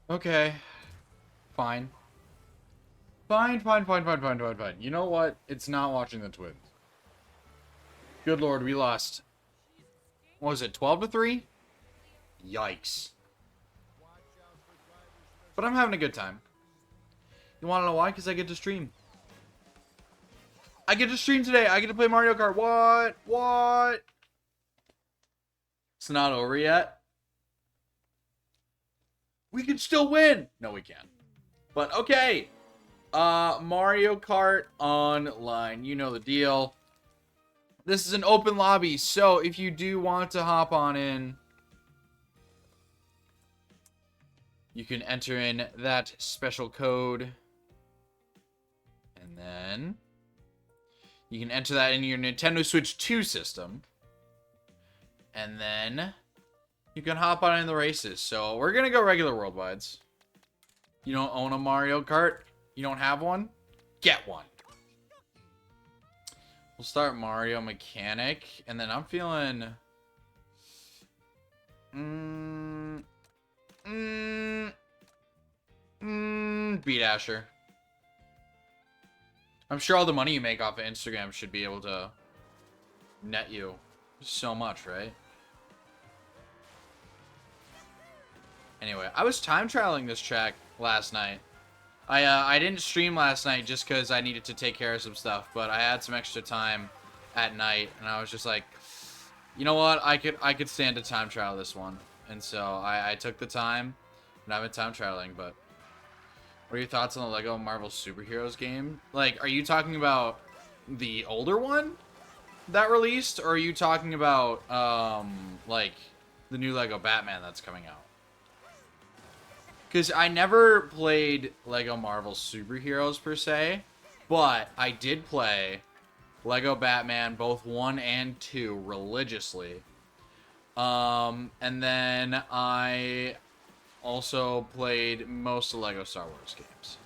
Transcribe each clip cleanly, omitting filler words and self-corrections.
Okay. Fine. Fine. You know what? It's not watching the Twins. Good lord, we lost. What was it, 12 to 3? Yikes. But I'm having a good time. You want to know why? Because I get to stream. I get to stream today. I get to play Mario Kart. What? What? It's not over yet. We can still win. No, we can't. But okay. Mario Kart Online. You know the deal. This is an open lobby, so if you do want to hop on in, you can enter in that special code. And then you can enter that in your Nintendo Switch 2 system. And then you can hop on in the races. So we're going to go regular worldwides. You don't own a Mario Kart? You don't have one? Get one. We'll start Mario Mechanic. And then I'm feeling... Beat Asher. I'm sure all the money you make off of Instagram should be able to net you so much, right? Anyway, I was time traveling this track last night. I didn't stream last night just because I needed to take care of some stuff, but I had some extra time at night, and I was just like, you know what? I could stand to time travel this one, and so I took the time, and I've been time traveling. But what are your thoughts on the Lego Marvel Superheroes game? Like, are you talking about the older one that released, or are you talking about like the new Lego Batman that's coming out? Because I never played Lego Marvel Superheroes per se, but I did play Lego Batman, both 1 and 2, religiously. And then I also played most of Lego Star Wars games.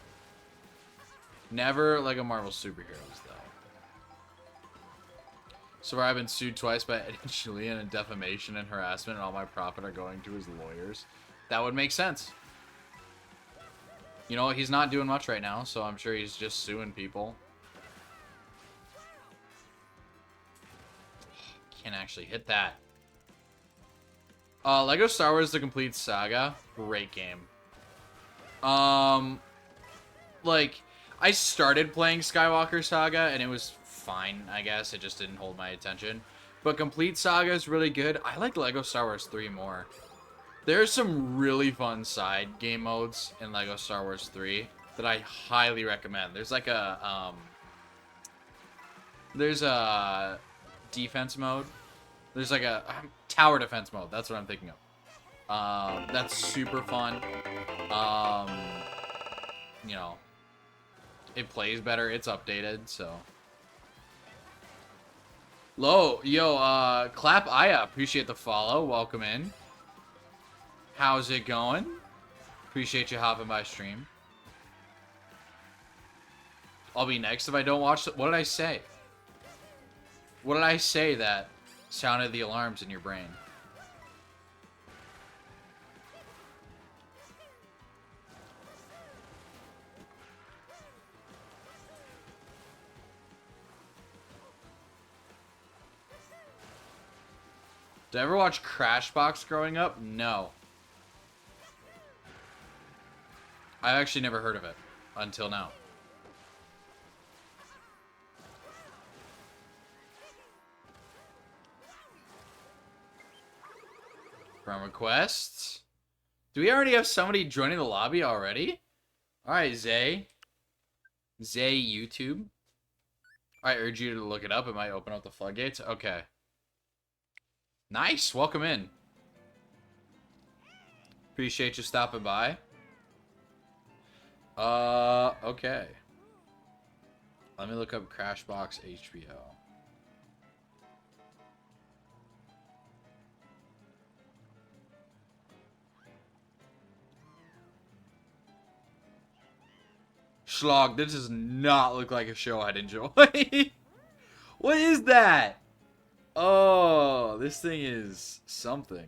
Never Lego Marvel Superheroes, though. So I've been sued twice by Eddie and Julian in defamation and harassment, and all my profit are going to his lawyers. That would make sense. You know, he's not doing much right now, so I'm sure he's just suing people. Can't actually hit that. Lego Star Wars The Complete Saga. Great game. Like, I started playing Skywalker Saga, and it was fine, I guess. It just didn't hold my attention. But Complete Saga is really good. I like Lego Star Wars 3 more. There's some really fun side game modes in Lego Star Wars 3 that I highly recommend. There's like a, there's a defense mode. There's like a tower defense mode. That's what I'm thinking of. That's super fun. You know, it plays better. It's updated, so. Clap Aya. Appreciate the follow. Welcome in. How's it going? Appreciate you hopping by stream. I'll be next if I don't watch... What did I say? What did I say that sounded the alarms in your brain? Did I ever watch Crashbox growing up? No. I've actually never heard of it until now. From requests. Do we already have somebody joining the lobby already? Alright, Zay. Zay YouTube. I urge you to look it up. It might open up the floodgates. Okay. Nice. Welcome in. Appreciate you stopping by. Okay. Let me look up Crashbox HBO. Schlog, this does not look like a show I'd enjoy. What is that? Oh, this thing is something.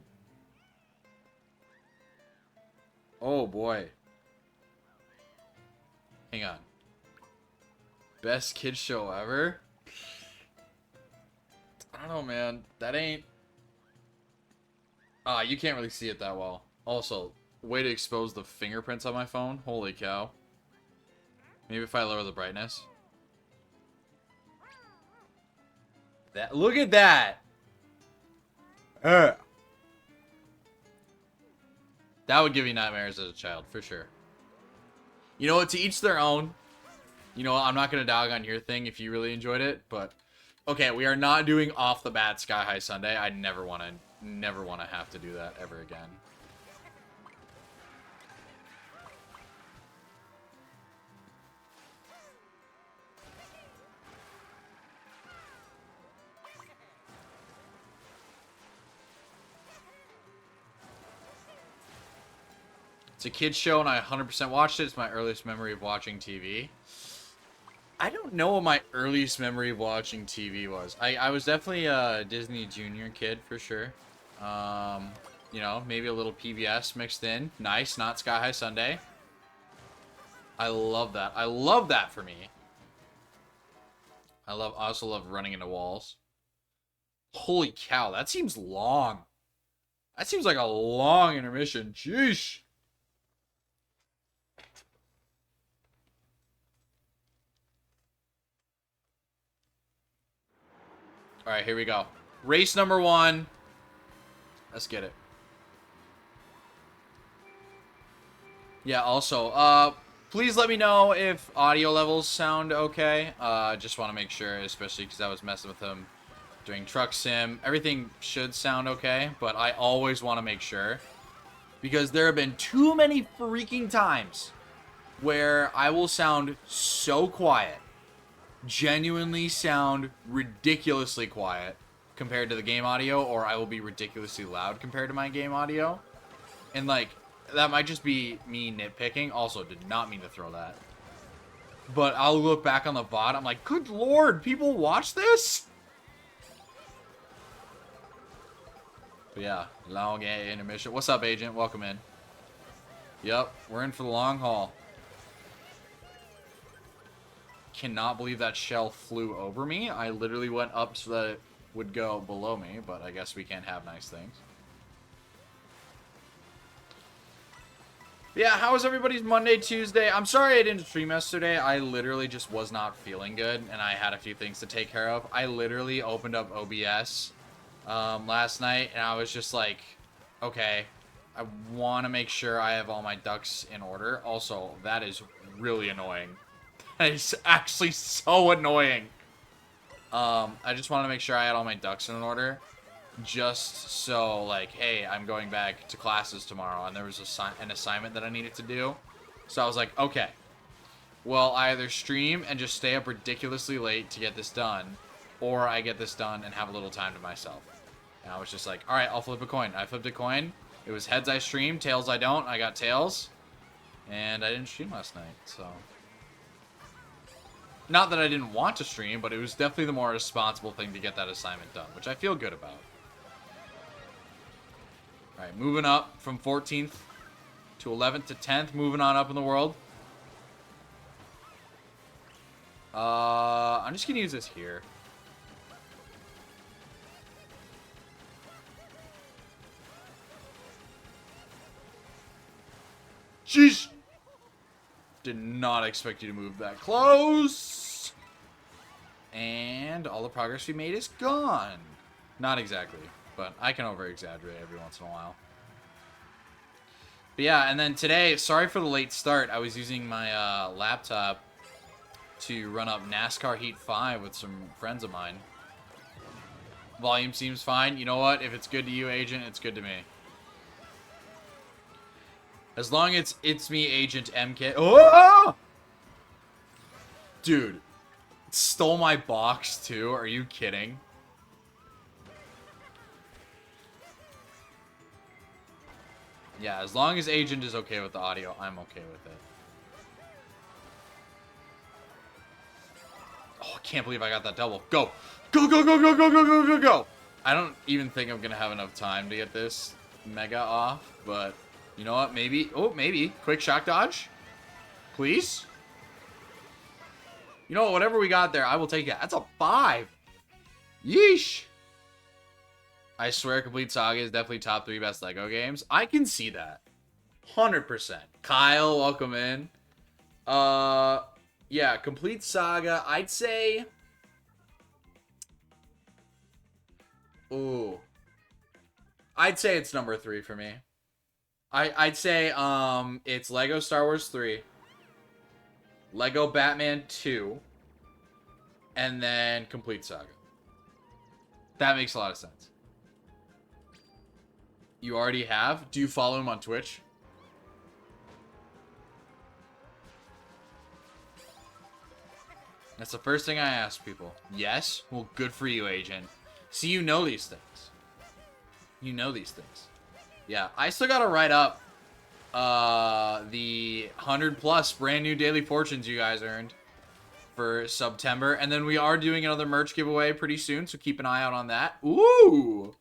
Oh, boy. Hang on. Best kids show ever? I don't know, man. That ain't... Ah, you can't really see it that well. Also, way to expose the fingerprints on my phone. Holy cow. Maybe if I lower the brightness. That, look at that! That would give me nightmares as a child, for sure. You know what, to each their own. You know what, I'm not going to dog on your thing if you really enjoyed it, but... Okay, we are not doing off the bat Sky High Sunday. I never want to have to do that ever again. It's a kid's show and I 100% watched it. It's my earliest memory of watching TV. I don't know what my earliest memory of watching TV was. I was definitely a Disney Junior kid for sure. You know, maybe a little PBS mixed in. Nice, not Sky High Sunday. I love that. I love that for me. I also love running into walls. Holy cow, that seems long. That seems like a long intermission. Jeez. Alright, here we go. Race number 1. Let's get it. Yeah, also, please let me know if audio levels sound okay. Just want to make sure, especially because I was messing with them doing Truck Sim. Everything should sound okay, but I always want to make sure. Because there have been too many freaking times where I will sound so quiet. Genuinely sound ridiculously quiet compared to the game audio, or I will be ridiculously loud compared to my game audio. And, like, that might just be me nitpicking. Also, did not mean to throw that. But I'll look back on the VOD, I'm like, good lord, people watch this? But yeah, long intermission. What's up, Agent? Welcome in. Yep, we're in for the long haul. Cannot believe that shell flew over me. I literally went up so that it would go below me, but I guess we can't have nice things. Yeah, how was everybody's Monday, Tuesday? I'm sorry I didn't stream yesterday. I literally just was not feeling good, and I had a few things to take care of. I literally opened up OBS last night, and I was just like, okay, I want to make sure I have all my ducks in order. Also, that is really annoying. That is actually so annoying. I just want to make sure I had all my ducks in order. Just so, like, hey, I'm going back to classes tomorrow, and there was an assignment that I needed to do. So I was like, okay, well, I either stream and just stay up ridiculously late to get this done, or I get this done and have a little time to myself. And I was just like, alright, I'll flip a coin. I flipped a coin. It was heads I stream, tails I don't. I got tails. And I didn't stream last night, so... Not that I didn't want to stream, but it was definitely the more responsible thing to get that assignment done, which I feel good about. Alright, moving up from 14th to 11th to 10th, moving on up in the world. I'm just gonna use this here. Jeez! Did not expect you to move that close. And all the progress we made is gone. Not exactly, but I can over-exaggerate every once in a while. But yeah, and then today, sorry for the late start. I was using my laptop to run up NASCAR Heat 5 with some friends of mine. Volume seems fine. You know what? If it's good to you, Agent, it's good to me. As long as it's me, Agent MK. Oh! Dude. Stole my box, too? Are you kidding? Yeah, as long as Agent is okay with the audio, I'm okay with it. Oh, I can't believe I got that double. Go! Go, go, go, go, go, go, go, go, go! I don't even think I'm gonna have enough time to get this mega off, but You know what? Maybe. Oh, maybe. Quick shock dodge. Please. You know what? Whatever we got there, I will take it. That's a 5. Yeesh. I swear Complete Saga is definitely top 3 best LEGO games. I can see that. 100%. Kyle, welcome in. Yeah, Complete Saga, I'd say... Ooh. I'd say it's number 3 for me. I'd say it's Lego Star Wars 3, Lego Batman 2, and then Complete Saga. That makes a lot of sense. You already have? Do you follow him on Twitch? That's the first thing I ask people. Yes? Well, good for you, Agent. See, you know these things. You know these things. Yeah, I still gotta write up the 100+ brand new daily fortunes you guys earned for September. And then we are doing another merch giveaway pretty soon, so keep an eye out on that. Ooh!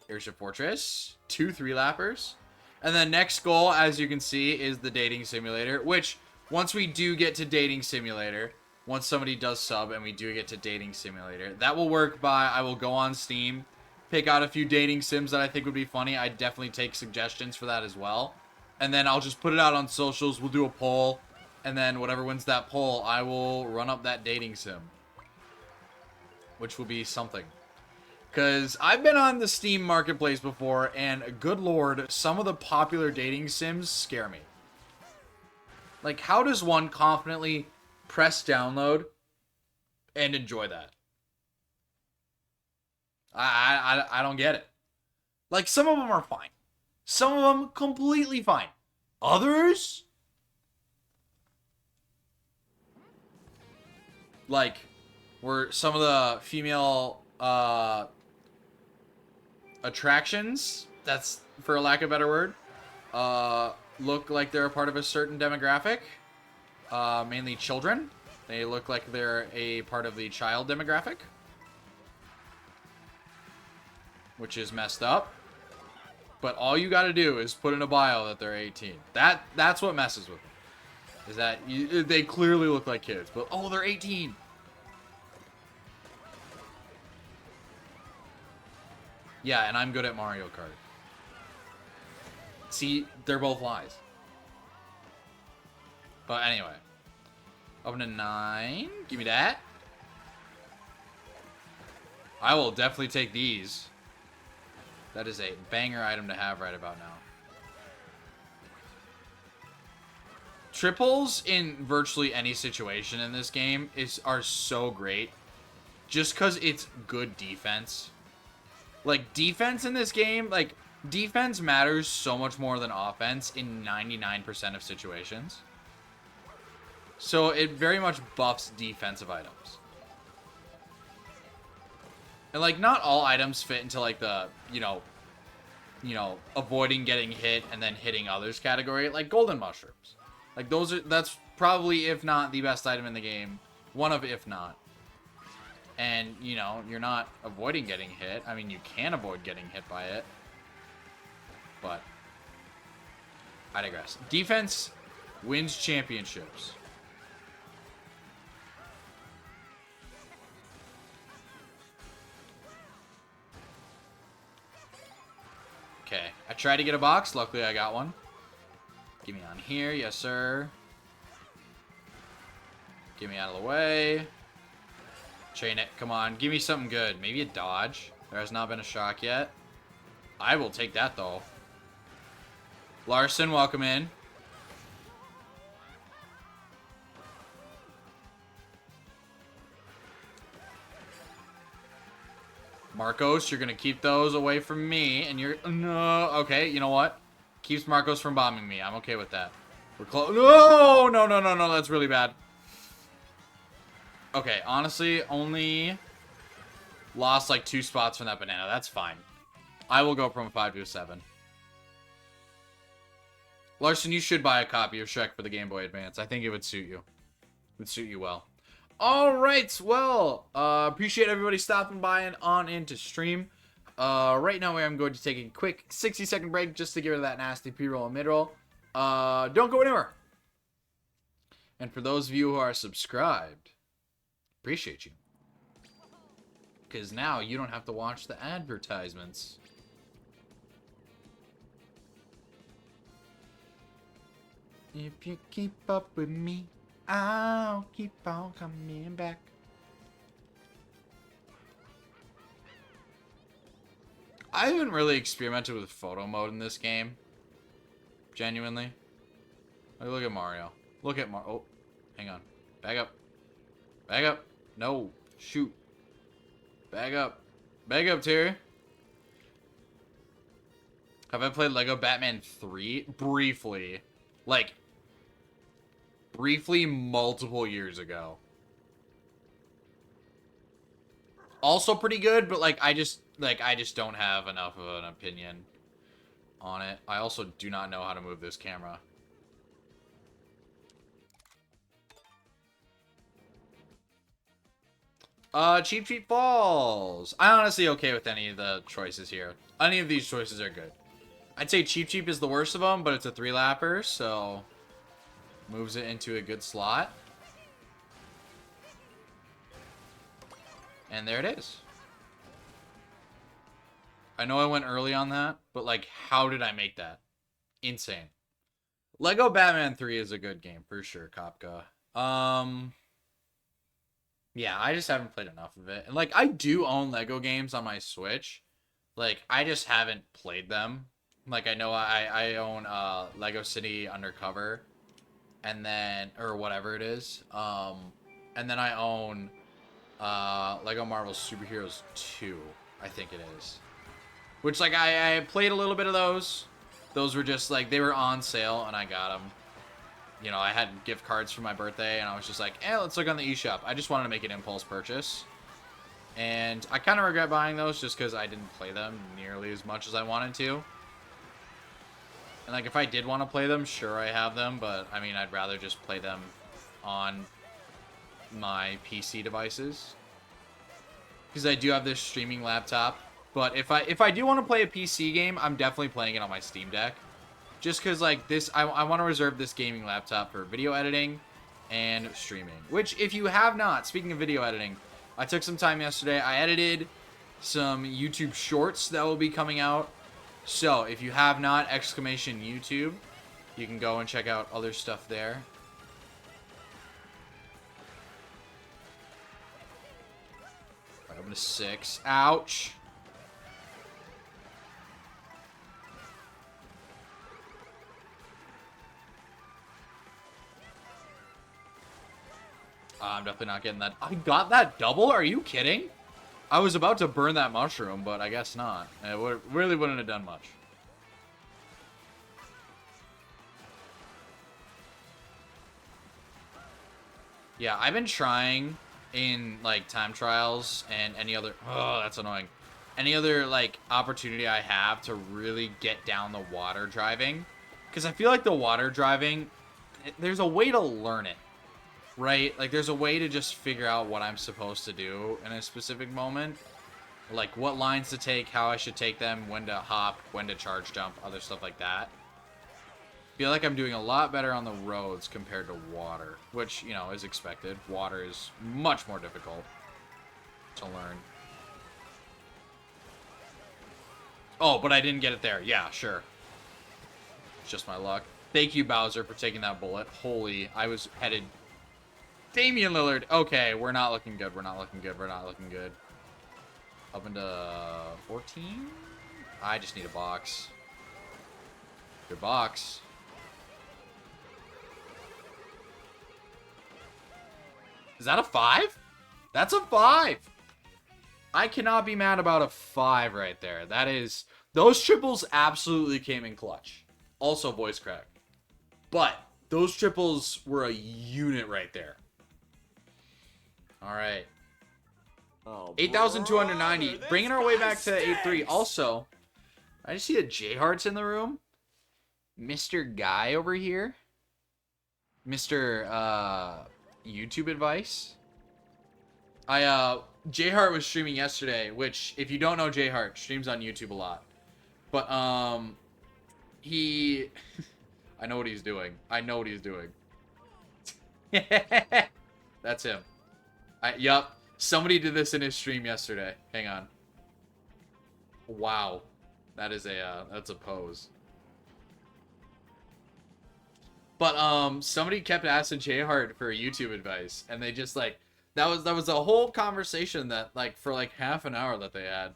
Airship Fortress. 2 3-lappers. And then next goal, as you can see, is the Dating Simulator, which, once we do get to Dating Simulator, once somebody does sub and we do get to Dating Simulator, that will work by, I will go on Steam, pick out a few dating sims that I think would be funny. I'd definitely take suggestions for that as well. And then I'll just put it out on socials. We'll do a poll. And then whatever wins that poll, I will run up that dating sim. Which will be something. Because I've been on the Steam Marketplace before, and good lord, some of the popular dating sims scare me. Like, how does one confidently press download and enjoy that? I don't get it. Like, some of them are fine. Some of them completely fine. Others, like, where some of the female attractions, that's for a lack of a better word, look like they're a part of a certain demographic, mainly children. They look like they're a part of the child demographic, which is messed up. But all you got to do is put in a bio that they're 18. That's what messes with them. Is that they clearly look like kids, but oh, they're 18. Yeah, and I'm good at Mario Kart. See, they're both lies. But anyway. Up to 9. Give me that. I will definitely take these. That is a banger item to have right about now. Triples in virtually any situation in this game are so great. Just because it's good defense. Like, defense in this game, like, defense matters so much more than offense in 99% of situations. So it very much buffs defensive items. And, like, not all items fit into, like, the, you know, avoiding getting hit and then hitting others category. Like, golden mushrooms. Like, that's probably, if not the best item in the game. One of, if not. And, you know, you're not avoiding getting hit. I mean, you can avoid getting hit by it. But I digress. Defense wins championships. Okay, I tried to get a box. Luckily, I got one. Get me on here. Yes, sir. Get me out of the way. Chain it. Come on. Give me something good. Maybe a dodge. There has not been a shock yet. I will take that, though. Larson, welcome in. Marcos, you're going to keep those away from me. And you're... No. Okay, you know what? Keeps Marcos from bombing me. I'm okay with that. We're close. No! No, no, no, no. That's really bad. Okay, honestly, only lost like 2 spots from that banana. That's fine. I will go from a 5 to a 7. Larson, you should buy a copy of Shrek for the Game Boy Advance. I think it would suit you. It would suit you well. All right, well, appreciate everybody stopping by and on into stream. Right now I'm going to take a quick 60-second break just to get rid of that nasty pre-roll and mid-roll. Don't go anywhere. And for those of you who are subscribed, appreciate you. Because now you don't have to watch the advertisements. If you keep up with me, I'll keep on coming back. I haven't really experimented with photo mode in this game. Genuinely. Like, look at Mario. Look at Mario. Oh, hang on. Back up. Back up. No. Shoot. Back up. Back up, Terry. Have I played Lego Batman 3? Briefly. Like, briefly multiple years ago. Also pretty good, but like I just don't have enough of an opinion on it. I also do not know how to move this camera. Cheap Cheap Falls. I'm honestly okay with any of the choices here. Any of these choices are good. I'd say Cheap Cheap is the worst of them, but it's a 3-lapper, so moves it into a good slot. And there it is. I know I went early on that, but like, how did I make that? Insane. Lego Batman 3 is a good game, for sure, Kopka. Yeah, I just haven't played enough of it. And like, I do own Lego games on my Switch. Like, I just haven't played them. Like, I know I own Lego City Undercover. And then, or whatever it is. And then I own Lego Marvel Superheroes 2, I think it is. Which, like, I played a little bit of those. Those were just, like, they were on sale, and I got them. You know, I had gift cards for my birthday, and I was just like, let's look on the eShop. I just wanted to make an impulse purchase. And I kind of regret buying those just because I didn't play them nearly as much as I wanted to. And, like, if I did want to play them, sure, I have them. But, I mean, I'd rather just play them on my PC devices. Because I do have this streaming laptop. But if I do want to play a PC game, I'm definitely playing it on my Steam Deck. Just because, like, this, I want to reserve this gaming laptop for video editing and streaming. Which, if you have not, speaking of video editing, I took some time yesterday. I edited some YouTube shorts that will be coming out. So, if you have not, !YouTube, you can go and check out other stuff there. Right, I'm to 6. Ouch. I'm definitely not getting that. I got that double? Are you kidding? I was about to burn that mushroom, but I guess not. It really wouldn't have done much. Yeah, I've been trying in, like, time trials and any other... Oh, that's annoying. Any other, like, opportunity I have to really get down the water driving. Because I feel like the water driving, there's a way to learn it. Right? Like, there's a way to just figure out what I'm supposed to do in a specific moment. Like, what lines to take, how I should take them, when to hop, when to charge jump, other stuff like that. I feel like I'm doing a lot better on the roads compared to water. Which, you know, is expected. Water is much more difficult to learn. Oh, but I didn't get it there. Yeah, sure. It's just my luck. Thank you, Bowser, for taking that bullet. Holy, I was headed... Damian Lillard. Okay, we're not looking good. We're not looking good. We're not looking good. Up into 14? I just need a box. Good box. Is that a 5? That's a 5! I cannot be mad about a 5 right there. That is... Those triples absolutely came in clutch. Also voice crack. But those triples were a unit right there. Alright. Oh, 8,290. Bringing our way back to 8-3. Also, I just see a J-Hearts in the room. Mr. Guy over here. Mr. YouTube advice. J Hart was streaming yesterday, which if you don't know J Hart, streams on YouTube a lot. But he I know what he's doing. I know what he's doing. That's him. Yup. Somebody did this in his stream yesterday. Hang on. Wow. That is that's a pose. But somebody kept asking J Hart for YouTube advice, and they just like that was a whole conversation that like for like half an hour that they had,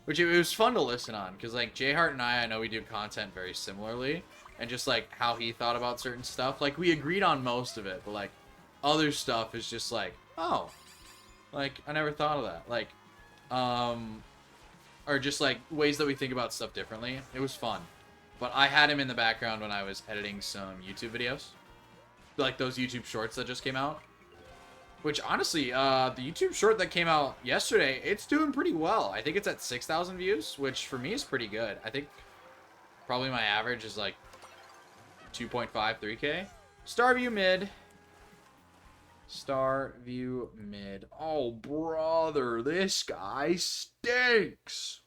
which it was fun to listen on because like J Hart and I know we do content very similarly, and just like how he thought about certain stuff, like we agreed on most of it, but like other stuff is just like, oh, like I never thought of that, like or just like ways that we think about stuff differently. It was fun. But I had him in the background when I was editing some YouTube videos. Like those YouTube shorts that just came out. Which, honestly, the YouTube short that came out yesterday, it's doing pretty well. I think it's at 6,000 views, which for me is pretty good. I think probably my average is like 2.5, 3K. Starview mid. Starview mid. Oh, brother, this guy stinks.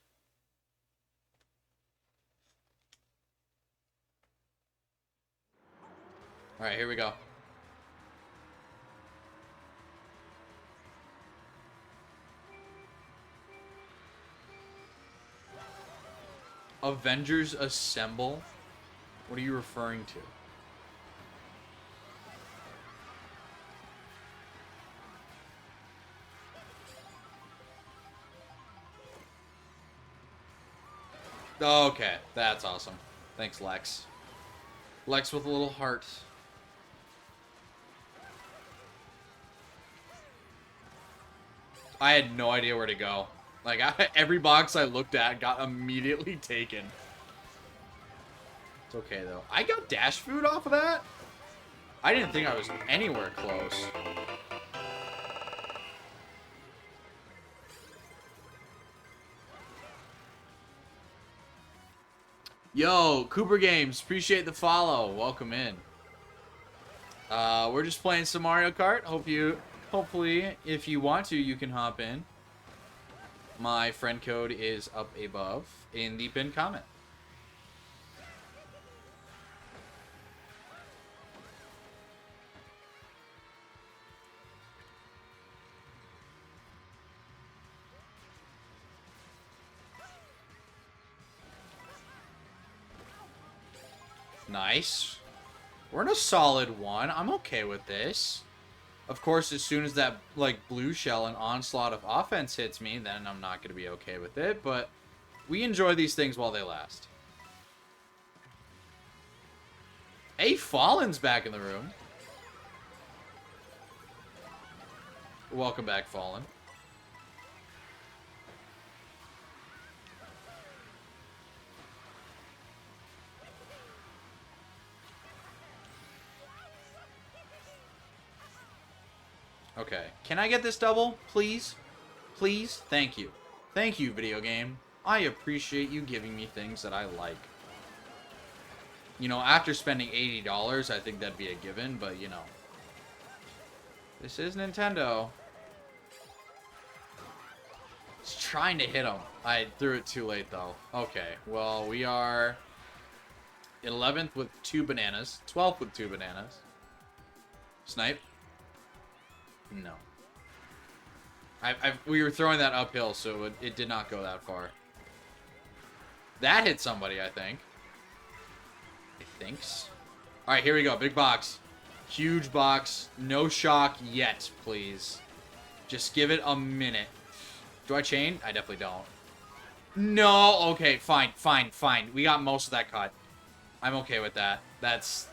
All right, here we go. Avengers Assemble? What are you referring to? Okay, that's awesome. Thanks, Lex. Lex with a little heart. I had no idea where to go. Like, every box I looked at got immediately taken. It's okay, though. I got dash food off of that? I didn't think I was anywhere close. Yo, Cooper Games, appreciate the follow. Welcome in. We're just playing some Mario Kart. Hopefully, if you want to, you can hop in. My friend code is up above in the pinned comment. Nice. We're in a solid one. I'm okay with this. Of course, as soon as that, like, blue shell and onslaught of offense hits me, then I'm not going to be okay with it. But we enjoy these things while they last. Hey, Fallen's back in the room. Welcome back, Fallen. Okay. Can I get this double? Please? Please? Thank you. Thank you, video game. I appreciate you giving me things that I like. You know, after spending $80, I think that'd be a given, but, you know. This is Nintendo. It's trying to hit him. I threw it too late, though. Okay, well, we are 11th with 2 bananas. 12th with 2 bananas. Snipe. No. We were throwing that uphill, so it did not go that far. That hit somebody, I think. Alright, here we go. Big box. Huge box. No shock yet, please. Just give it a minute. Do I chain? I definitely don't. No! Okay, fine. We got most of that cut. I'm okay with that. That's...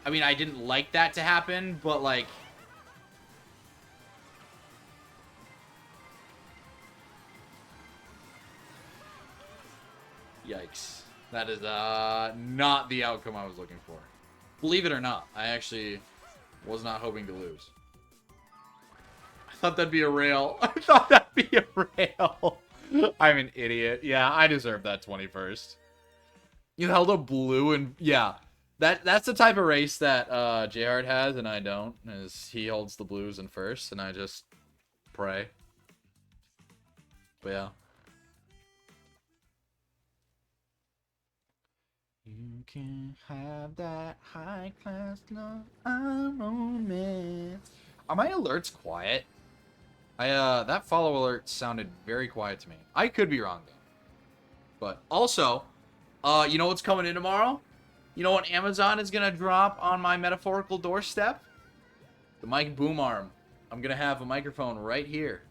I mean, I didn't like that to happen, but, like... Yikes. That is not the outcome I was looking for. Believe it or not, I actually was not hoping to lose. I thought that'd be a rail. I thought that'd be a rail. I'm an idiot. Yeah, I deserve that 21st. You held a blue and... Yeah. That's the type of race that J-Hard has and I don't. Is he holds the blues in first and I just pray. But yeah. You can have that high class love romance. Are my alerts quiet? That follow alert sounded very quiet to me. I could be wrong though. But also, you know what's coming in tomorrow? You know what Amazon is gonna drop on my metaphorical doorstep? The mic boom arm. I'm gonna have a microphone right here.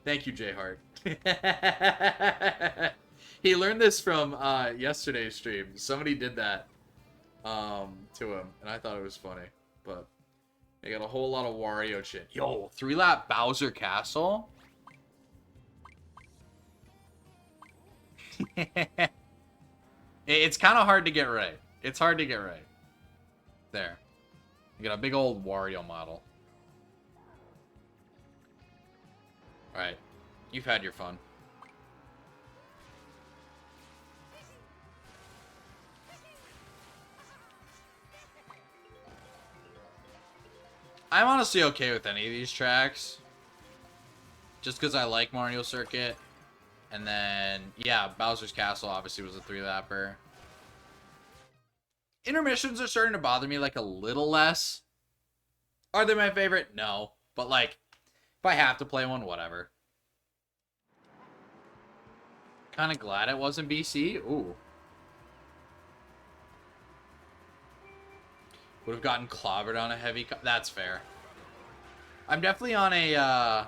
Thank you, J Hart. He learned this from yesterday's stream. Somebody did that to him, and I thought it was funny. But they got a whole lot of Wario shit. Yo, 3-lap Bowser Castle? It's kind of hard to get right. It's hard to get right. There. You got a big old Wario model. Alright. You've had your fun. I'm honestly okay with any of these tracks. Just because I like Mario Circuit. And then, yeah, Bowser's Castle obviously was a 3-lapper. Intermissions are starting to bother me like a little less. Are they my favorite? No. But like, if I have to play one, whatever. Kind of glad it wasn't BC. Ooh. Would have gotten clobbered on a heavy... That's fair. I'm definitely on a...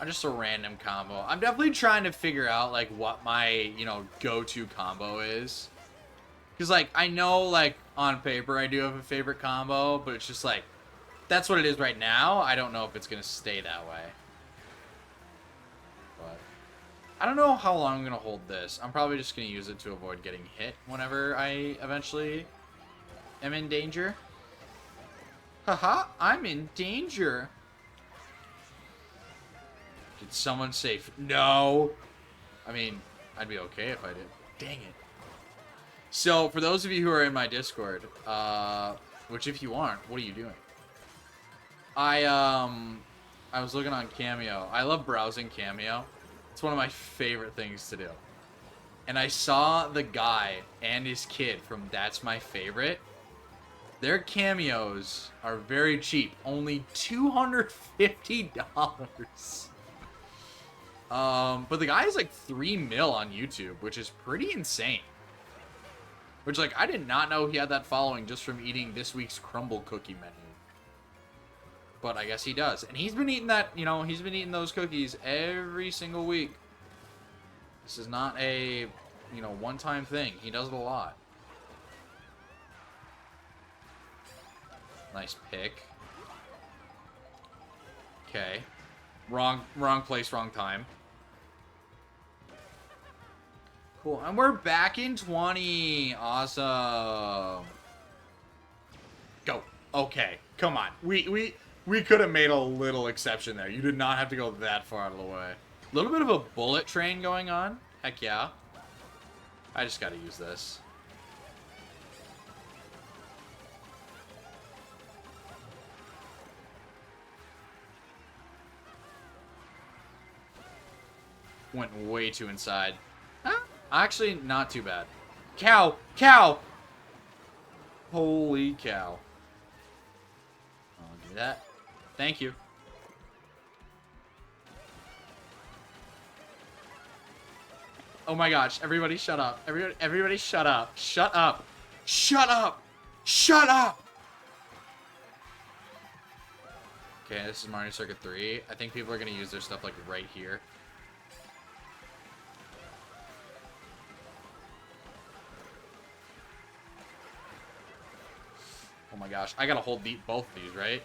just a random combo. I'm definitely trying to figure out, like, what my, you know, go-to combo is. Because, like, I know, like, on paper I do have a favorite combo, but it's just, like, that's what it is right now. I don't know if it's going to stay that way. But I don't know how long I'm going to hold this. I'm probably just going to use it to avoid getting hit whenever I eventually am in danger. Haha, I'm in danger. Did someone say... No. I mean, I'd be okay if I did. Dang it. So, for those of you who are in my Discord, which if you aren't, what are you doing? I was looking on Cameo. I love browsing Cameo. It's one of my favorite things to do. And I saw the guy and his kid from That's My Favorite. Their cameos are very cheap. Only $250. But the guy is like 3 mil on YouTube, which is pretty insane. Which, like, I did not know he had that following just from eating this week's crumble cookie menu. But I guess he does. And he's been eating that, you know, he's been eating those cookies every single week. This is not a, you know, one-time thing. He does it a lot. Nice pick. Okay. Wrong place, wrong time. Cool. And we're back in 20. Awesome. Go. Okay. Come on. We could have made a little exception there. You did not have to go that far out of the way. A little bit of a bullet train going on. Heck yeah. I just gotta use this. Went way too inside. Huh? Actually, not too bad. Cow! Cow! Holy cow. I'll do that. Thank you. Oh my gosh, everybody shut up. Everybody shut up. Shut up. Shut up! Shut up! Okay, this is Mario Circuit 3. I think people are gonna use their stuff like right here. Oh my gosh, I gotta hold both of these, right?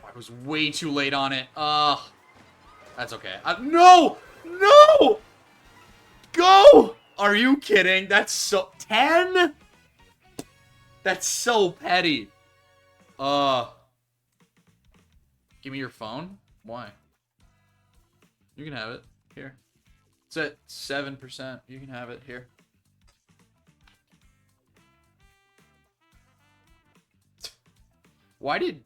I was way too late on it. That's okay. No! No! Go! Are you kidding? That's so... 10? That's so petty. Give me your phone? Why? You can have it. Here. It's at 7%. You can have it. Here. Why did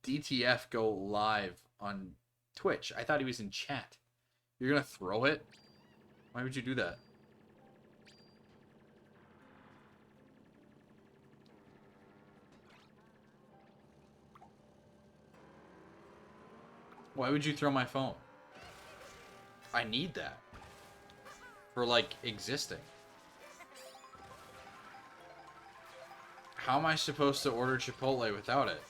DTF go live on Twitch? I thought he was in chat. You're gonna throw it? Why would you do that? Why would you throw my phone? I need that. For, like, existing. How am I supposed to order Chipotle without it?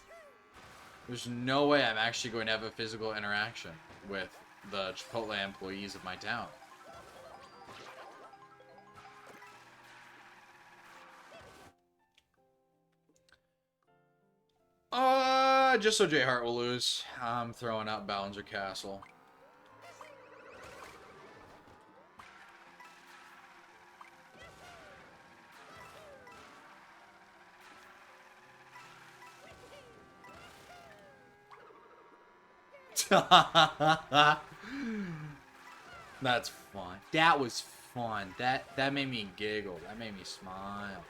There's no way I'm actually going to have a physical interaction with the Chipotle employees of my town. Just so J Hart will lose, I'm throwing out Ballinger Castle. That's fun. That was fun. That made me giggle. That made me smile.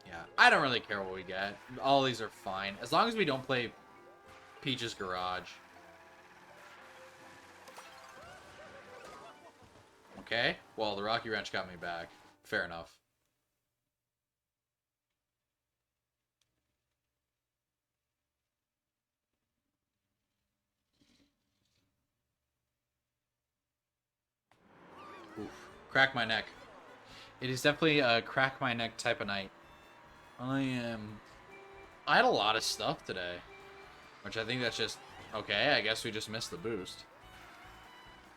Yeah, I don't really care what we get. All these are fine. As long as we don't play Peach's Garage. Okay, well, the Rocky Wrench got me back. Fair enough. Oof. Crack my neck. It is definitely a crack my neck type of night. I had a lot of stuff today. Which I think that's just... Okay, I guess we just missed the boost.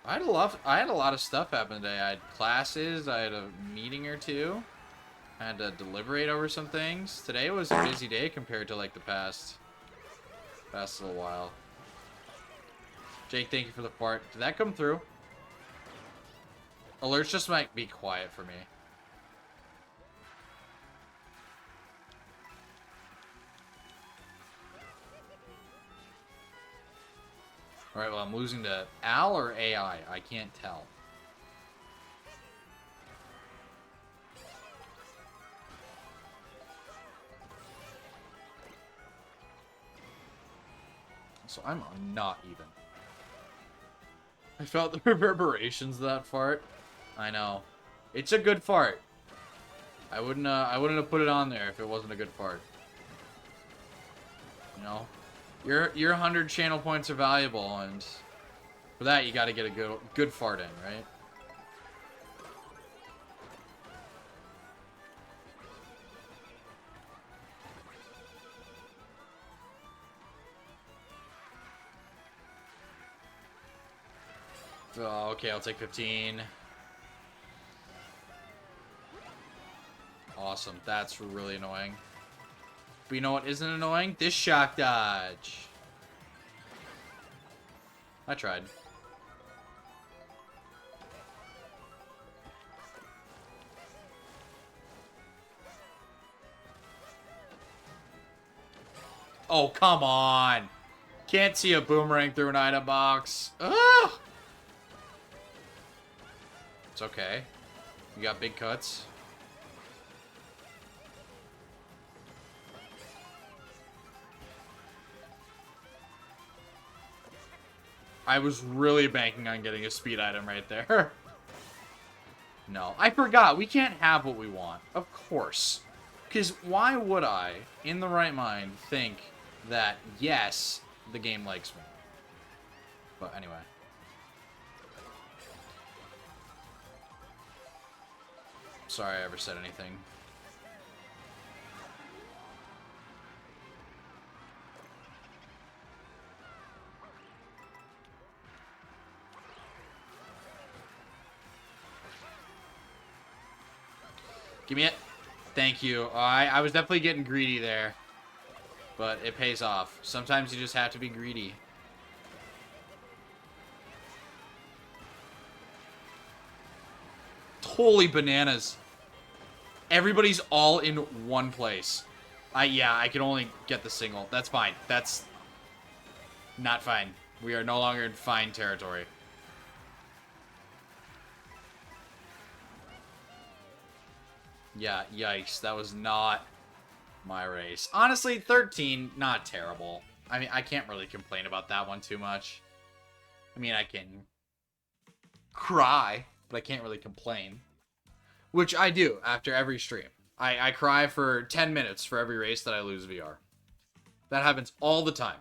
I had a lot of stuff happen today. I had classes, I had a meeting or two. I had to deliberate over some things. Today was a busy day compared to, like, the past little while. Jake, thank you for the fart. Did that come through? Alerts just might be quiet for me. Alright, well, I'm losing to Al or AI. I can't tell. So I'm not even. I felt the reverberations of that fart. I know. It's a good fart. I wouldn't have put it on there if it wasn't a good fart. You know? Your 100 channel points are valuable, and for that you gotta get a good fart in, right? Oh, okay, I'll take 15. Awesome. That's really annoying. But you know what isn't annoying? This shock dodge. I tried. Oh, come on. Can't see a boomerang through an item box. Ugh! It's okay. You got big cuts. I was really banking on getting a speed item right there. No, I forgot. We can't have what we want. Of course. Because why would I, in the right mind, think that, yes, the game likes me? But anyway. Sorry I ever said anything. Give me it. Thank you. I was definitely getting greedy there. But it pays off. Sometimes you just have to be greedy. Holy bananas. Everybody's all in one place. Yeah, I can only get the single. That's fine. That's not fine. We are no longer in fine territory. Yeah, yikes. That was not my race. Honestly, 13, not terrible. I mean, I can't really complain about that one too much. I mean, I can cry, but I can't really complain. Which I do after every stream. I cry for 10 minutes for every race that I lose VR. That happens all the time.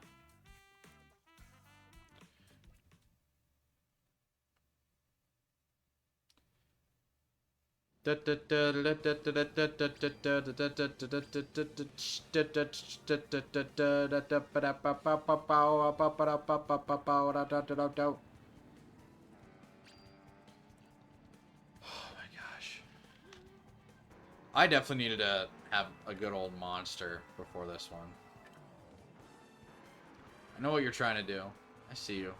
I definitely needed to have a good old monster before this one. I know what you're trying to do. I see you.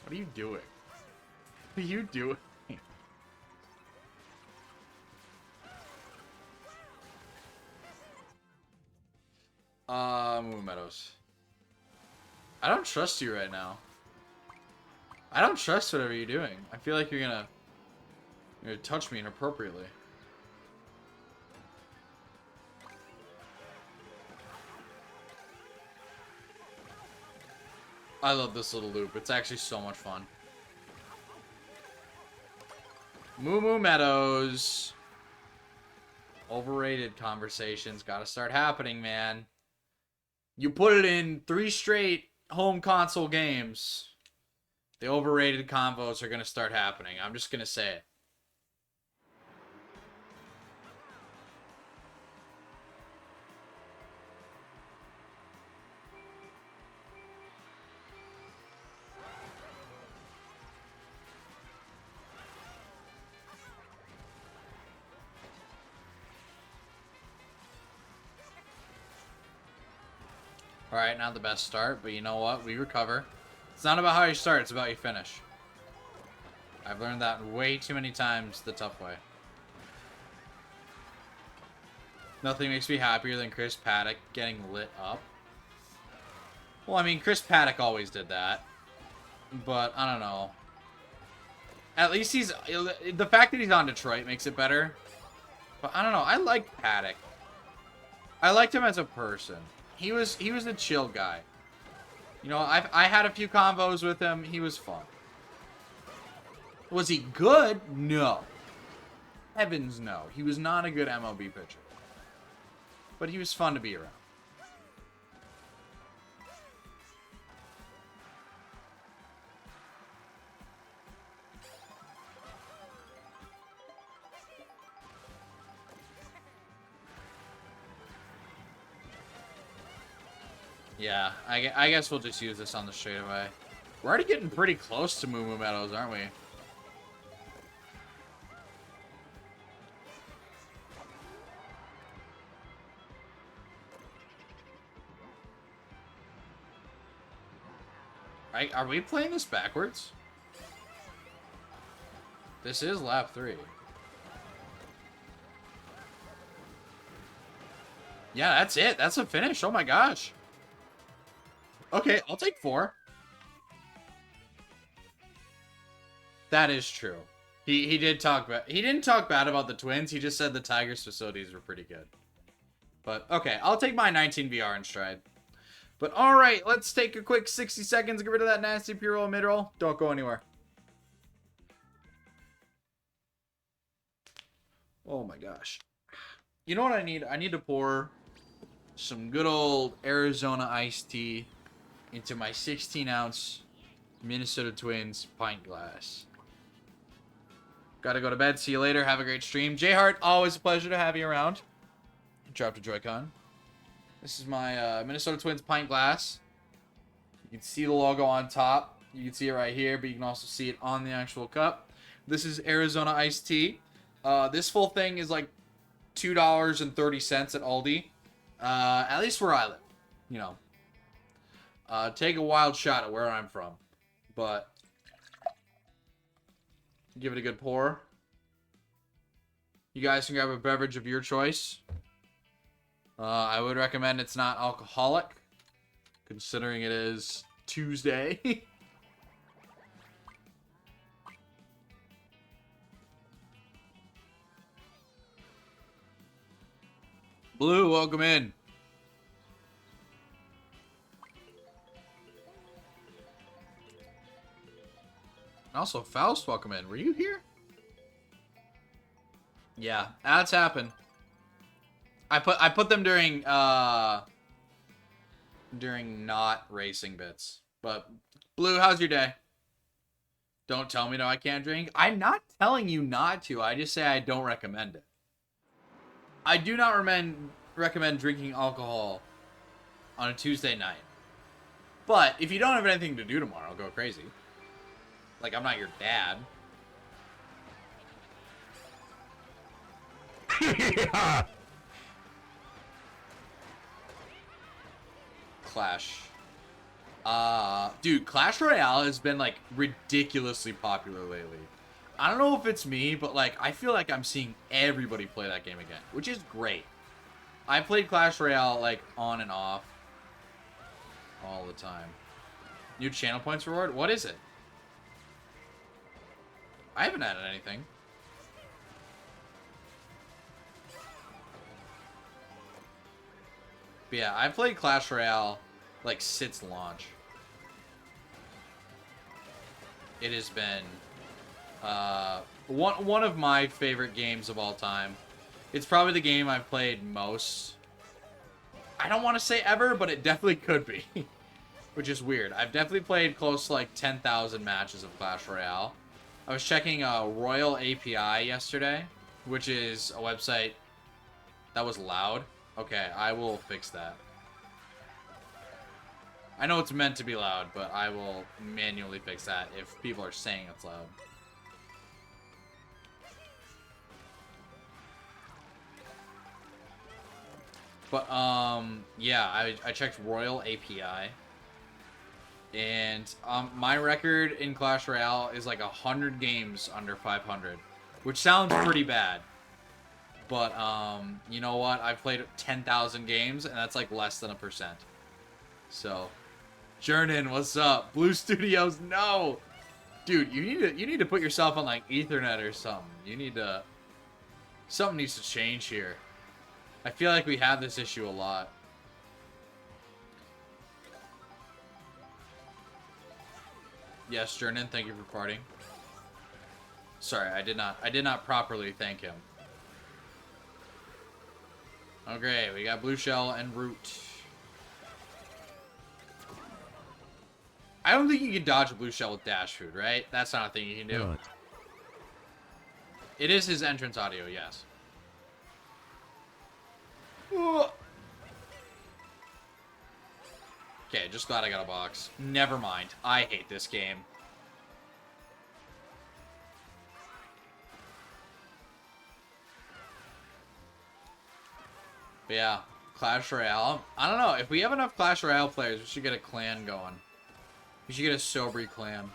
What are you doing? What are you doing? Moon Meadows. I don't trust you right now. I don't trust whatever you're doing. I feel like you're gonna touch me inappropriately. I love this little loop. It's actually so much fun. Moo Moo Meadows. Overrated conversations gotta start happening, man. You put it in 3 straight home console games. The overrated convos are gonna start happening. I'm just gonna say it. Alright, not the best start, but you know what? We recover. It's not about how you start, it's about your finish. I've learned that way too many times the tough way. Nothing makes me happier than Chris Paddock getting lit up. Well, I mean, Chris Paddock always did that. But, I don't know. At least he's... The fact that he's on Detroit makes it better. But, I don't know. I like Paddock. I liked him as a person. He was a chill guy. You know, I had a few convos with him. He was fun. Was he good? No. Heavens no. He was not a good MLB pitcher. But he was fun to be around. Yeah, I guess we'll just use this on the straightaway. We're already getting pretty close to Moo Moo Meadows, aren't we? Are we playing this backwards? This is lap 3. Yeah, that's it. That's a finish. Oh my gosh. Okay, I'll take 4. That is true. He did talk bad. He didn't talk bad about the Twins. He just said the Tigers facilities were pretty good. But okay, I'll take my 19 VR in stride. But all right, let's take a quick 60 seconds. Get rid of that nasty pre-roll, mid-roll. Don't go anywhere. Oh my gosh. You know what I need? I need to pour some good old Arizona iced tea into my 16-ounce Minnesota Twins pint glass. Gotta go to bed. See you later. Have a great stream. J-Hart, always a pleasure to have you around. Dropped a Joy-Con. This is my Minnesota Twins pint glass. You can see the logo on top. You can see it right here, but you can also see it on the actual cup. This is Arizona iced tea. This full thing is like $2.30 at Aldi. At least where I live. You know. Take a wild shot at where I'm from. But give it a good pour. You guys can grab a beverage of your choice. I would recommend it's not alcoholic, considering it is Tuesday. Blue, welcome in. Also, Faust, welcome in. Were you here? Yeah, that's happened. I put them during not racing bits. But Blue, how's your day? Don't tell me no I can't drink. I'm not telling you not to. I just say I don't recommend it. I do not recommend drinking alcohol on a Tuesday night. But if you don't have anything to do tomorrow, go crazy. Like, I'm not your dad. Yeah. Clash. Dude, Clash Royale has been, like, ridiculously popular lately. I don't know if it's me, but, like, I feel like I'm seeing everybody play that game again, which is great. I played Clash Royale, like, on and off all the time. New channel points reward? What is it? I haven't added anything. But yeah, I've played Clash Royale, like, since launch. It has been one of my favorite games of all time. It's probably the game I've played most. I don't want to say ever, but it definitely could be. Which is weird. I've definitely played close to like 10,000 matches of Clash Royale. I was checking Royal API yesterday, which is a website that was loud. Okay, I will fix that. I know it's meant to be loud, but I will manually fix that if people are saying it's loud. But, yeah, I checked Royal API. And, my record in Clash Royale is like 100 games under 500. Which sounds pretty bad. But, you know what? I've played 10,000 games, and that's like less than 1%. So, Jernin, what's up? Blue Studios, no! Dude, you need to put yourself on like Ethernet or something. You need to... Something needs to change here. I feel like we have this issue a lot. Yes, Jernin, thank you for farting. Sorry, I did not properly thank him. Okay, we got Blue Shell and Root. I don't think you can dodge a Blue Shell with Dash Food, right? That's not a thing you can do. What? It is his entrance audio, yes. Okay, just glad I got a box. Never mind. I hate this game. But yeah, Clash Royale. I don't know. If we have enough Clash Royale players, we should get a clan going. We should get a Sobri clan.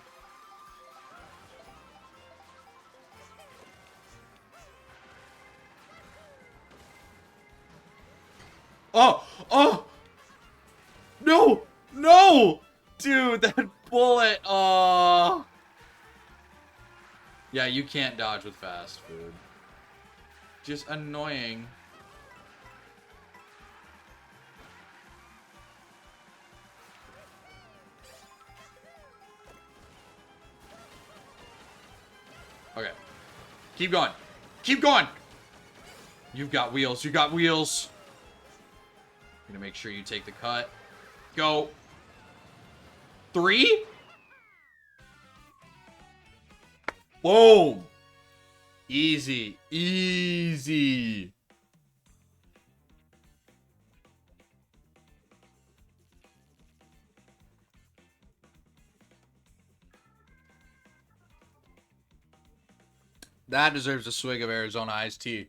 Oh! Oh! No! No! Dude, that bullet! Oh! Yeah, you can't dodge with fast food. Just annoying. Okay. Keep going. Keep going! You've got wheels. You got wheels. I'm gonna make sure you take the cut. Go. 3? Boom. Easy. Easy. That deserves a swig of Arizona iced tea.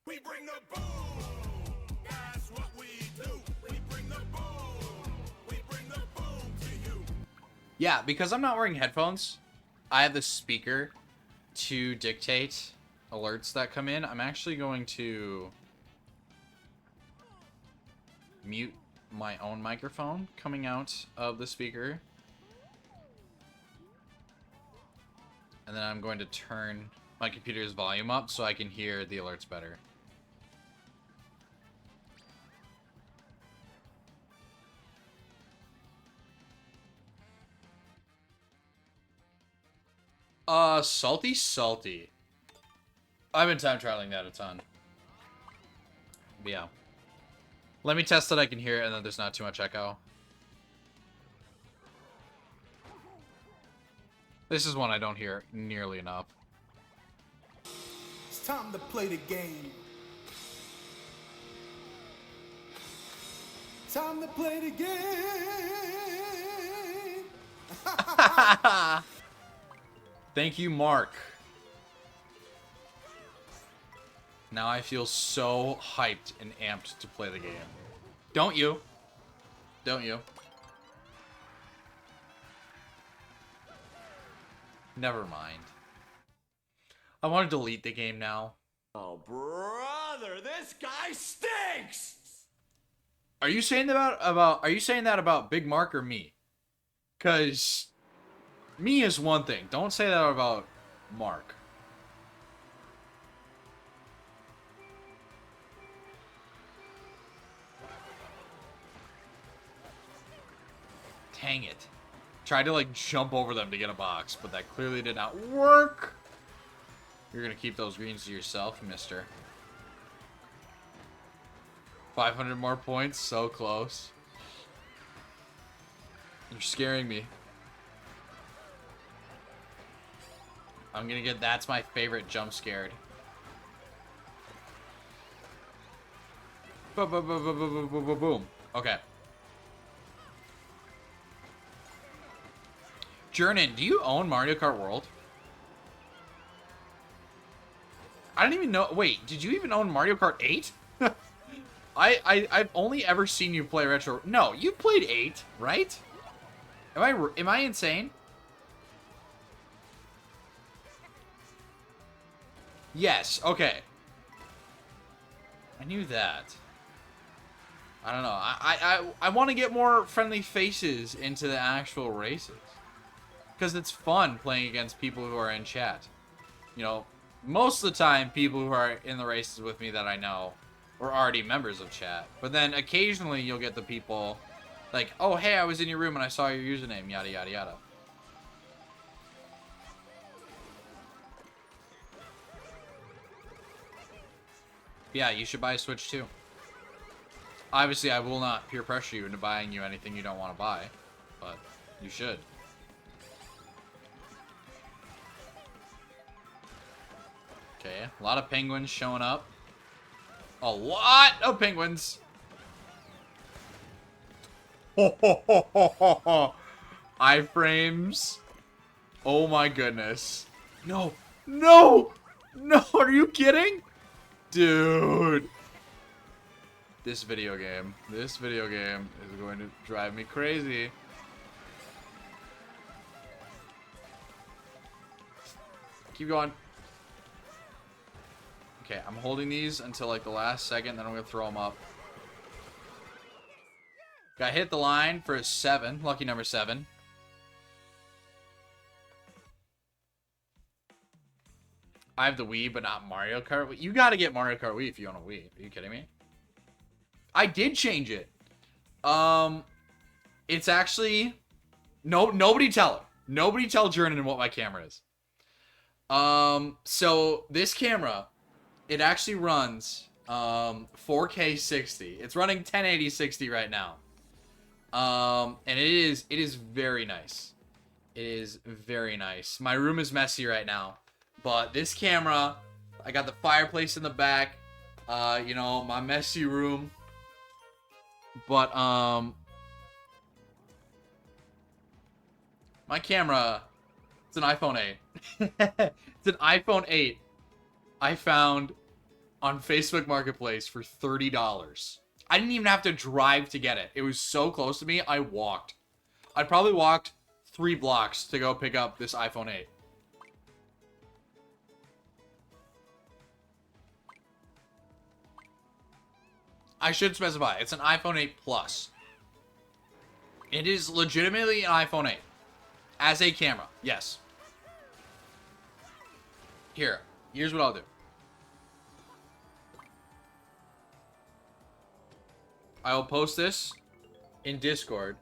We bring the boom. That's what we do. We bring the boom. We bring the boom to you. Yeah, because I'm not wearing headphones, I have the speaker to dictate alerts that come in. I'm actually going to mute my own microphone coming out of the speaker. And then I'm going to turn... my computer's volume up so I can hear the alerts better. Salty. I've been time trialing that a ton. But yeah. Let me test that I can hear it and that there's not too much echo. This is one I don't hear nearly enough. It's time to play the game. Time to play the game. Thank you, Mark. Now I feel so hyped and amped to play the game. Don't you? Don't you? Never mind. I want to delete the game now. Oh, brother, this guy stinks! Are you saying that about Big Mark or me? 'Cause me is one thing. Don't say that about Mark. Dang it. Tried to like jump over them to get a box, but that clearly did not work. You're gonna keep those greens to yourself, mister. 500 more points, so close. You're scaring me. I'm gonna get, that's my favorite jump scared. Boom, boom, boom, boom, boom, boom, boom, boom. Okay. Jernin, do you own Mario Kart World? I don't even know. Wait, did you even own Mario Kart 8? I've only ever seen you play Retro. No, you played 8, right? Am I insane? Yes, okay. I knew that. I don't know. I want to get more friendly faces into the actual races. Because it's fun playing against people who are in chat. You know, most of the time, people who are in the races with me that I know were already members of chat. But then occasionally you'll get the people like, oh, hey, I was in your room and I saw your username, yada, yada, yada. Yeah, you should buy a Switch too. Obviously, I will not peer pressure you into buying you anything you don't want to buy, but you should. Okay, a lot of penguins showing up. A lot of penguins. Ho ho ho ho ho ho. Iframes. Oh my goodness. No. No! No, are you kidding? Dude. This video game is going to drive me crazy. Keep going. Okay, I'm holding these until like the last second, then I'm gonna throw them up. Got hit the line for a 7, lucky number 7. I have the Wii, but not Mario Kart. You gotta get Mario Kart Wii if you own a Wii. Are you kidding me? I did change it. It's actually nobody tell her. Nobody tell Jernan what my camera is. So this camera, it actually runs 4K 60. It's running 1080 60 right now. And it is very nice. It is very nice. My room is messy right now, but this camera, I got the fireplace in the back, you know, my messy room. But my camera, it's an iPhone 8. It's an iPhone 8 I found on Facebook Marketplace for $30. I didn't even have to drive to get it. It was so close to me, I walked. I probably walked 3 blocks to go pick up this iPhone 8. I should specify, it's an iPhone 8 Plus. It is legitimately an iPhone 8. As a camera, yes. Here, Here's what I'll do. I will post this in Discord.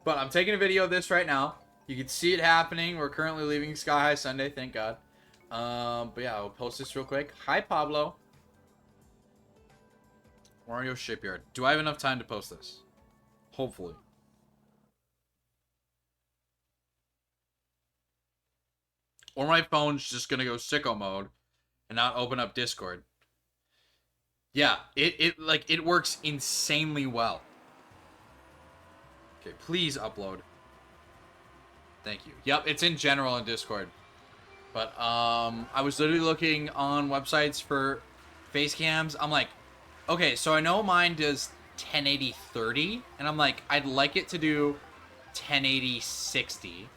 But I'm taking a video of this right now. You can see it happening. We're currently leaving Sky High Sunday, thank God. But yeah, I'll post this real quick. Hi, Pablo. Mario Shipyard. Do I have enough time to post this? Hopefully. Or my phone's just gonna go sicko mode and not open up Discord. Yeah, it works insanely well. Okay, please upload. Thank you. Yep, it's in general in Discord. But I was literally looking on websites for face cams. I'm like, okay, so I know mine does 1080 30, and I'm like, I'd like it to do 1080 60,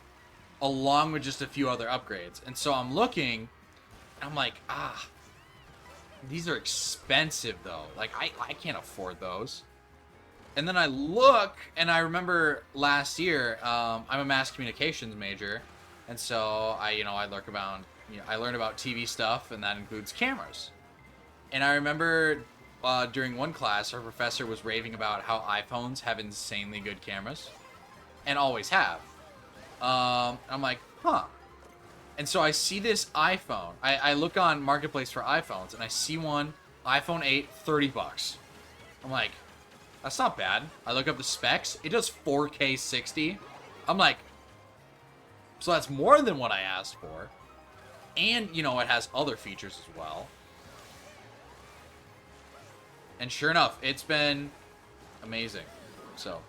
along with just a few other upgrades. And so I'm looking, and I'm like, these are expensive though. Like I can't afford those. And then I look, and I remember last year, I'm a mass communications major, and so I learned about TV stuff, and that includes cameras. And I remember during one class, our professor was raving about how iPhones have insanely good cameras, and always have. I'm like, huh. And so I see this iPhone. I look on Marketplace for iPhones, and I see one, iPhone 8, $30. I'm like, that's not bad. I look up the specs. It does 4K 60. I'm like, so that's more than what I asked for. And, it has other features as well. And sure enough, it's been amazing. So,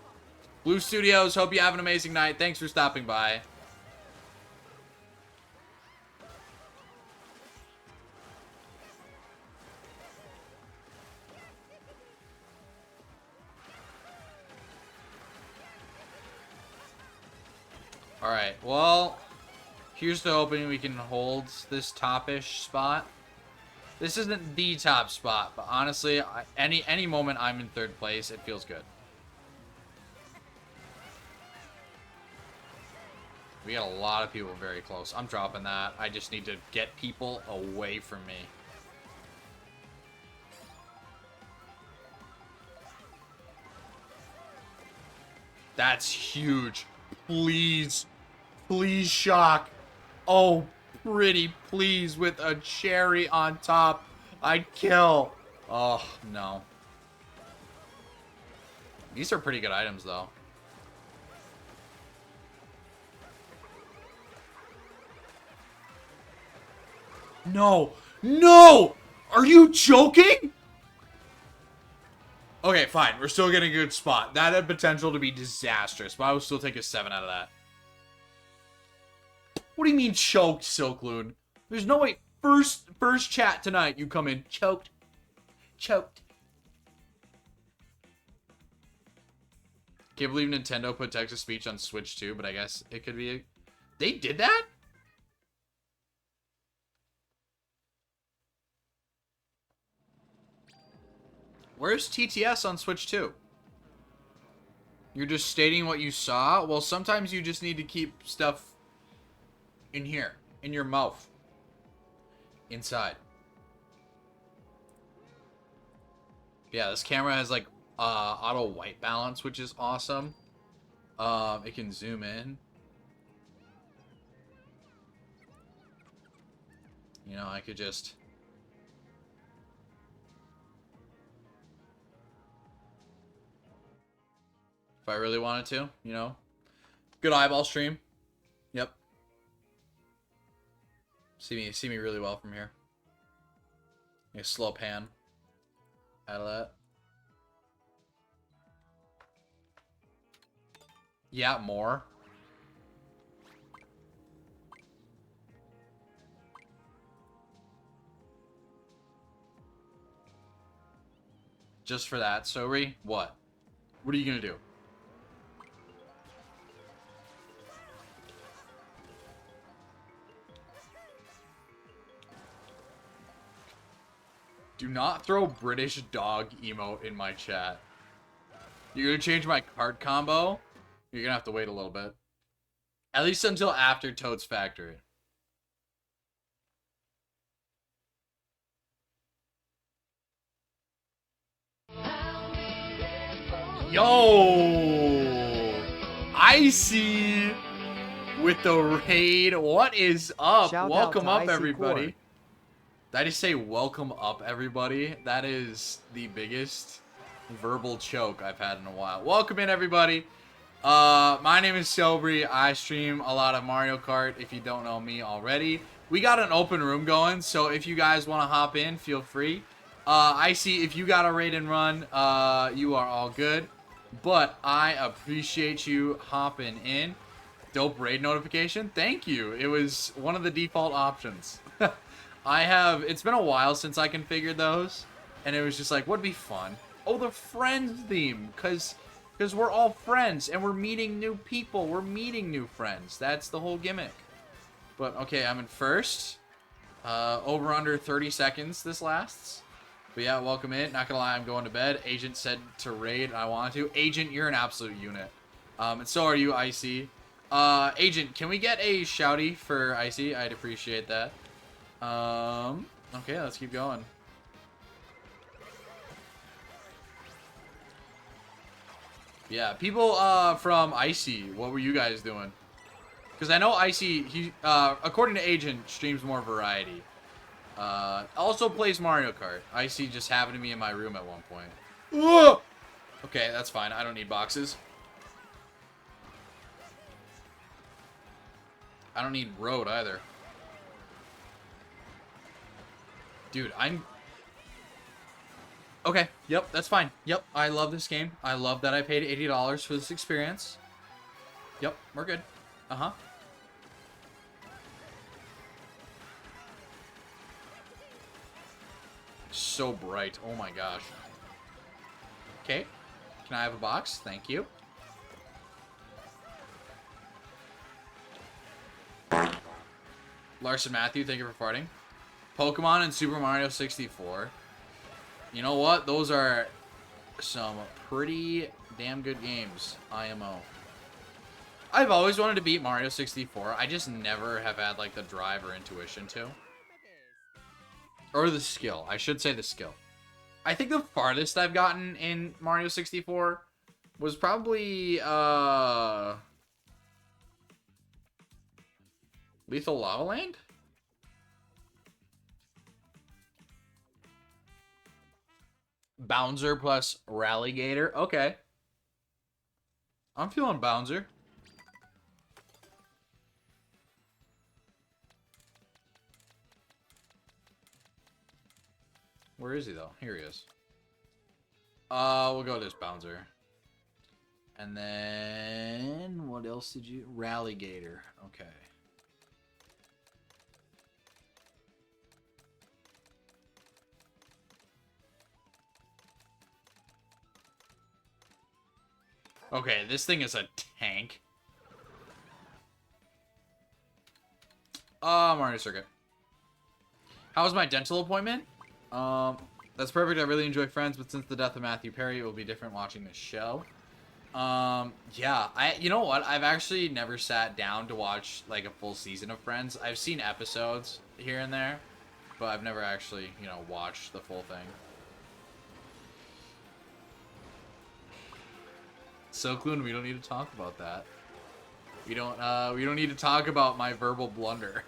Blue Studios, hope you have an amazing night. Thanks for stopping by. Alright, well, here's the hoping we can hold this top-ish spot. This isn't the top spot, but honestly, any moment I'm in third place, it feels good. We got a lot of people very close. I'm dropping that. I just need to get people away from me. That's huge. Please. Please, shock. Oh, pretty please, with a cherry on top. I'd kill. Oh, no. These are pretty good items, though. No. No! Are you joking? Okay, fine. We're still getting a good spot. That had potential to be disastrous, but I would still take a 7 out of that. What do you mean choked, Silkloon? There's no way. First chat tonight, you come in choked. Choked. Can't believe Nintendo put text-to-speech on Switch too, but I guess it could be They did that? Where's TTS on Switch 2? You're just stating what you saw? Well, sometimes you just need to keep stuff in here, in your mouth, inside. Yeah, this camera has like auto white balance, which is awesome. It can zoom in. I could just if I really wanted to, good eyeball stream. Yep. See me really well from here. A slow pan out of that. Yeah, more. Just for that, Sori? What? What are you gonna do? Do not throw British dog emote in my chat. You're gonna change my card combo? You're gonna have to wait a little bit. At least until after Toad's Factory. Yo! Icy with the raid. What is up? Shout out Welcome to up, Icy everybody. Core. Did I just say welcome up, everybody? That is the biggest verbal choke I've had in a while. Welcome in, everybody. My name is Sobri. I stream a lot of Mario Kart, if you don't know me already. We got an open room going, so if you guys want to hop in, feel free. Icy, if you got a raid and run, you are all good. But I appreciate you hopping in. Dope raid notification. Thank you. It was one of the default options. It's been a while since I configured those. And it was just like, what'd be fun? Oh, the friends theme. Because we're all friends and we're meeting new people. We're meeting new friends. That's the whole gimmick. But, okay, I'm in first. Over under 30 seconds this lasts. But yeah, welcome in. Not gonna lie, I'm going to bed. Agent said to raid, and I wanted to. Agent, you're an absolute unit. And so are you, Icy. Agent, can we get a shouty for Icy? I'd appreciate that. Okay, let's keep going. Yeah, people from Icy, what were you guys doing? Because I know Icy, he according to Agent, streams more variety. Also plays Mario Kart. Icy just happened to be in my room at one point. Whoa! Okay, that's fine. I don't need boxes. I don't need road either. Dude, I'm... Okay, yep, that's fine. Yep, I love this game. I love that I paid $80 for this experience. Yep, we're good. Uh-huh. So bright. Oh my gosh. Okay. Can I have a box? Thank you. Larson Matthew, thank you for farting. Pokemon and Super Mario 64. You know what? Those are some pretty damn good games. IMO. I've always wanted to beat Mario 64. I just never have had like the drive or intuition to. Or the skill. I should say the skill. I think the farthest I've gotten in Mario 64 was probably, Lethal Lava Land? Bouncer plus Rallygator. Okay. I'm feeling Bouncer. Where is he, though? Here he is. We'll go this Bouncer. And then... what else did you... Rallygator. Okay. Okay, this thing is a tank. Mario Circuit. How was my dental appointment? That's perfect. I really enjoy Friends, but since the death of Matthew Perry, it will be different watching this show. Yeah, you know what? I've actually never sat down to watch, like, a full season of Friends. I've seen episodes here and there, but I've never actually, you know, watched the full thing. So, Clune, we don't need to talk about that. We don't need to talk about my verbal blunder.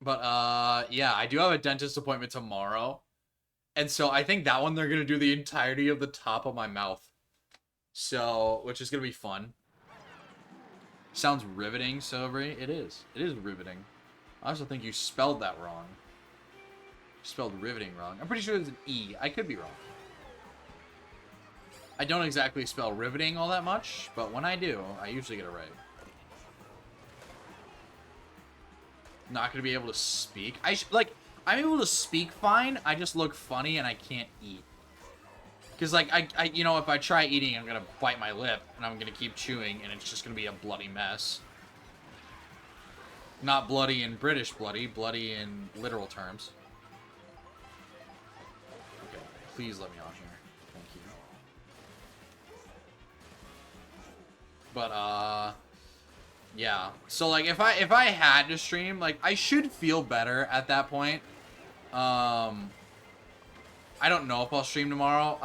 But, yeah, I do have a dentist appointment tomorrow. And so I think that one they're going to do the entirety of the top of my mouth. So, which is going to be fun. Sounds riveting, Sobri. It is. It is riveting. I also think you spelled that wrong. You spelled riveting wrong. I'm pretty sure there's an E. I could be wrong. I don't exactly spell riveting all that much, but when I do, I usually get it right. Not gonna be able to speak. I'm able to speak fine. I just look funny and I can't eat. Because, like, you know, if I try eating, I'm gonna bite my lip and I'm gonna keep chewing and it's just gonna be a bloody mess. Not bloody in British bloody, bloody in literal terms. Okay, please let me on here. Thank you. But, Yeah. So like if I had to stream, like I should feel better at that point. I don't know if I'll stream tomorrow.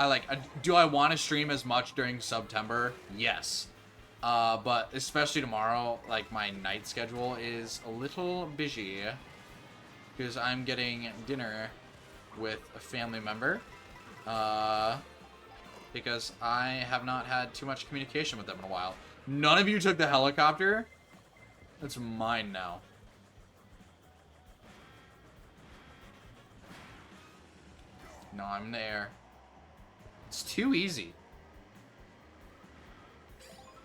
Do I want to stream as much during September? Yes. But especially tomorrow, like my night schedule is a little busy because I'm getting dinner with a family member. Because I have not had too much communication with them in a while. None of you took the helicopter? That's mine now. No, I'm in the air. It's too easy.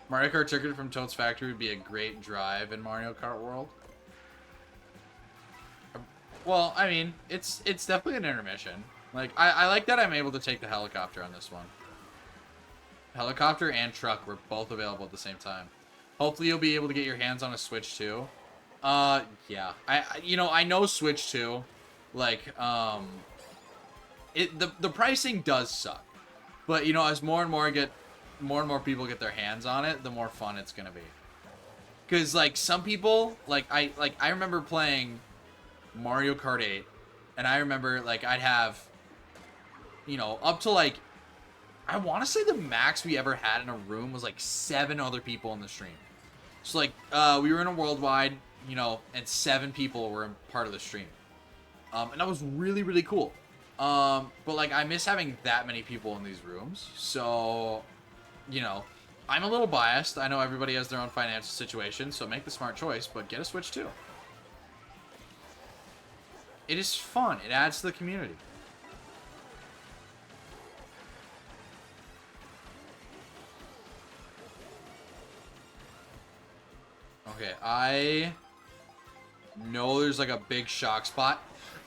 Mario Kart Circuit from Toad's Factory would be a great drive in Mario Kart World. Well, I mean, it's definitely an intermission. Like, I like that I'm able to take the helicopter on this one. Helicopter and truck were both available at the same time. Hopefully you'll be able to get your hands on a Switch too. Yeah. I know Switch too. Like, the pricing does suck. But, as more and more people get their hands on it, the more fun it's gonna be. Cause like some people, I remember playing Mario Kart 8, and I remember like I'd have, up to like, I want to say the max we ever had in a room was like 7 other people in the stream. So like we were in a worldwide, and 7 people were part of the stream, and that was really, really cool. But like I miss having that many people in these rooms. So, I'm a little biased. I know everybody has their own financial situation, so make the smart choice, but get a Switch too. It is fun. It adds to the community. Okay, I know there's like a big shock spot.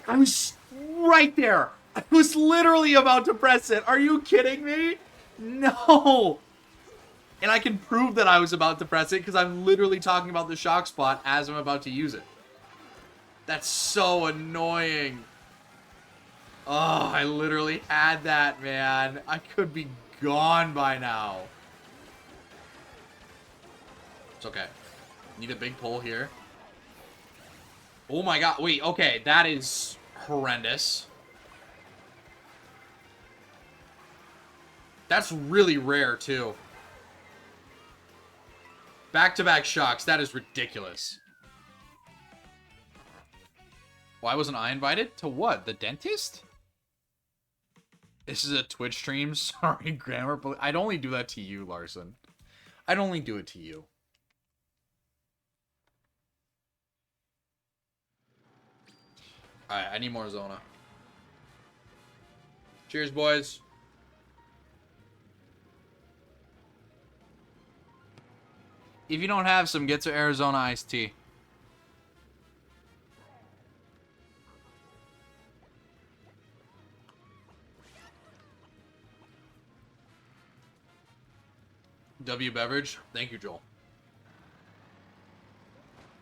I was right there. I was literally about to press it. Are you kidding me? No. And I can prove that I was about to press it because I'm literally talking about the shock spot as I'm about to use it. That's so annoying. Oh, I literally had that, man. I could be gone by now. It's okay. Need a big pull here. Oh my god. Wait, okay. That is horrendous. That's really rare, too. Back-to-back shocks. That is ridiculous. Why wasn't I invited? To what? The dentist? This is a Twitch stream. Sorry, grammar. But I'd only do that to you, Larson. I'd only do it to you. Alright, I need more Zona. Cheers, boys. If you don't have some, get to Arizona iced tea. W Beverage. Thank you, Joel.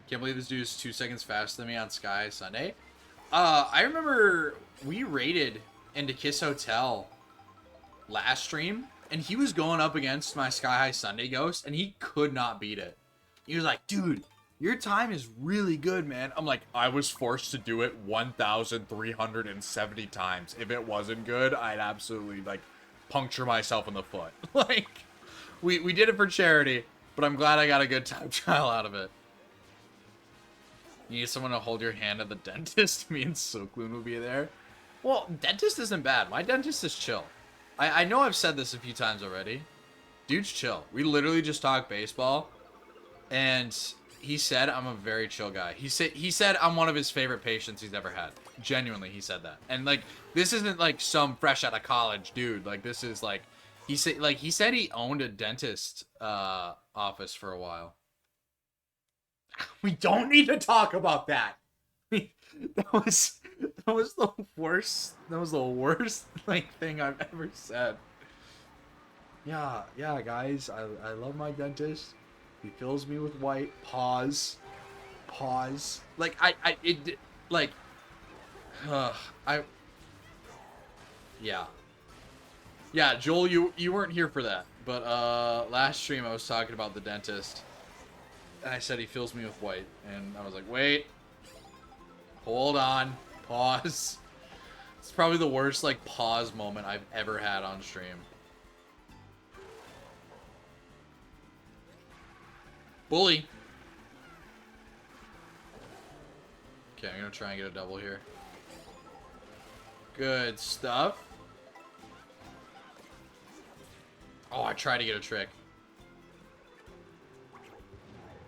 Can't believe this dude is 2 seconds faster than me on Sky Sunday. I remember we raided into Kiss Hotel last stream, and he was going up against my Sky High Sunday Ghost, and he could not beat it. He was like, dude, your time is really good, man. I'm like, I was forced to do it 1,370 times. If it wasn't good, I'd absolutely, like, puncture myself in the foot. Like, we did it for charity, but I'm glad I got a good time trial out of it. You need someone to hold your hand at the dentist? Me and Silkloon will be there. Well, dentist isn't bad. My dentist is chill. I know I've said this a few times already. Dude's chill. We literally just talk baseball, and he said I'm a very chill guy. He said I'm one of his favorite patients he's ever had. Genuinely, he said that. And like, this isn't like some fresh out of college dude. Like, this is like, he said he owned a dentist office for a while. We don't need to talk about that. That was the worst. That was the worst like thing I've ever said. Yeah, guys. I love my dentist. He fills me with white. Pause. Like Yeah, Joel, you weren't here for that. But last stream I was talking about the dentist. And I said he fills me with white. And I was like, wait. Hold on. Pause. It's probably the worst, like, pause moment I've ever had on stream. Bully. Okay, I'm gonna try and get a double here. Good stuff. Oh, I tried to get a trick.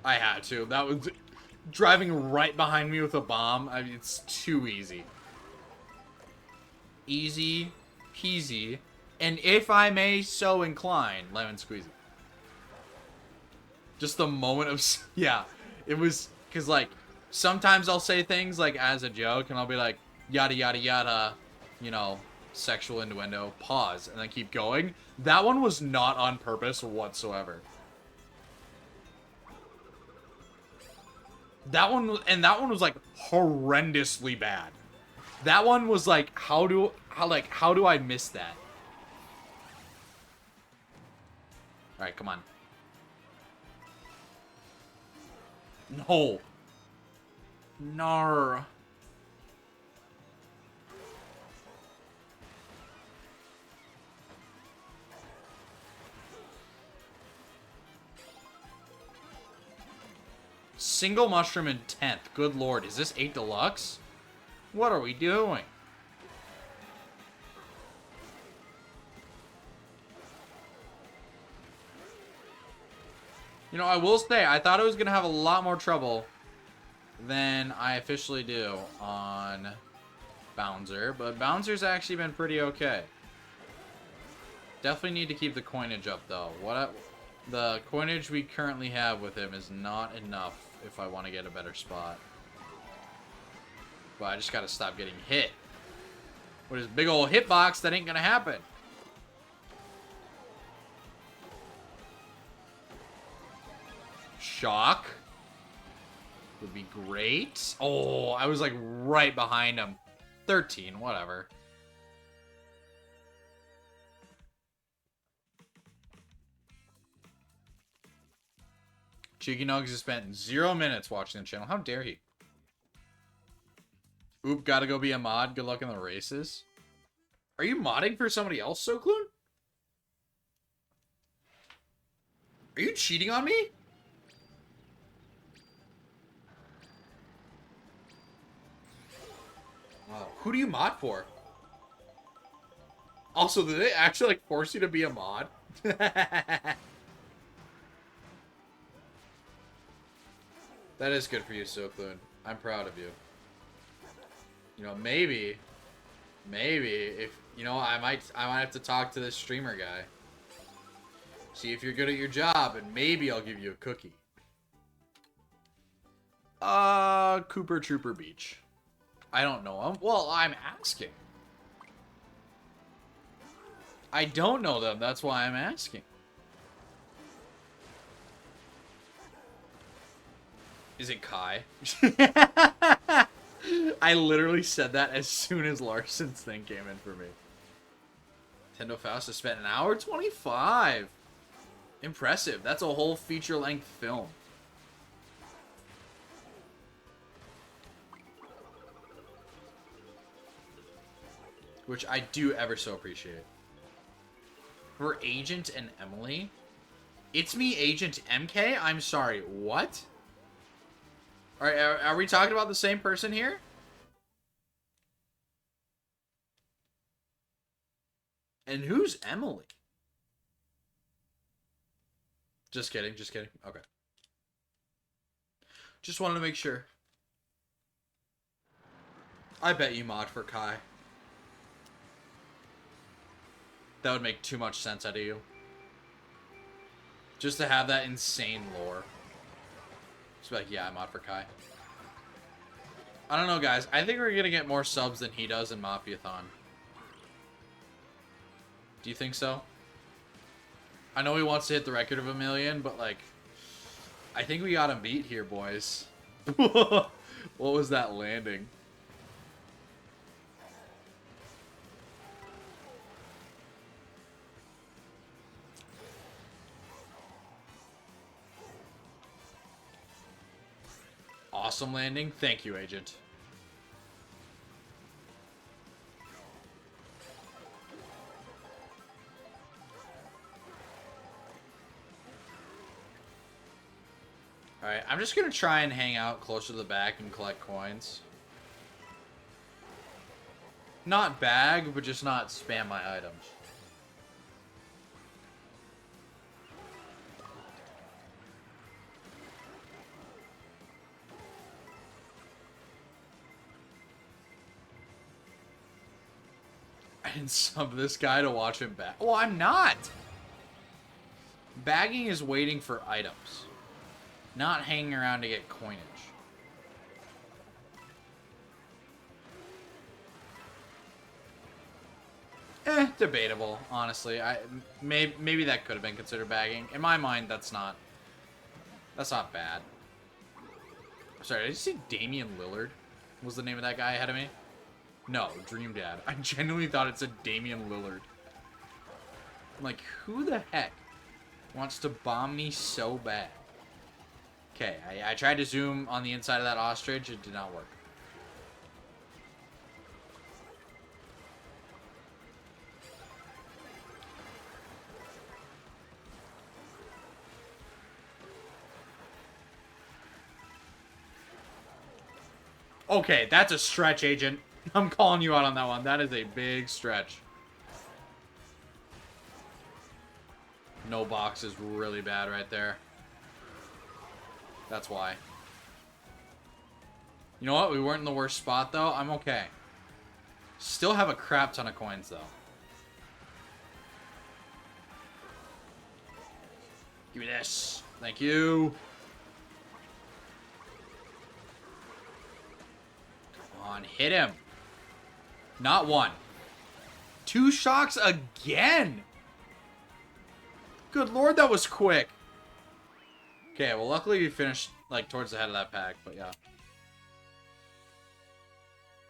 I had to. That was driving right behind me with a bomb. I mean, it's too easy. Easy peasy. And if I may so incline, lemon squeezy. Just the moment of... Yeah. It was... Because, like, sometimes I'll say things, like, as a joke, and I'll be like, yada, yada, yada, you know, sexual innuendo, pause, and then keep going. That one was not on purpose whatsoever. That one was like horrendously bad. That one was like, how do I miss that? All right, come on. No. Nar. Single mushroom in 10th. Good lord. Is this 8 deluxe? What are we doing? You know, I will say, I thought I was going to have a lot more trouble than I officially do on Bouncer, but Bouncer's actually been pretty okay. Definitely need to keep the coinage up, though. The coinage we currently have with him is not enough if I want to get a better spot. But I just got to stop getting hit. With his big old hitbox, that ain't going to happen. Shock would be great. Oh, I was like right behind him. 13, whatever. Cheeky Nugs has spent 0 minutes watching the channel. How dare he? Oop, gotta go be a mod. Good luck in the races. Are you modding for somebody else, Sokloon? Are you cheating on me? Wow. Who do you mod for? Also, did they actually like force you to be a mod? That is good for you, Sokloon. I'm proud of you. You know, maybe, if you know, I might have to talk to this streamer guy. See if you're good at your job, and maybe I'll give you a cookie. Cooper Trooper Beach. I don't know him. Well, I'm asking. I don't know them. That's why I'm asking. Is it Kai? I literally said that as soon as Larson's thing came in for me. Nintendo Faust has spent 1 hour 25. Impressive. That's a whole feature-length film. Which I do ever so appreciate. For Agent and Emily? It's me, Agent MK? I'm sorry, what? Are we talking about the same person here? And who's Emily? Just kidding, just kidding. Okay. Just wanted to make sure. I bet you mod for Kai. That would make too much sense out of you. Just to have that insane lore. Just be like, yeah, I mod for Kai. I don't know, guys. I think we're going to get more subs than he does in Mafiathon. Do you think so? I know he wants to hit the record of 1 million, but, like, I think we got him beat here, boys. What was that landing? Awesome landing. Thank you, Agent. Alright, I'm just going to try and hang out closer to the back and collect coins. Not bag, but just not spam my items. I didn't sub this guy to watch him bag. Well, I'm not! Bagging is waiting for items. Not hanging around to get coinage. Debatable, honestly. Maybe that could have been considered bagging. In my mind, that's not bad. Sorry, did you see Damian Lillard was the name of that guy ahead of me? No, Dream Dad. I genuinely thought it said Damian Lillard. I'm like, who the heck wants to bomb me so bad? Okay, I tried to zoom on the inside of that ostrich. It did not work. Okay, that's a stretch, Agent. I'm calling you out on that one. That is a big stretch. No box is really bad right there. That's why. You know what? We weren't in the worst spot, though. I'm okay. Still have a crap ton of coins, though. Give me this. Thank you. Come on, hit him. Not one. 2 shocks again. Good lord, that was quick. Okay, well, luckily we finished, like, towards the head of that pack, but yeah.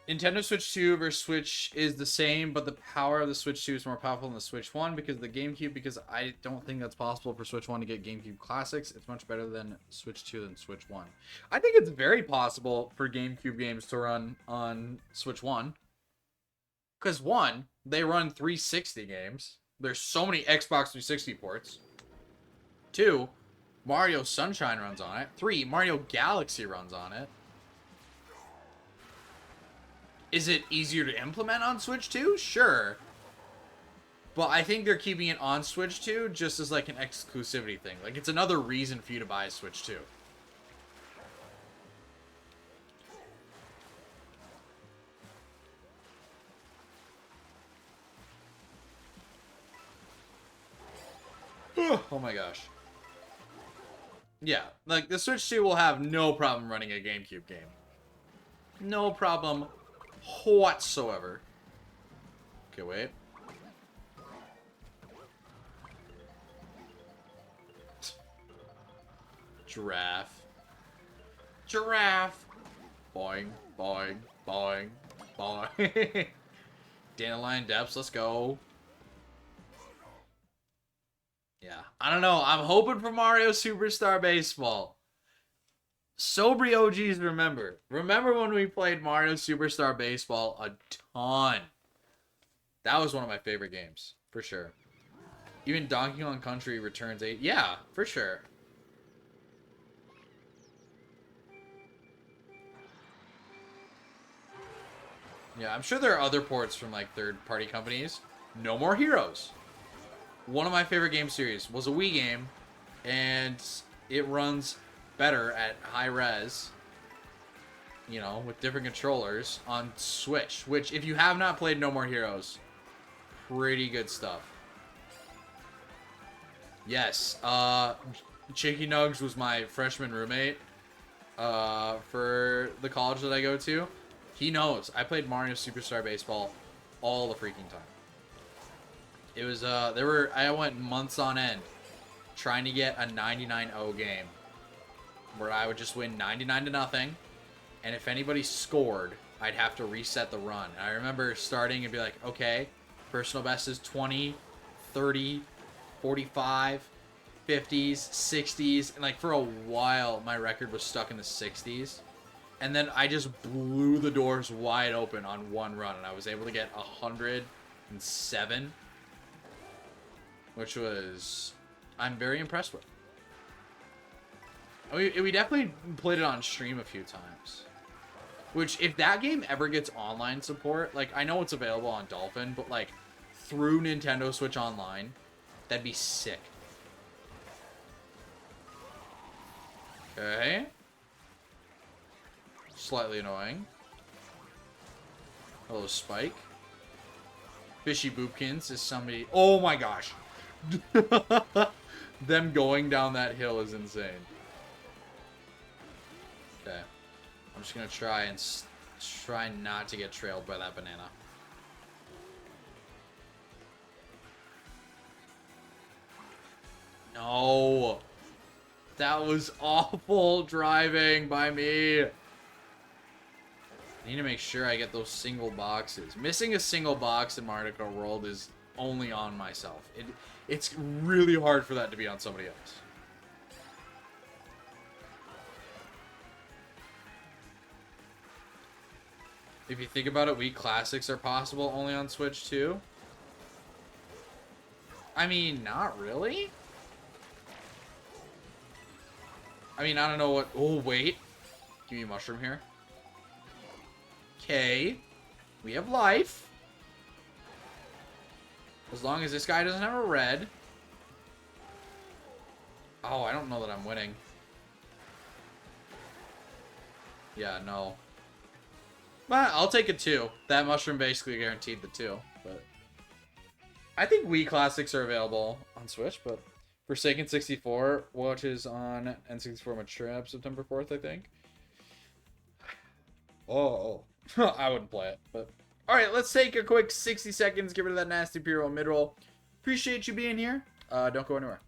Nintendo Switch 2 versus Switch is the same, but the power of the Switch 2 is more powerful than the Switch 1 because of the GameCube, because I don't think that's possible for Switch 1 to get GameCube Classics. It's much better than Switch 2 than Switch 1. I think it's very possible for GameCube games to run on Switch 1. Because, 1, they run 360 games. There's so many Xbox 360 ports. 2, Mario Sunshine runs on it. 3, Mario Galaxy runs on it. Is it easier to implement on Switch 2? Sure. But I think they're keeping it on Switch 2 just as like an exclusivity thing. Like, it's another reason for you to buy a Switch 2. Oh my gosh. Yeah, like, the Switch 2 will have no problem running a GameCube game. No problem whatsoever. Okay, wait. Giraffe. Giraffe. Boing, boing, boing, boing. Dandelion Depths, let's go. Yeah, I don't know. I'm hoping for Mario Superstar Baseball. Sobri OGs remember. Remember when we played Mario Superstar Baseball a ton? That was one of my favorite games, for sure. Even Donkey Kong Country Returns 8. Yeah, for sure. Yeah, I'm sure there are other ports from like third-party companies. No More Heroes. One of my favorite game series was a Wii game, and it runs better at high res, you know, with different controllers on Switch, which, if you have not played No More Heroes, pretty good stuff. Yes, Chicky Nugs was my freshman roommate for the college that I go to. He knows. I played Mario Superstar Baseball all the freaking time. It was, I went months on end trying to get a 99-0 game where I would just win 99-0, and if anybody scored, I'd have to reset the run. And I remember starting and be like, okay, personal best is 20, 30, 45, 50s, 60s, and like for a while my record was stuck in the 60s. And then I just blew the doors wide open on one run, and I was able to get 107, which was I'm very impressed with. We definitely played it on stream a few times. Which, if that game ever gets online support, like, I know it's available on Dolphin, but, like, through Nintendo Switch Online, that'd be sick. Okay. Slightly annoying. Hello, Spike. Fishy Boopkins is somebody... Oh my gosh! Them going down that hill is insane. Okay. I'm just gonna try and try not to get trailed by that banana. No! That was awful driving by me! I need to make sure I get those single boxes. Missing a single box in Mario Kart World is only on myself. It's really hard for that to be on somebody else. If you think about it, Wii Classics are possible only on Switch too. I mean, not really. I mean, I don't know what... Oh, wait. Give me a mushroom here. Okay. We have life. As long as this guy doesn't have a red. Oh, I don't know that I'm winning. Yeah, no. But I'll take a 2. That mushroom basically guaranteed the 2. But I think Wii Classics are available on Switch, but Forsaken 64, which is on N64 Mature App September 4th, I think. Oh. I wouldn't play it, but... Alright, let's take a quick 60 seconds, get rid of that nasty Pyro mid-roll. Appreciate you being here. Don't go anywhere.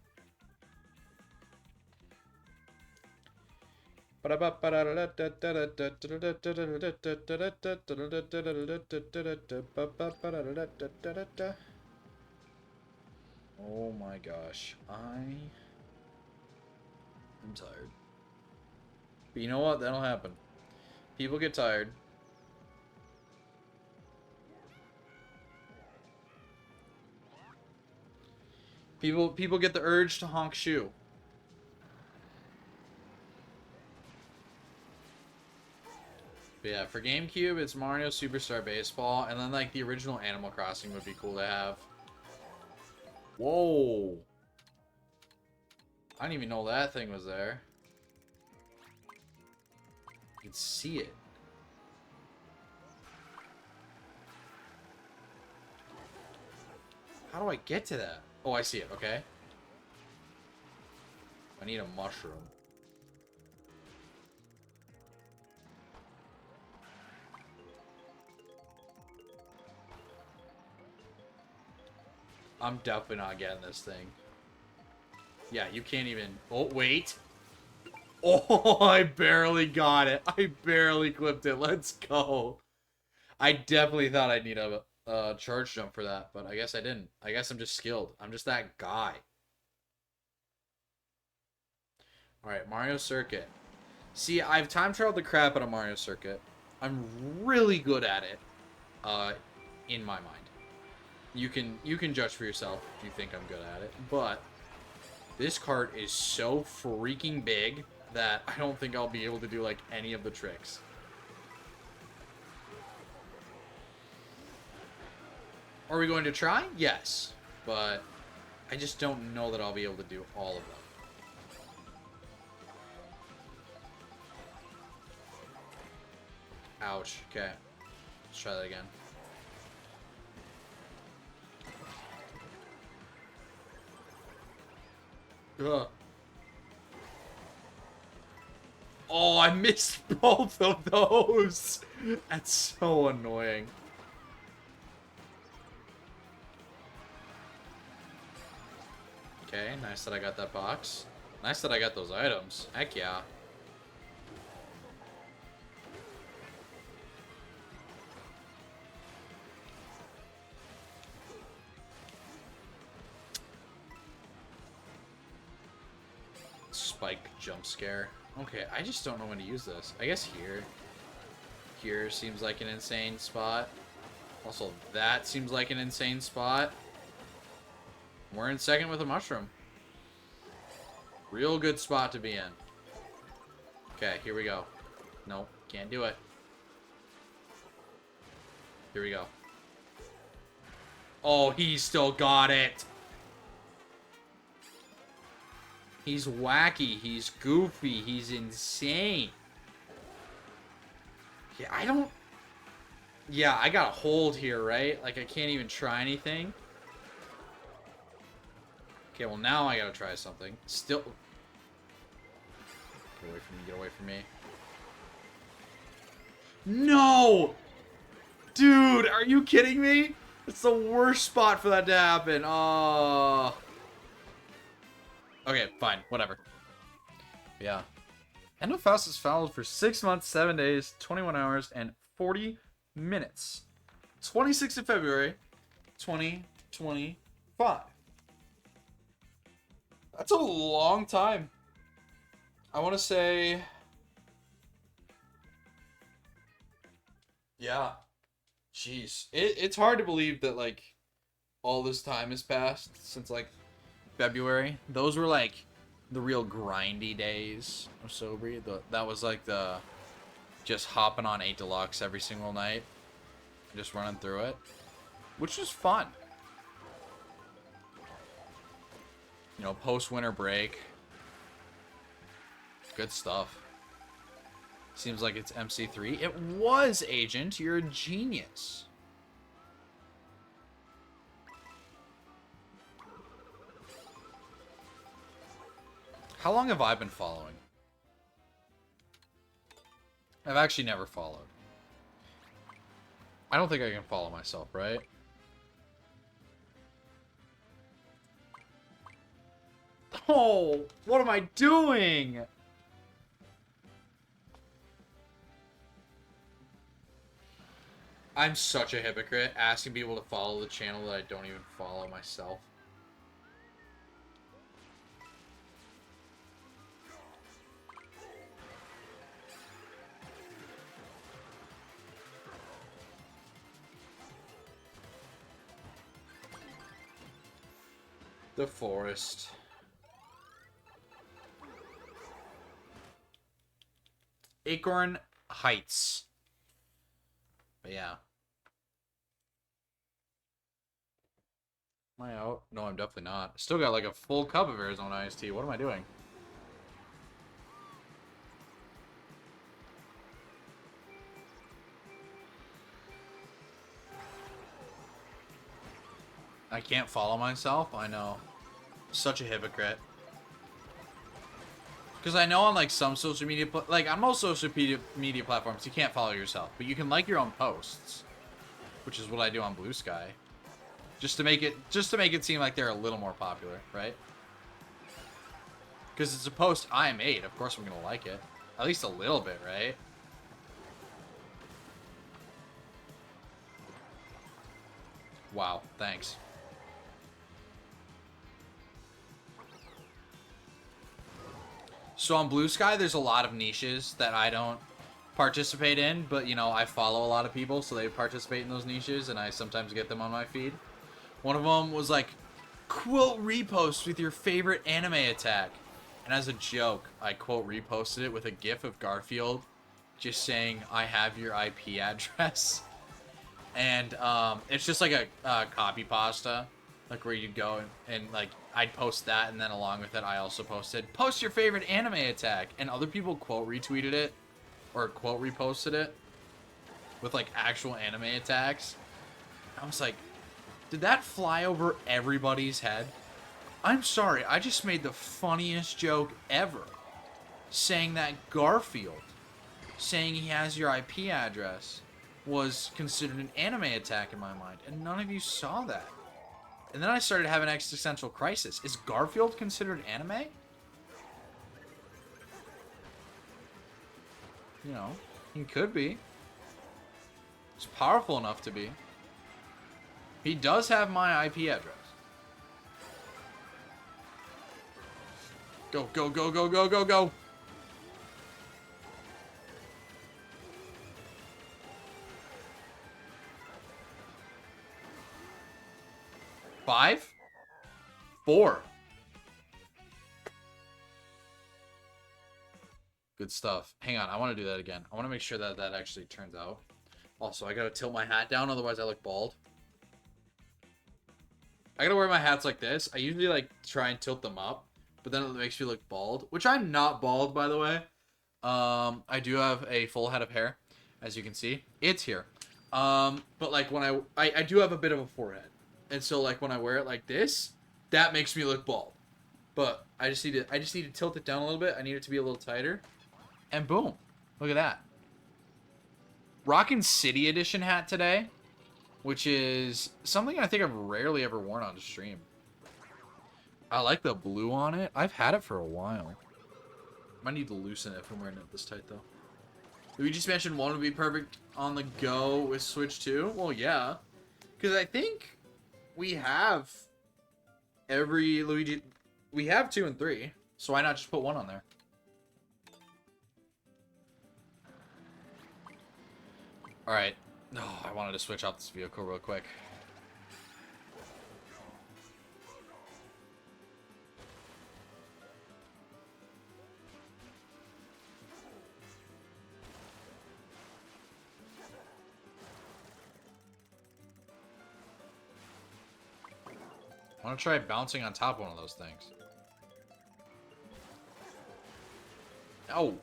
Oh my gosh, I'm tired. But you know what? That'll happen. People get tired. People get the urge to honk shoe. But yeah, for GameCube, it's Mario Superstar Baseball, and then like the original Animal Crossing would be cool to have. Whoa! I didn't even know that thing was there. You can see it. How do I get to that? Oh, I see it, okay. I need a mushroom. I'm definitely not getting this thing. Yeah, you can't even... Oh, wait. Oh, I barely got it. I barely clipped it. Let's go. I definitely thought I'd need a charge jump for that, but I guess I didn't. I guess I'm just skilled. I'm just that guy. Alright, Mario Circuit. See, I've time traveled the crap out of Mario Circuit. I'm really good at it, in my mind. You can judge for yourself if you think I'm good at it, but this cart is so freaking big that I don't think I'll be able to do like any of the tricks. Are we going to try? Yes, but I just don't know that I'll be able to do all of them. Ouch. Okay. Let's try that again. Ugh. Oh, I missed both of those. That's so annoying. Okay, nice that I got that box. Nice that I got those items. Heck yeah. Spike jump scare. Okay, I just don't know when to use this. I guess here. Here seems like an insane spot. Also, that seems like an insane spot. We're in second with a mushroom. Real good spot to be in. Okay, here we go. Nope, can't do it. Here we go. Oh, he still got it. He's wacky. He's goofy. He's insane. Yeah, I don't... Yeah, I got a hold here, right? Like, I can't even try anything. Okay, well, now I gotta try something. Still... Get away from me. Get away from me. No! Dude, are you kidding me? It's the worst spot for that to happen. Oh. Okay, fine. Whatever. Yeah. End of Faust is fouled for 6 months, 7 days, 21 hours, and 40 minutes. 26th of February, 2025. That's a long time. I want to say... Yeah. Jeez. It's hard to believe that, like, all this time has passed since, like, February. Those were, like, the real grindy days of Sobri. That was, like, the just hopping on 8 Deluxe every single night. Just running through it. Which was fun. You know, post-winter break. Good stuff. Seems like it's MC3. It was, Agent. You're a genius. How long have I been following? I've actually never followed. I don't think I can follow myself, right? Oh, what am I doing? I'm such a hypocrite asking people to follow the channel that I don't even follow myself. The forest. Acorn Heights. But yeah. Am I out? No, I'm definitely not. Still got like a full cup of Arizona iced tea. What am I doing? I can't follow myself? I know. Such a hypocrite. Because I know on like some social media, like on most social media platforms, you can't follow yourself, but you can like your own posts, which is what I do on Blue Sky, just to make it seem like they're a little more popular, right? Because it's a post I made, of course I'm gonna like it, at least a little bit, right? Wow, thanks. So on Blue Sky, there's a lot of niches that I don't participate in, but, you know, I follow a lot of people, so they participate in those niches, and I sometimes get them on my feed. One of them was like, quote repost with your favorite anime attack. And as a joke, I quote reposted it with a gif of Garfield just saying, I have your IP address. And it's just like a copy pasta, like where you'd go and like, I'd post that, and then along with it, I also posted, post your favorite anime attack, and other people quote retweeted it, or quote reposted it, with like actual anime attacks. I was like, did that fly over everybody's head? I'm sorry, I just made the funniest joke ever, saying that Garfield, saying he has your IP address, was considered an anime attack in my mind, and none of you saw that. And then I started having an existential crisis. Is Garfield considered anime? You know, he could be. He's powerful enough to be. He does have my IP address. Go, go, go, go, go, go, go. 5? 4. Good stuff. Hang on, I want to do that again. I want to make sure that that actually turns out. Also, I gotta tilt my hat down, otherwise I look bald. I gotta wear my hats like this. I usually like try and tilt them up, but then it makes me look bald, which I'm not bald, by the way. I do have a full head of hair, as you can see. It's here. But like when I do have a bit of a forehead, and so like when I wear it like this, that makes me look bald. But I just need to tilt it down a little bit. I need it to be a little tighter, and boom, look at that. Rockin' City Edition hat today, which is something I think I've rarely ever worn on stream. I like the blue on it. I've had it for a while. Might need to loosen it if I'm wearing it this tight, though. Luigi's Mansion 1 would be perfect on the go with Switch 2. Well, yeah. Because I think we have every Luigi... We have 2 and 3. So why not just put 1 on there? Alright. Oh, I wanted to switch out this vehicle real quick. I want to try bouncing on top of one of those things. Oh.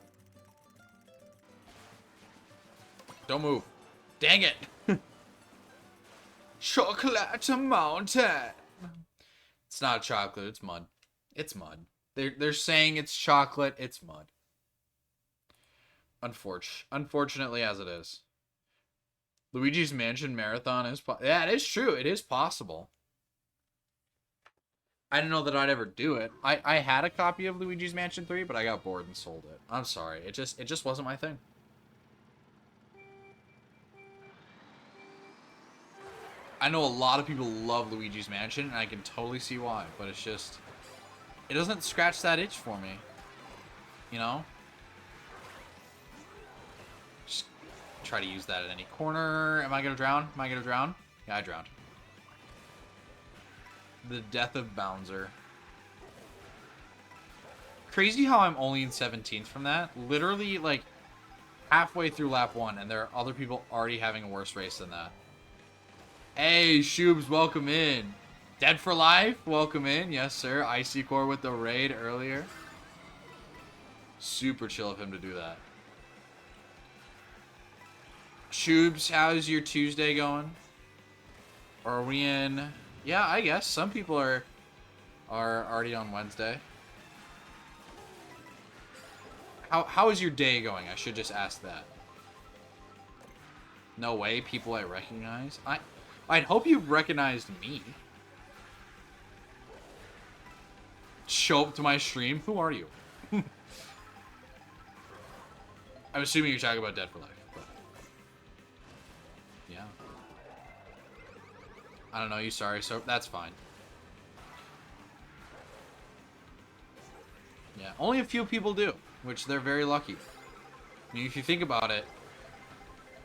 Don't move. Dang it. Chocolate mountain. It's not chocolate, it's mud. It's mud. They're saying it's chocolate, it's mud. Unfortunately as it is. Luigi's Mansion Marathon is yeah, it is true. It is possible. I didn't know that I'd ever do it. I had a copy of Luigi's Mansion 3, but I got bored and sold it. I'm sorry. It just wasn't my thing. I know a lot of people love Luigi's Mansion, and I can totally see why, but it's just... It doesn't scratch that itch for me. You know? Just try to use that at any corner. Am I gonna drown? Am I gonna drown? Yeah, I drowned. The death of Bowser. Crazy how I'm only in 17th from that. Literally, like, halfway through lap 1, and there are other people already having a worse race than that. Hey, Shoobs, welcome in. Dead for Life, welcome in. Yes, sir. Icy Core with the raid earlier. Super chill of him to do that. Shoobs, how's your Tuesday going? Are we in... Yeah, I guess. Some people are already on Wednesday. How is your day going? I should just ask that. No way, people I recognize. I'd hope you recognized me. Show up to my stream. Who are you? I'm assuming you're talking about Dead for Life. But yeah. I don't know you, sorry, so that's fine. Yeah, only a few people do, which they're very lucky. I mean, if you think about it,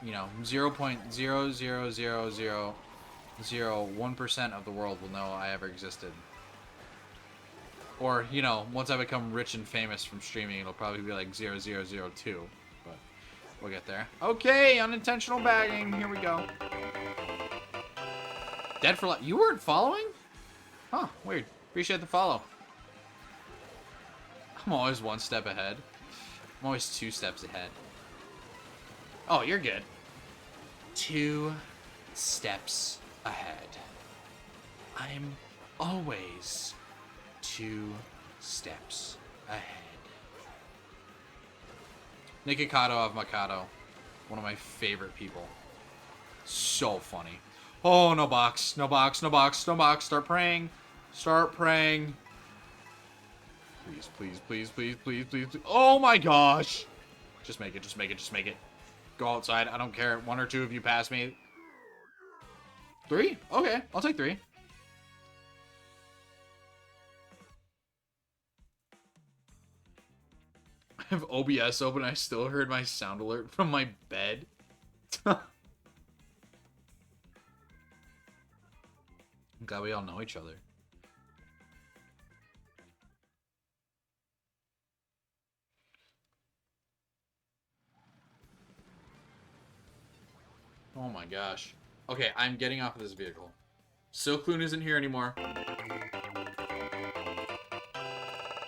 you know, 0.00001% of the world will know I ever existed. Or, you know, once I become rich and famous from streaming, it'll probably be like 0002. But we'll get there. Okay, unintentional bagging. Here we go. Dead for Life. You weren't following? Huh, weird. Appreciate the follow. I'm always one step ahead. I'm always 2 steps ahead. Oh, you're good. 2 steps ahead. I'm always 2 steps ahead. Nikocado of Mikado. One of my favorite people. So funny. Oh, no box. No box. No box. No box. Start praying. Start praying. Please, please, please, please, please, please, please. Oh my gosh. Just make it. Just make it. Just make it. Go outside. I don't care. 1 or 2 of you pass me. 3? Okay. I'll take 3. I have OBS open. I still heard my sound alert from my bed. I'm glad we all know each other. Oh my gosh. Okay, I'm getting off of this vehicle. Silkloon isn't here anymore.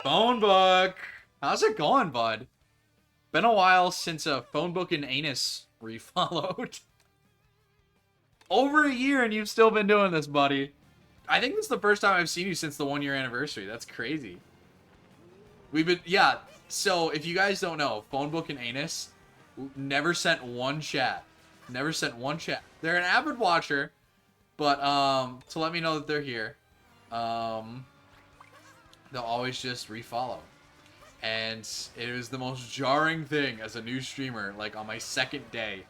Phone book! How's it going, bud? Been a while since a phone book and anus refollowed. Over a year and you've still been doing this, buddy. I think this is the first time I've seen you since the 1 year anniversary. That's crazy. We've been, yeah. So if you guys don't know, phone book and anus never sent one chat. Never sent one chat. They're an avid watcher, but to let me know that they're here, they'll always just refollow. And it was the most jarring thing as a new streamer, like on my second day,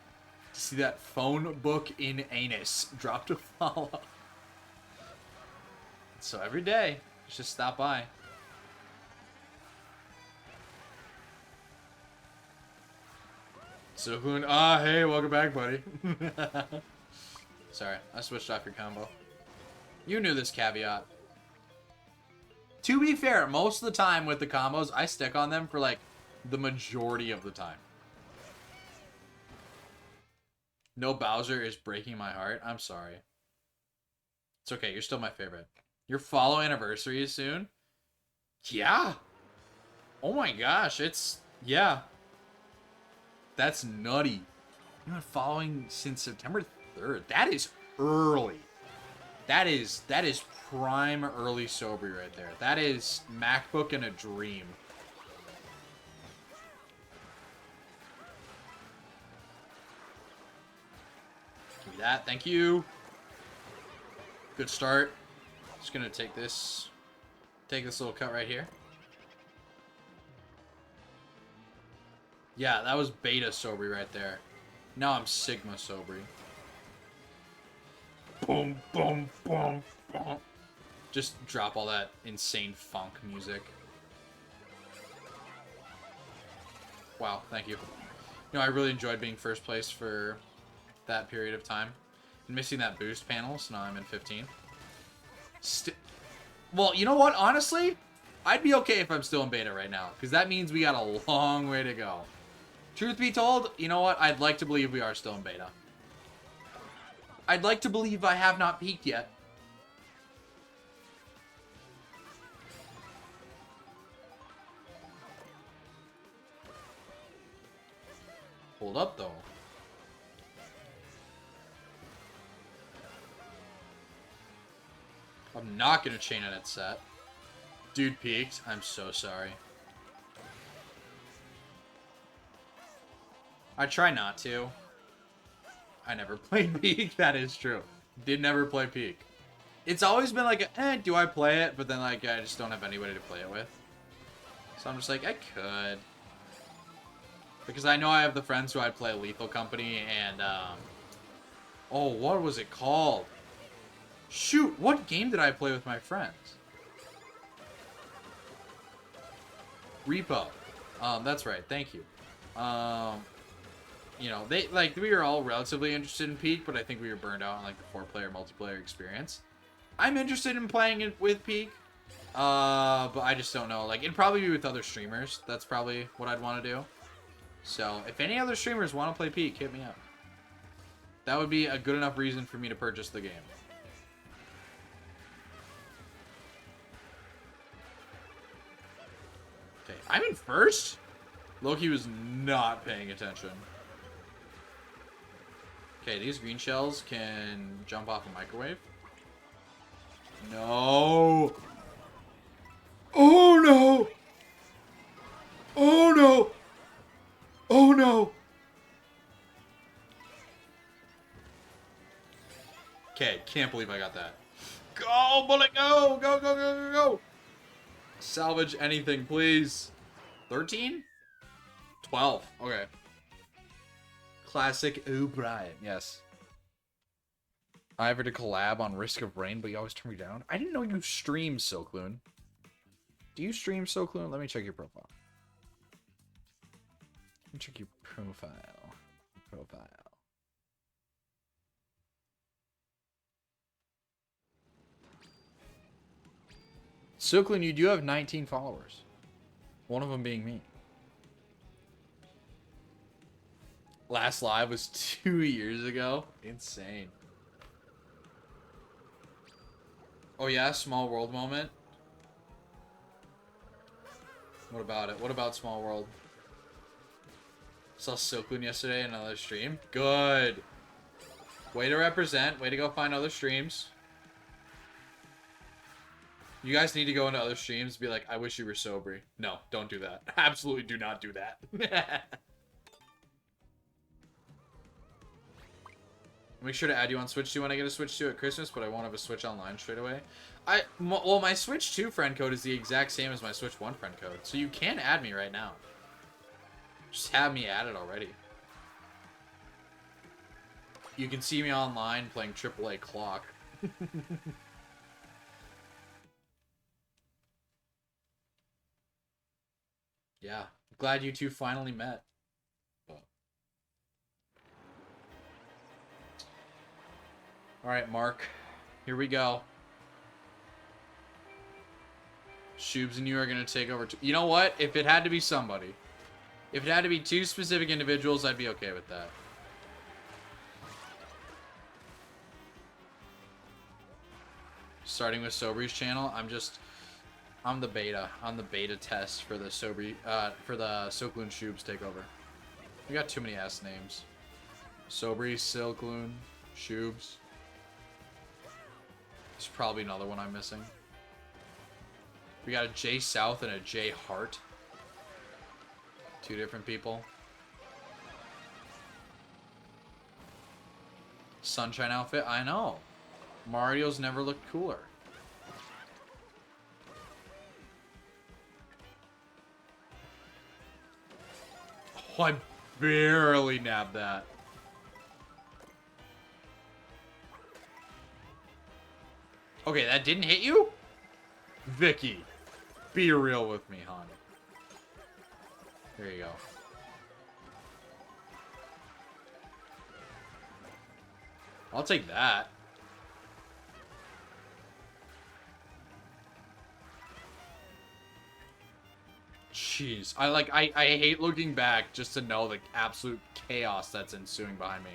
to see that phone book in anus drop to follow. So every day, just stop by. So hey, welcome back, buddy. Sorry, I switched off your combo. You knew this caveat. To be fair, most of the time with the combos, I stick on them for like the majority of the time. No Bowser is breaking my heart. I'm sorry. It's okay, you're still my favorite. Your follow anniversary is soon? Yeah. Oh my gosh, yeah. That's nutty. You've been following since September 3rd. That is early. That is prime early Sobri right there. That is MacBook and a dream. Give me that. Thank you. Good start. Just gonna take this little cut right here. Yeah, that was beta Sobri right there. Now I'm Sigma Sobri. Boom, boom, boom, boom. Just drop all that insane funk music. Wow, thank you. You know, I really enjoyed being first place for that period of time. And missing that boost panel, so now I'm in 15. Well, you know what? Honestly, I'd be okay if I'm still in beta right now. Because that means we got a long way to go. Truth be told, you know what? I'd like to believe we are still in beta. I'd like to believe I have not peaked yet. Hold up, though. I'm not going to chain it at set. Dude peaked. I'm so sorry. I try not to. I never played Peak. That is true. Did never play Peak. It's always been like, do I play it? But then, like, I just don't have anybody to play it with. So I'm just like, I could. Because I know I have the friends who I play Lethal Company and, oh, what was it called? Shoot, what game did I play with my friends? Repo. That's right. Thank you. You know, we were all relatively interested in Peak, but I think we were burned out on, like, the 4-player multiplayer experience. I'm interested in playing it with Peak, but I just don't know. Like, it'd probably be with other streamers. That's probably what I'd want to do. So, if any other streamers want to play Peak, hit me up. That would be a good enough reason for me to purchase the game. Okay, I'm in first? Loki was not paying attention. Okay, these green shells can jump off a microwave. No! Oh no! Oh no! Oh no! Okay, can't believe I got that. Go, bullet, go! Go, go, go, go, go! Salvage anything, please. 13? 12. Okay. Classic O'Brien. Yes. I ever to collab on Risk of Rain, but you always turn me down. I didn't know you stream Silkloon. Do you stream Silkloon? Let me check your profile. Let me check your profile. Silklin, you do have 19 followers. One of them being me. Last live was 2 years ago. Insane. Oh yeah, small world moment. What about it? What about small world? Saw Silkwoon yesterday in another stream. Good. Way to represent. Way to go find other streams. You guys need to go into other streams and be like, I wish you were sober. No, don't do that. Absolutely do not do that. Make sure to add you on Switch 2 when I get a Switch 2 at Christmas, but I won't have a Switch Online straight away. Well, my Switch 2 friend code is the exact same as my Switch 1 friend code, so you can add me right now. Just have me added already. You can see me online playing AAA Clock. Yeah, glad you two finally met. Alright, Mark. Here we go. Shoobs and you are going to take over. You know what? If it had to be somebody. If it had to be two specific individuals, I'd be okay with that. Starting with Sobri's channel, I'm the beta. I'm the beta test for the for the Silkloon Shoobs takeover. We got too many ass names. Sobri, Silkloon, Shoobs. There's probably another one I'm missing. We got a J South and a J Hart. Two different people. Sunshine outfit? I know. Mario's never looked cooler. Oh, I barely nabbed that. Okay, that didn't hit you? Vicky, be real with me, hon. There you go. I'll take that. Jeez. I hate looking back just to know the absolute chaos that's ensuing behind me.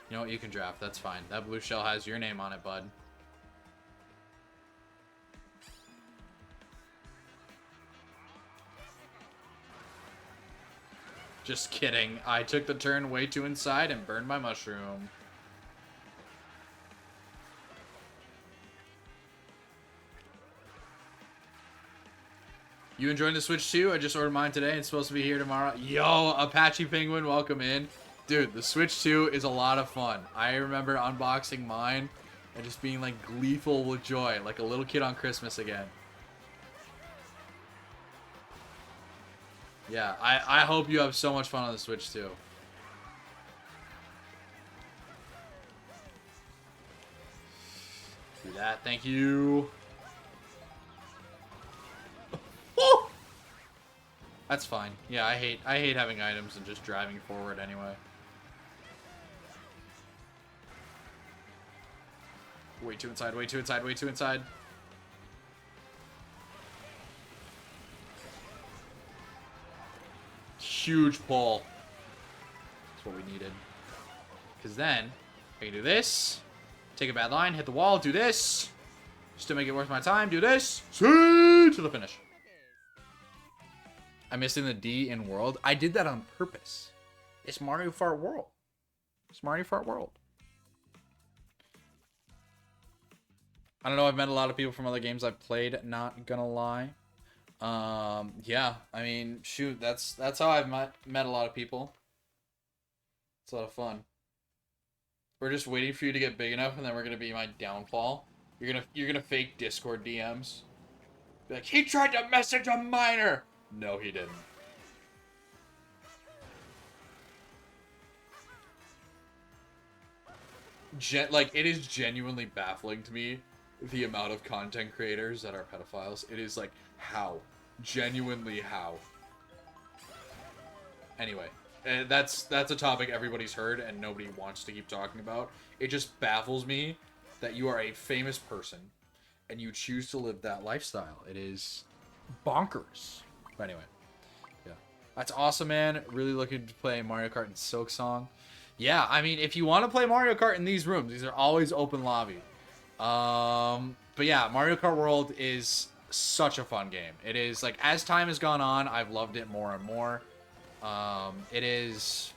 You know what? You can draft. That's fine. That blue shell has your name on it, bud. Just kidding. I took the turn way too inside and burned my mushroom. You enjoying the Switch 2? I just ordered mine today. It's supposed to be here tomorrow. Yo, Apache Penguin, welcome in. Dude, the Switch 2 is a lot of fun. I remember unboxing mine and just being like gleeful with joy, like a little kid on Christmas again. Yeah, I hope you have so much fun on the Switch too. Do that, thank you. Oh! That's fine. Yeah, I hate having items and just driving forward anyway. Way too inside, way too inside, way too inside. Huge pull. That's what we needed. Because then, I can do this. Take a bad line, hit the wall, do this. Still make it worth my time, do this. See to the finish. I'm missing the D in World. I did that on purpose. It's Mario Fart World. It's Mario Fart World. I don't know, I've met a lot of people from other games I've played, not gonna lie. Yeah, I mean, shoot, that's how I've met a lot of people. It's a lot of fun. We're just waiting for you to get big enough, and then we're gonna be my downfall. You're gonna fake Discord DMs. Be like, he tried to message a minor. No, he didn't. Like, it is genuinely baffling to me the amount of content creators that are pedophiles. It is like, how? Genuinely how? Anyway, that's a topic everybody's heard and nobody wants to keep talking about. It just baffles me that you are a famous person and you choose to live that lifestyle. It is bonkers. But anyway, yeah, that's awesome, man. Really looking to play Mario Kart and Silk Song. Yeah, I mean, if you want to play Mario Kart in these rooms, these are always open lobby. But yeah, Mario Kart World is such a fun game. It is, like, as time has gone on, I've loved it more and more. It is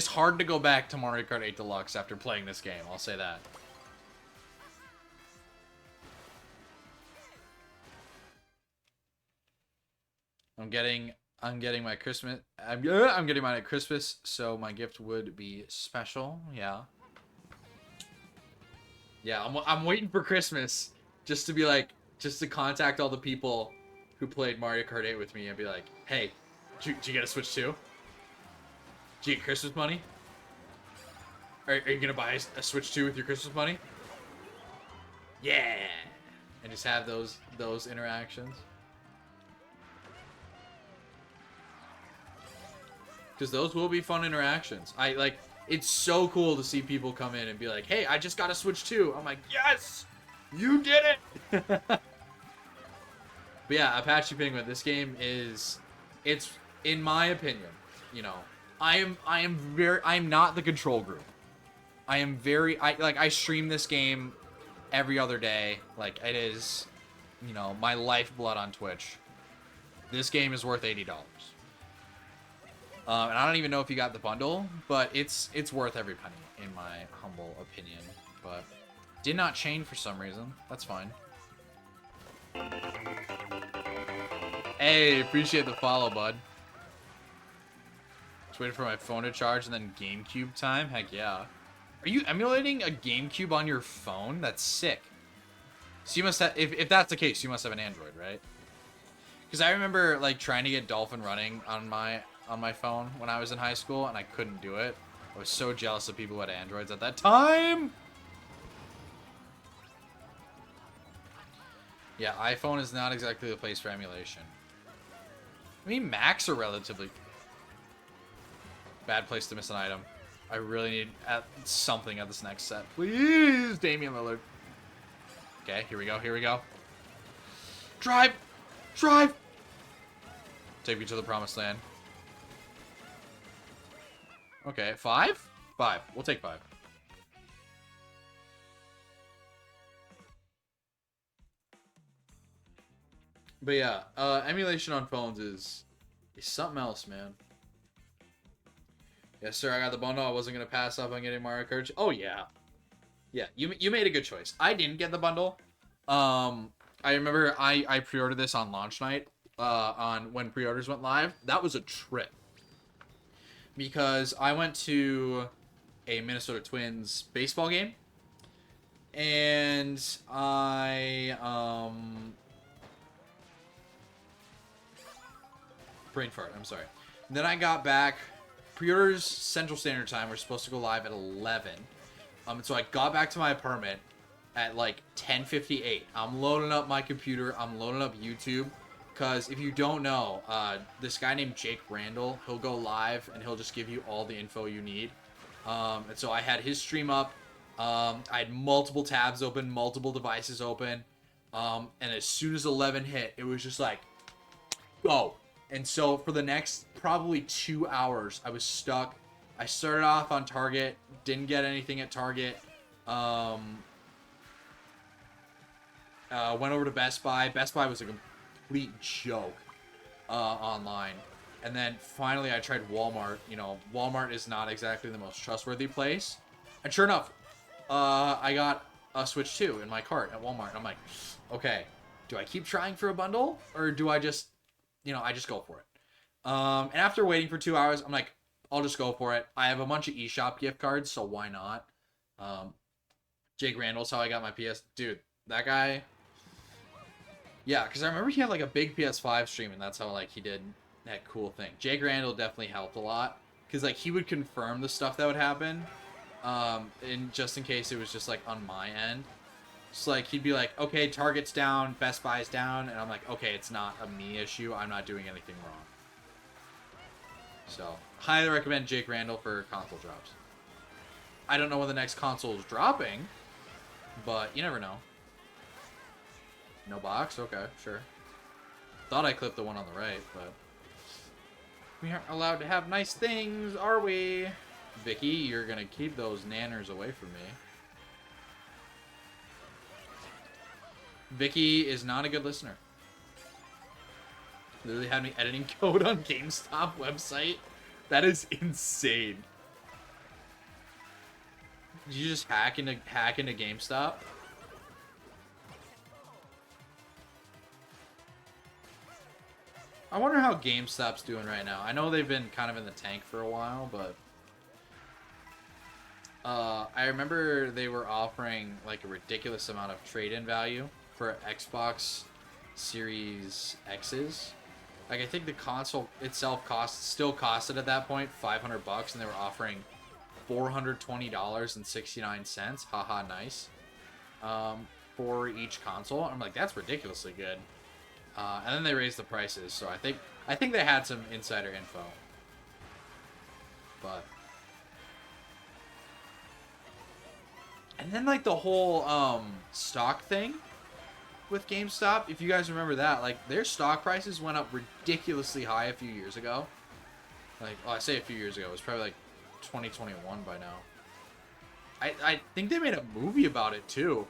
hard to go back to Mario Kart 8 Deluxe after playing this game. I'll say that. I'm getting my Christmas. I'm getting mine at Christmas, so my gift would be special. Yeah. Yeah, I'm waiting for Christmas just to be like, just to contact all the people who played Mario Kart 8 with me and be like, hey, did you get a Switch too? Did you get Christmas money? Are you gonna buy a Switch 2 with your Christmas money? Yeah, and just have those interactions. Because those will be fun interactions. It's so cool to see people come in and be like, hey, I just got a Switch 2. I'm like, yes, you did it. But yeah, Apache Penguin, this game it's, in my opinion, you know, I am not the control group. I stream this game every other day. Like, it is, you know, my lifeblood on Twitch. This game is worth $80. And I don't even know if you got the bundle, but it's worth every penny, in my humble opinion. But did not chain for some reason. That's fine. Hey, appreciate the follow, bud. Just waiting for my phone to charge and then GameCube time. Heck yeah. Are you emulating a GameCube on your phone? That's sick. So you must have, if that's the case, you must have an Android, right? Because I remember, like, trying to get Dolphin running on my phone when I was in high school, and I couldn't do it. I was so jealous of people who had Androids at that time. Yeah, iPhone is not exactly the place for emulation. I mean, Macs are relatively bad place to miss an item. I really need something at this next set. Please, Damian Lillard. Okay, here we go, here we go. Drive! Drive! Take me to the promised land. Okay, 5? 5. We'll take 5. But yeah, emulation on phones is something else, man. Yes, sir, I got the bundle. I wasn't going to pass up on getting Mario Kart. Oh, yeah. Yeah, you made a good choice. I didn't get the bundle. I remember I pre-ordered this on launch night, on when pre-orders went live. That was a trip. Because I went to a Minnesota Twins baseball game. And brain fart, I'm sorry. And then I got back. Pre-orders Central Standard Time were supposed to go live at 11. So I got back to my apartment at like 10:58. I'm loading up my computer. I'm loading up YouTube. Because if you don't know, this guy named Jake Randall, he'll go live and he'll just give you all the info you need. And so I had his stream up. I had multiple tabs open, multiple devices open. And as soon as 11 hit, it was just like, go. And so for the next probably 2 hours, I was stuck. I started off on Target, didn't get anything at Target. Went over to Best Buy. Best Buy was a complete joke online. And then finally I tried Walmart. You know, Walmart is not exactly the most trustworthy place. And sure enough, I got a Switch 2 in my cart at Walmart. And I'm like, okay, do I keep trying for a bundle? Or do I just, you know, I just go for it? And after waiting for 2 hours, I'm like, I'll just go for it. I have a bunch of eShop gift cards, so why not? Jake Randall's how I got my PS. Dude, that guy. Yeah, because I remember he had like a big PS5 stream, and that's how like he did that cool thing. Jake Randall definitely helped a lot, because like he would confirm the stuff that would happen, and just in case it was just like on my end. So like he'd be like, okay, Target's down, Best Buy's down, and I'm like, okay, it's not a me issue. I'm not doing anything wrong. So highly recommend Jake Randall for console drops. I don't know when the next console is dropping, but you never know. No box? Okay, sure. Thought I clipped the one on the right, but... We aren't allowed to have nice things, are we? Vicky, you're gonna keep those nanners away from me. Vicky is not a good listener. Literally had me editing code on GameStop website. That is insane. Did you just hack into GameStop? I wonder how GameStop's doing right now. I know they've been kind of in the tank for a while, but I remember they were offering like a ridiculous amount of trade-in value for Xbox Series X's. Like, I think the console itself still costed at that point $500, and they were offering $420.69. Haha, nice. For each console. I'm like, that's ridiculously good. And then they raised the prices, so I think they had some insider info. But and then like the whole stock thing with GameStop, if you guys remember that, like their stock prices went up ridiculously high a few years ago. Like, well, I say a few years ago, it was probably like 2021 by now. I think they made a movie about it too,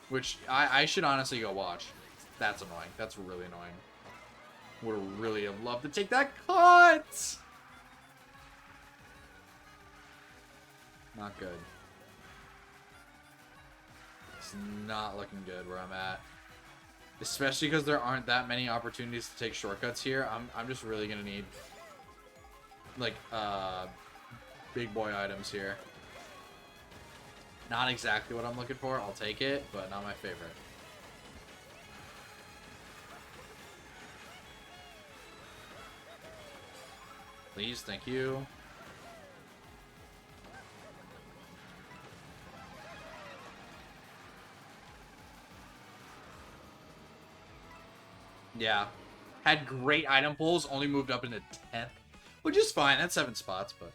which I should honestly go watch. That's annoying. That's really annoying. Would really have loved to take that cut. Not good. It's not looking good where I'm at. Especially because there aren't that many opportunities to take shortcuts here. I'm just really gonna need like big boy items here. Not exactly what I'm looking for. I'll take it, but not my favorite. Please, thank you. Yeah. Had great item pulls, only moved up into 10th. Which is fine, that's 7 spots, but...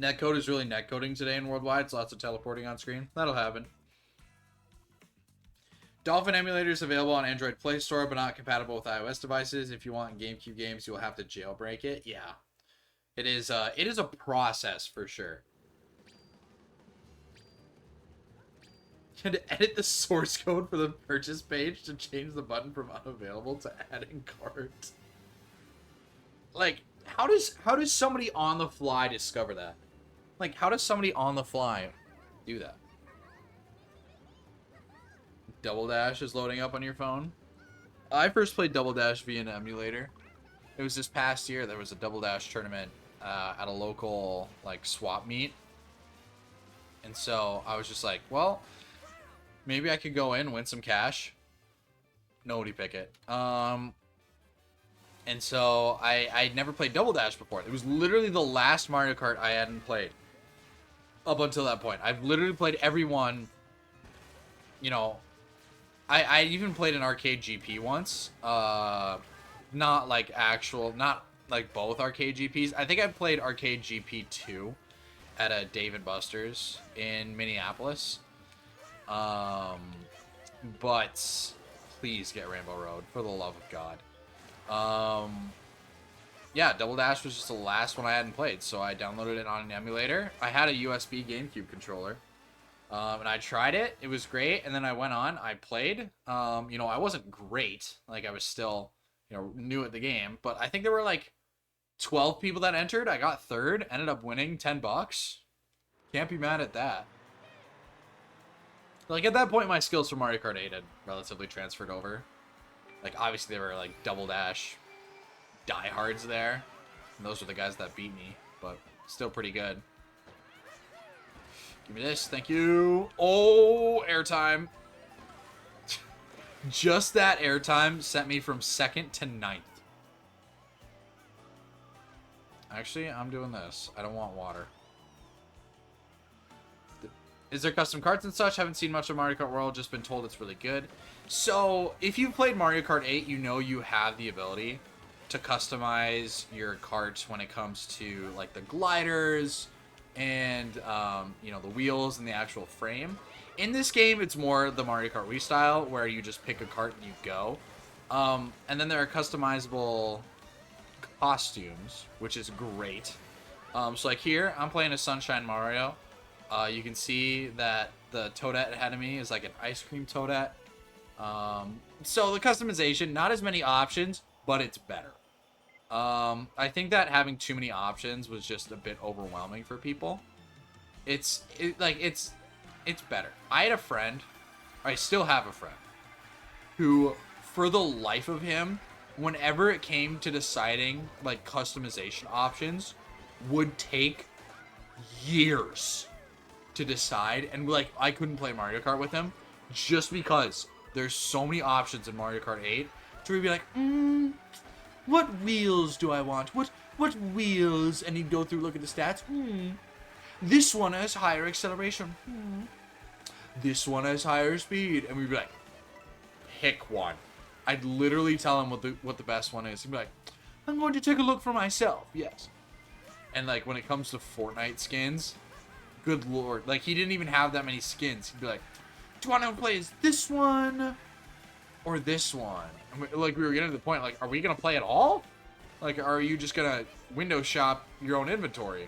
Netcode is really netcoding today in Worldwide, so lots of teleporting on screen. That'll happen. Dolphin emulator is available on Android Play Store, but not compatible with iOS devices. If you want GameCube games, you'll have to jailbreak it. Yeah. It is a process for sure. You had to edit the source code for the purchase page to change the button from unavailable to add in cart. Like, how does somebody on the fly discover that? Like, how does somebody on the fly do that? Double Dash is loading up on your phone. I first played Double Dash via an emulator. It was this past year. There was a Double Dash tournament at a local like swap meet, and so I was just like, well, maybe I could go in, win some cash. Nobody pick it. And so I'd never played Double Dash before. It was literally the last Mario Kart I hadn't played up until that point. I've literally played every one. You know, I even played an arcade GP once. Not like both arcade GPs. I think I played arcade GP 2 at a Dave & Buster's in Minneapolis. But please get Rainbow Road, for the love of God. Yeah, Double Dash was just the last one I hadn't played, so I downloaded it on an emulator. I had a USB GameCube controller. And I tried it. It was great. And then I went on. I played. You know, I wasn't great. Like, I was still, you know, new at the game. But I think there were, like, 12 people that entered. I got third. Ended up winning $10. Can't be mad at that. Like, at that point, my skills for Mario Kart 8 had relatively transferred over. Like, obviously, there were, like, Double Dash diehards there. And those were the guys that beat me. But still pretty good. Give me this, thank you. Oh, airtime. Just that airtime sent me from 2nd to 9th. Actually, I'm doing this. I don't want water. Is there custom carts and such? Haven't seen much of Mario Kart World, just been told it's really good. So, if you've played Mario Kart 8, you know you have the ability to customize your carts when it comes to, like, the gliders, and you know, the wheels and the actual frame. In this game, it's more the Mario Kart Wii style, where you just pick a cart and you go. And then there are customizable costumes, which is great. So like here, I'm playing a Sunshine Mario. You can see that the Toadette ahead of me is like an ice cream Toadette. So the customization, not as many options, but it's better. I think that having too many options was just a bit overwhelming for people. It's better. I had a friend, I still have a friend, who, for the life of him, whenever it came to deciding like customization options, would take years to decide, and like I couldn't play Mario Kart with him just because there's so many options in Mario Kart 8. So we'd be like, what wheels do I want? What wheels? And he'd go through, look at the stats. This one has higher acceleration. This one has higher speed. And we'd be like, pick one. I'd literally tell him what the best one is. He'd be like, I'm going to take a look for myself. Yes. And like when it comes to Fortnite skins, good lord, like he didn't even have that many skins. He'd be like, do you want to play as this one or this one? And we were getting to the point, like, are we gonna play at all? Like, are you just gonna window shop your own inventory?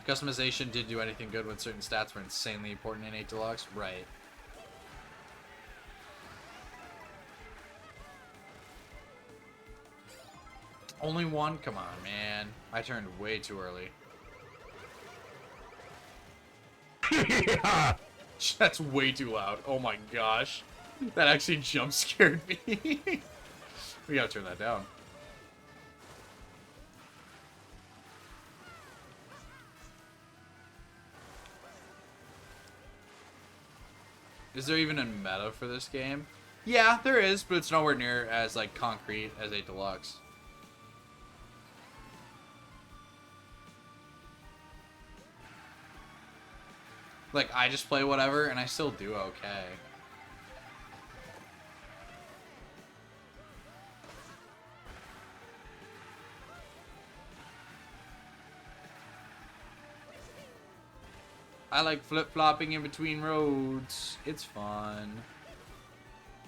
Customization did do anything good when certain stats were insanely important in 8 Deluxe, right? Only one? Come on, man. I turned way too early. That's way too loud. Oh my gosh. That actually jump scared me. We gotta turn that down. Is there even a meta for this game? Yeah, there is, but it's nowhere near as like concrete as 8 Deluxe. Like, I just play whatever, and I still do okay. I like flip-flopping in between roads. It's fun.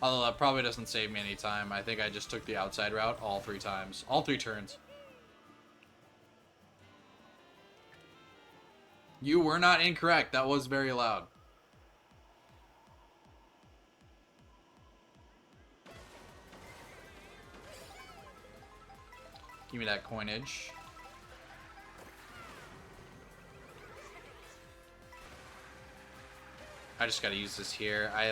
Although that probably doesn't save me any time. I think I just took the outside route all 3 times. All 3 turns. You were not incorrect. That was very loud. Give me that coinage. I just gotta use this here. I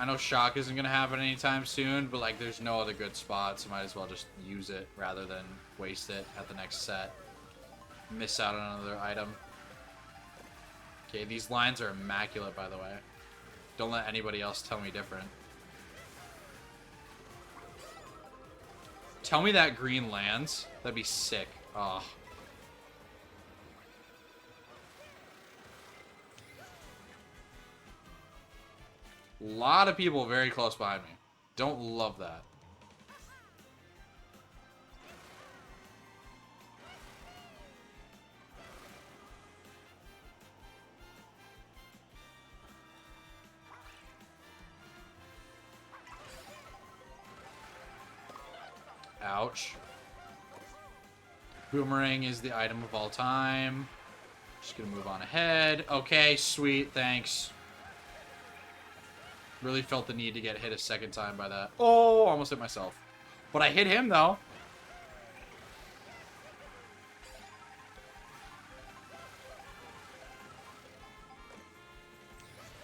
know Shock isn't gonna happen anytime soon, but like there's no other good spot, so might as well just use it rather than waste it at the next set. Miss out on another item. Okay, these lines are immaculate, by the way. Don't let anybody else tell me different. Tell me that green lands. That'd be sick. Oh. A lot of people very close behind me. Don't love that. Ouch. Boomerang is the item of all time. Just gonna move on ahead. Okay, sweet, thanks. Really felt the need to get hit a second time by that. Oh, almost hit myself. But I hit him, though.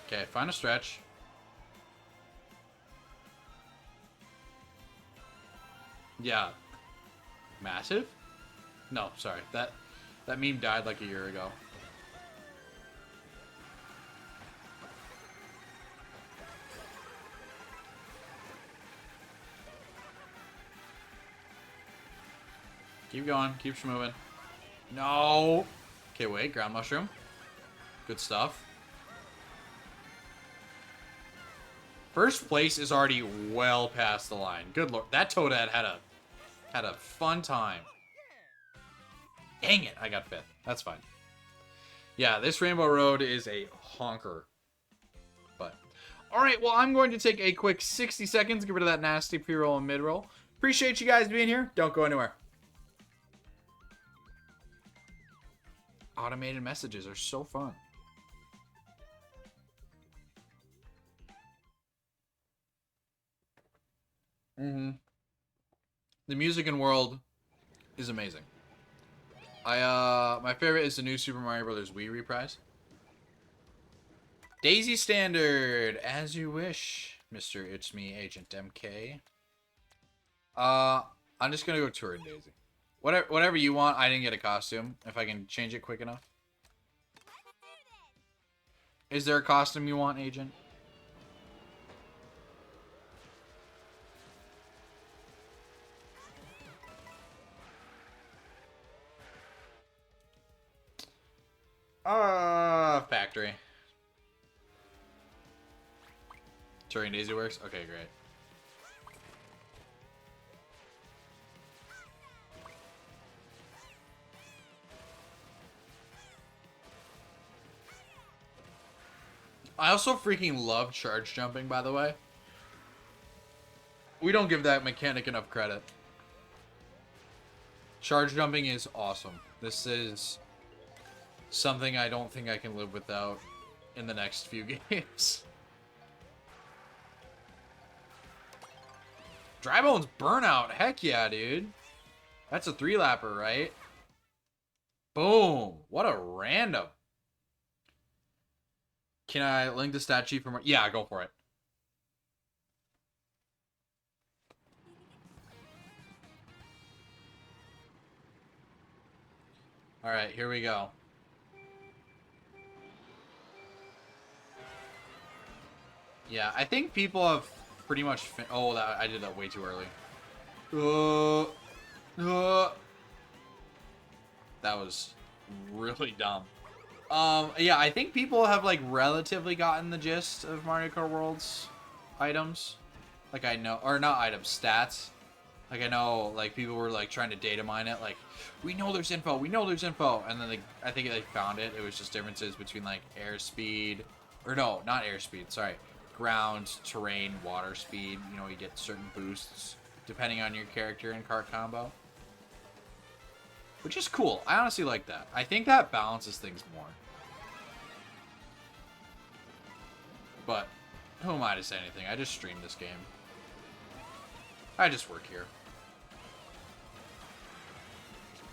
Okay, find a stretch. Yeah. Massive? No, sorry. That meme died like a year ago. Keep going. Keep moving. No. Okay, wait. Ground mushroom. Good stuff. First place is already well past the line. Good lord. That Toadette had a Had a fun time. Dang it, I got 5th. That's fine. Yeah, this Rainbow Road is a honker. But, alright, well, I'm going to take a quick 60 seconds, get rid of that nasty pre-roll and mid-roll. Appreciate you guys being here. Don't go anywhere. Automated messages are so fun. The music in World is amazing. My favorite is the new Super Mario Brothers Wii reprise. Daisy Standard, as you wish, Mr. It's Me, Agent MK. I'm just gonna go touring Daisy. Whatever you want. I didn't get a costume. If I can change it quick enough. Is there a costume you want, Agent? Factory. Touring Daisy works? Okay, great. I also freaking love charge jumping, by the way. We don't give that mechanic enough credit. Charge jumping is awesome. This is something I don't think I can live without in the next few games. Drybones Burnout. Heck yeah, dude. That's a 3-lapper, right? Boom. What a random. Can I link the stat sheet from... Yeah, go for it. Alright, here we go. Yeah, I think people have pretty much... Oh, I did that way too early. That was really dumb. Yeah, I think people have, like, relatively gotten the gist of Mario Kart World's items. Like, I know... Or not items, stats. Like, I know, like, people were, like, trying to data mine it. Like, we know there's info, we know there's info. And then, I think they found it. It was just differences between, like, airspeed... Or no, not airspeed, sorry. Ground, terrain, water speed. You know, you get certain boosts depending on your character and kart combo. Which is cool. I honestly like that. I think that balances things more. But who am I to say anything? I just stream this game. I just work here.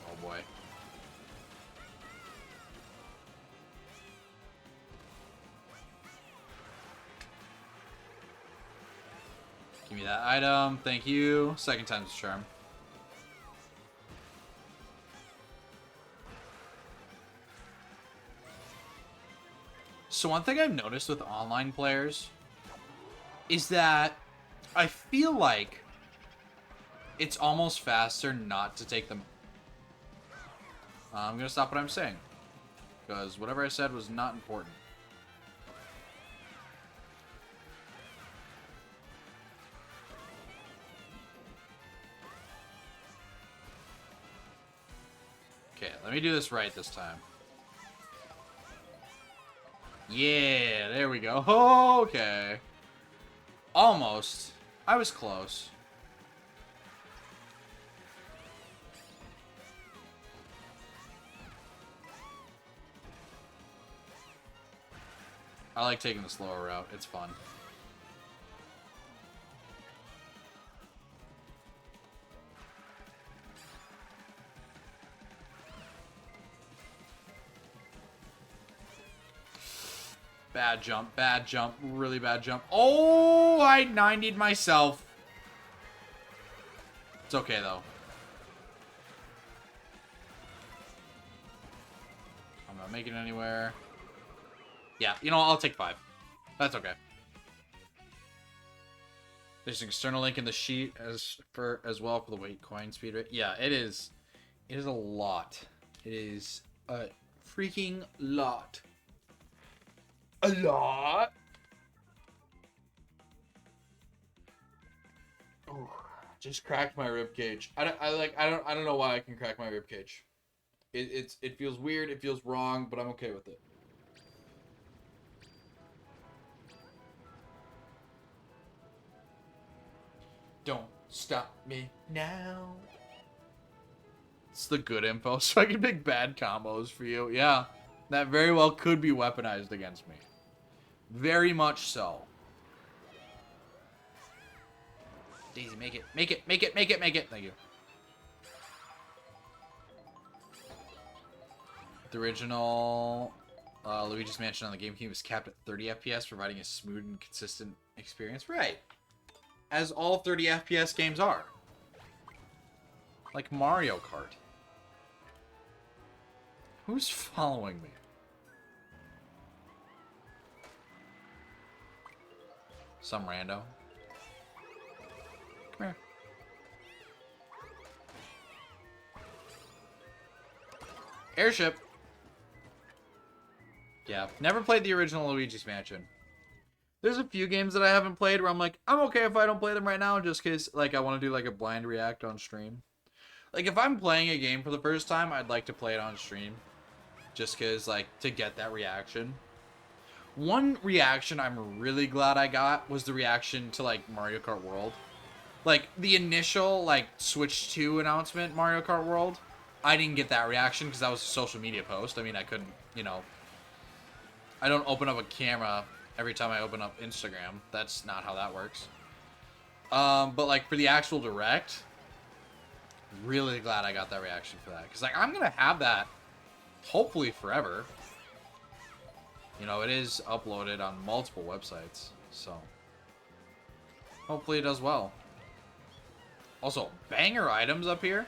Oh boy. Give me that item. Thank you. Second time's a charm. So one thing I've noticed with online players is that I feel like it's almost faster not to take them. I'm going to stop what I'm saying, because whatever I said was not important. Okay, let me do this right this time. Yeah, there we go. Okay. Almost. I was close. I like taking the slower route. It's fun. Bad jump, really bad jump. Oh, I 90'd myself. It's okay, though. I'm not making it anywhere. Yeah, you know, I'll take 5. That's okay. There's an external link in the sheet as well for the weight coin speed rate. Yeah, it is. It is a lot. It is a freaking lot. A lot. Oh, just cracked my rib cage. I don't know why I can crack my rib cage. It feels weird, it feels wrong, but I'm okay with it. Don't stop me now. It's the good info, so I can make bad combos for you. Yeah, that very well could be weaponized against me. Very much so. Daisy, make it, make it, make it, make it, make it. Thank you. The original Luigi's Mansion on the GameCube was capped at 30 FPS, providing a smooth and consistent experience. Right. As all 30 FPS games are. Like Mario Kart. Who's following me? Some rando. Come here. Airship. Yeah, never played the original Luigi's Mansion. There's a few games that I haven't played where I'm like, I'm okay if I don't play them right now, just because, like, I want to do, like, a blind react on stream. Like, if I'm playing a game for the first time, I'd like to play it on stream. Just because, like, to get that reaction. One reaction I'm really glad I got was the reaction to, like, Mario Kart World. Like, the initial, like, Switch 2 announcement, Mario Kart World, I didn't get that reaction because that was a social media post. I mean, I couldn't, you know, I don't open up a camera every time I open up Instagram. That's not how that works. But, like, for the actual direct, really glad I got that reaction for that. Because, like, I'm going to have that hopefully forever. You know, it is uploaded on multiple websites, so hopefully it does well. Also, banger items up here.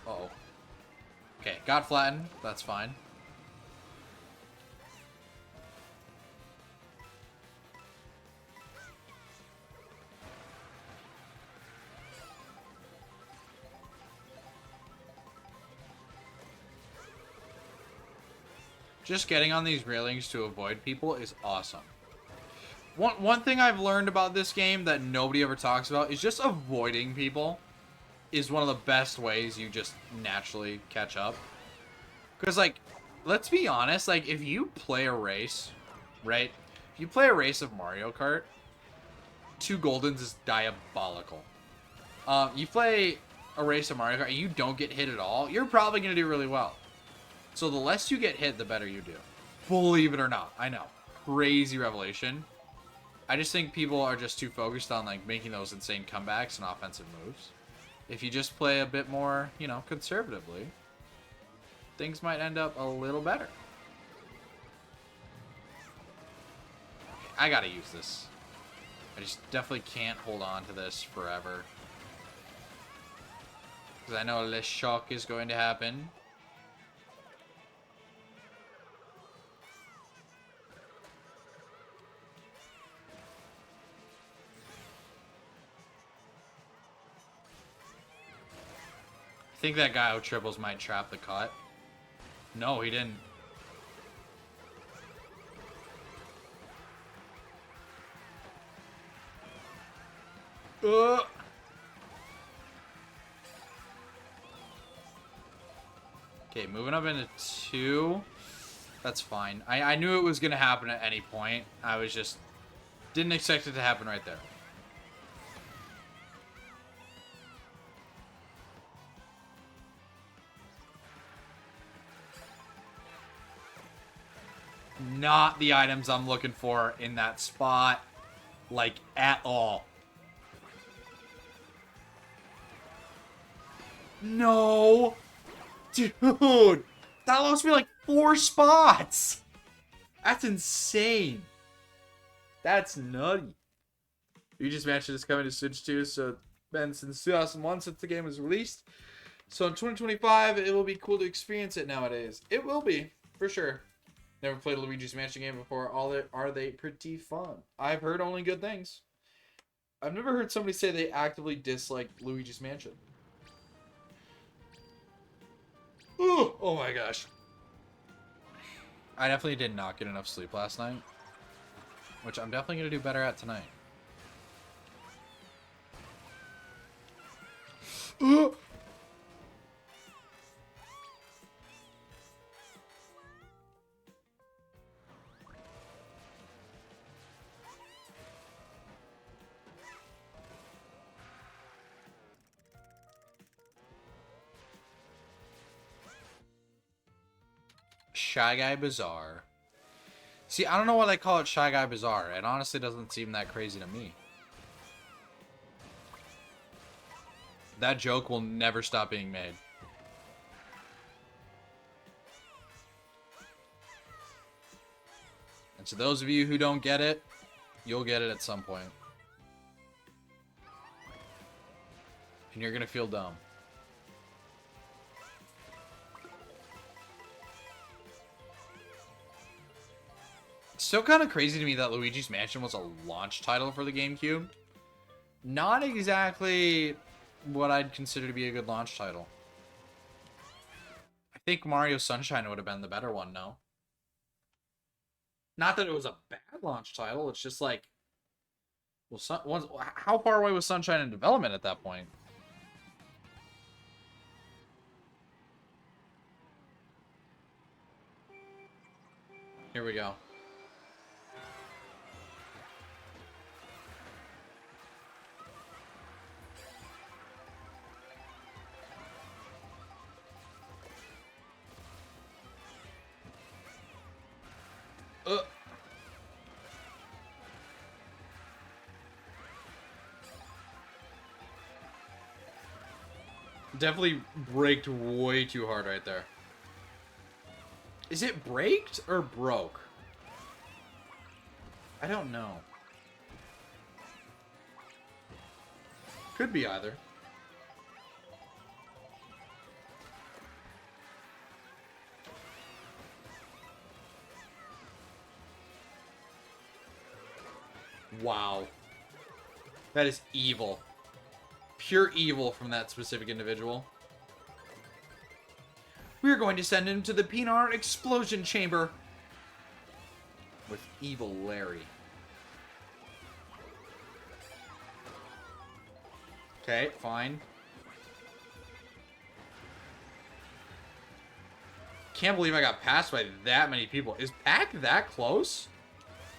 Uh-oh. Okay, got flattened. That's fine. Just getting on these railings to avoid people is awesome. One thing I've learned about this game that nobody ever talks about is just avoiding people is one of the best ways you just naturally catch up. Because, like, let's be honest, like, if you play a race, right? If you play a race of Mario Kart, 2 Goldens is diabolical. You play a race of Mario Kart and you don't get hit at all, you're probably going to do really well. So the less you get hit, the better you do. Believe it or not. I know. Crazy revelation. I just think people are just too focused on, like, making those insane comebacks and offensive moves. If you just play a bit more, you know, conservatively, things might end up a little better. Okay, I gotta use this. I just definitely can't hold on to this forever. Because I know less shock is going to happen. I think that guy who triples might trap the cut. No, he didn't. Okay, moving up into 2. That's fine. I knew it was going to happen at any point. I was just... didn't expect it to happen right there. Not the items I'm looking for in that spot, like, at all. No! Dude! That lost me like 4 spots! That's insane. That's nutty. You just mentioned it's coming to Switch 2, so it's been since 2001 since the game was released. So in 2025, it will be cool to experience it nowadays. It will be, for sure. Never played a Luigi's Mansion game before. Are they pretty fun? I've heard only good things. I've never heard somebody say they actively dislike Luigi's Mansion. Ooh, oh my gosh. I definitely did not get enough sleep last night. Which I'm definitely going to do better at tonight. Shy Guy Bazaar. See, I don't know why they call it Shy Guy Bazaar. It honestly doesn't seem that crazy to me. That joke will never stop being made. And to those of you who don't get it, you'll get it at some point. And you're gonna feel dumb. It's still kind of crazy to me that Luigi's Mansion was a launch title for the GameCube. Not exactly what I'd consider to be a good launch title. I think Mario Sunshine would have been the better one, no? Not that it was a bad launch title, it's just like... Well, how far away was Sunshine in development at that point? Here we go. Definitely braked way too hard right there. Is it braked or broke? I don't know. Could be either. Wow. That is evil. Pure evil from that specific individual. We're going to send him to the Peanut Explosion Chamber with Evil Larry. Okay, fine. Can't believe I got passed by that many people. Is Pac that close?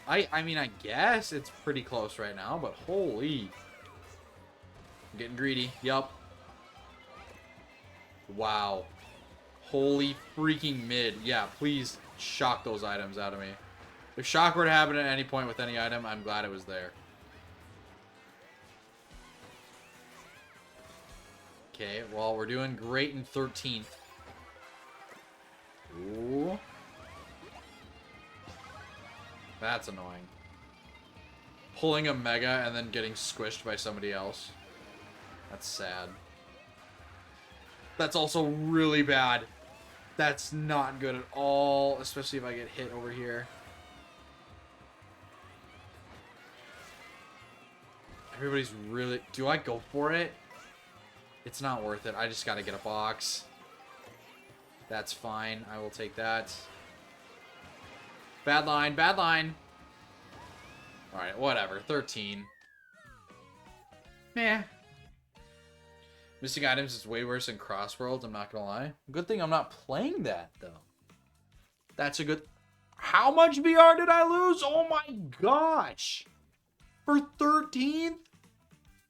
I mean, I guess it's pretty close right now, but holy... I'm getting greedy. Yup. Wow. Holy freaking mid. Yeah, please shock those items out of me. If shock were to happen at any point with any item, I'm glad it was there. Okay, well, we're doing great in 13th. Ooh. That's annoying. Pulling a Mega and then getting squished by somebody else. That's sad. That's also really bad. That's not good at all, especially if I get hit over here. Everybody's really... Do I go for it? It's not worth it. I just gotta get a box. That's fine. I will take that. Bad line. Bad line. Alright, whatever. 13. Meh. Missing items is way worse than Crossworlds, I'm not gonna lie. Good thing I'm not playing that, though. That's a good... How much BR did I lose? Oh my gosh! For 13th?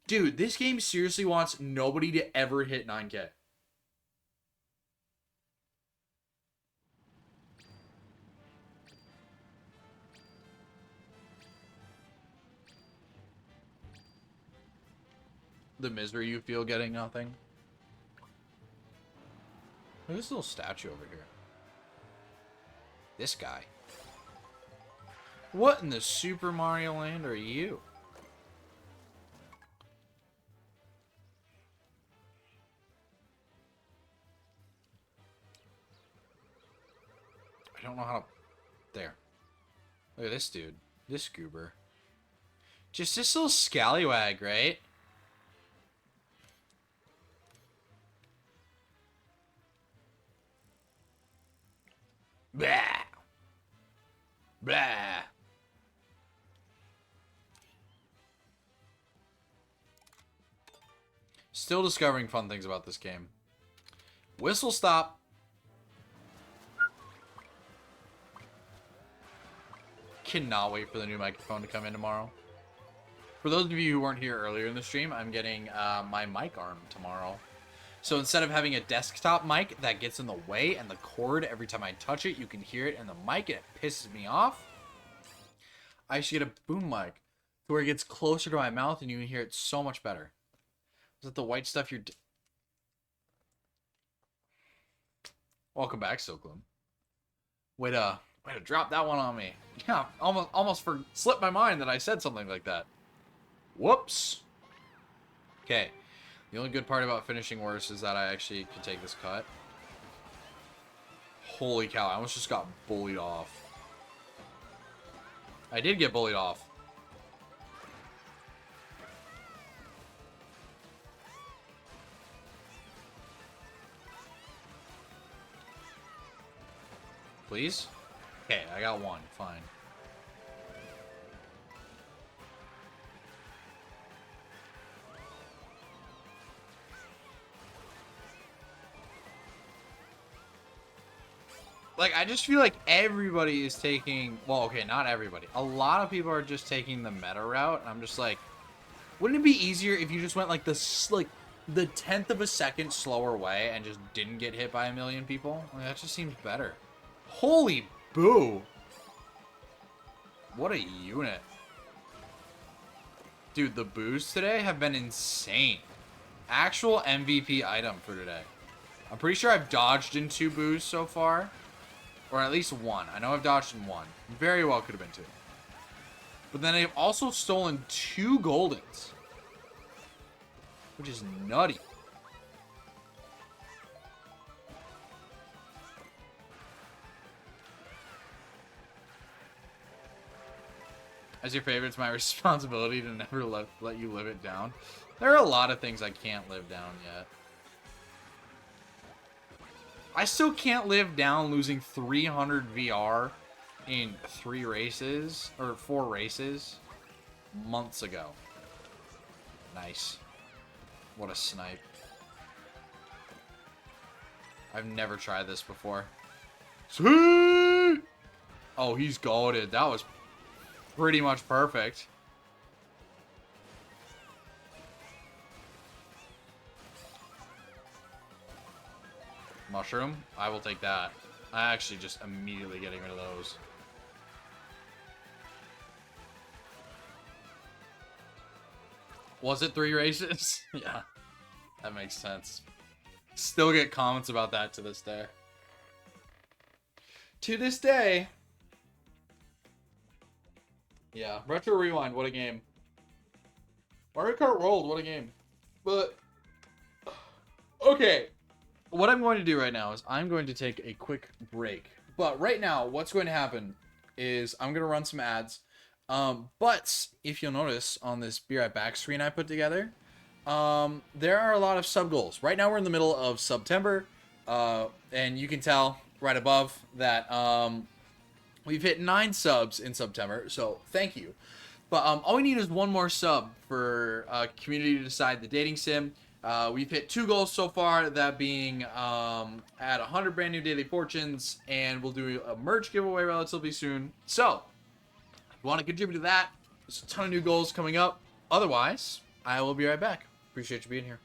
Dude, this game seriously wants nobody to ever hit 9K. The misery you feel getting nothing. Look at this little statue over here. This guy. What in the Super Mario Land are you? I don't know how to... There. Look at this dude. This goober. Just this little scallywag, right? Blah. Blah. Still discovering fun things about this game. Whistle stop. Cannot wait for the new microphone to come in tomorrow. For those of you who weren't here earlier in the stream, I'm getting my mic arm tomorrow. So instead of having a desktop mic that gets in the way and the cord every time I touch it, you can hear it in the mic and it pisses me off. I should get a boom mic to where it gets closer to my mouth and you can hear it so much better. Is that the white stuff you're... Welcome back, Silkloom. Way to drop that one on me. Yeah, almost slipped my mind that I said something like that. Whoops. Okay. The only good part about finishing worse is that I actually can take this cut. Holy cow, I almost just got bullied off. I did get bullied off. Please? Okay, I got one. Fine. Like, I just feel like everybody is taking... Well, okay, not everybody. A lot of people are just taking the meta route. And I'm just like... Wouldn't it be easier if you just went, like, the 10th of a second slower way and just didn't get hit by a million people? Like, that just seems better. Holy boo! What a unit. Dude, the boos today have been insane. Actual MVP item for today. I'm pretty sure I've dodged in 2 boos so far. Or at least 1. I know I've dodged in 1. Very well could have been 2. But then they've also stolen 2 goldens. Which is nutty. As your favorite, it's my responsibility to never let you live it down. There are a lot of things I can't live down yet. I still can't live down losing 300 VR in 3 races, or 4 races, months ago. Nice. What a snipe. I've never tried this before. Sweet! Oh, he's goated. That was pretty much perfect. Mushroom? I will take that. I actually just immediately getting rid of those. Was it 3 races? Yeah. That makes sense. Still get comments about that to this day. To this day. Yeah. Retro Rewind, what a game. Mario Kart World, what a game. But... Okay. What I'm going to do right now is I'm going to take a quick break. But right now, what's going to happen is I'm going to run some ads. But if you'll notice on this Be Right Back screen I put together, there are a lot of sub goals. Right now we're in the middle of September, and you can tell right above that we've hit 9 subs in September. So thank you. But all we need is 1 more sub for community to decide the dating sim. We've hit 2 goals so far, that being at 100 brand new daily fortunes, and we'll do a merch giveaway relatively soon. So, if you want to contribute to that, there's a ton of new goals coming up. Otherwise, I will be right back. Appreciate you being here.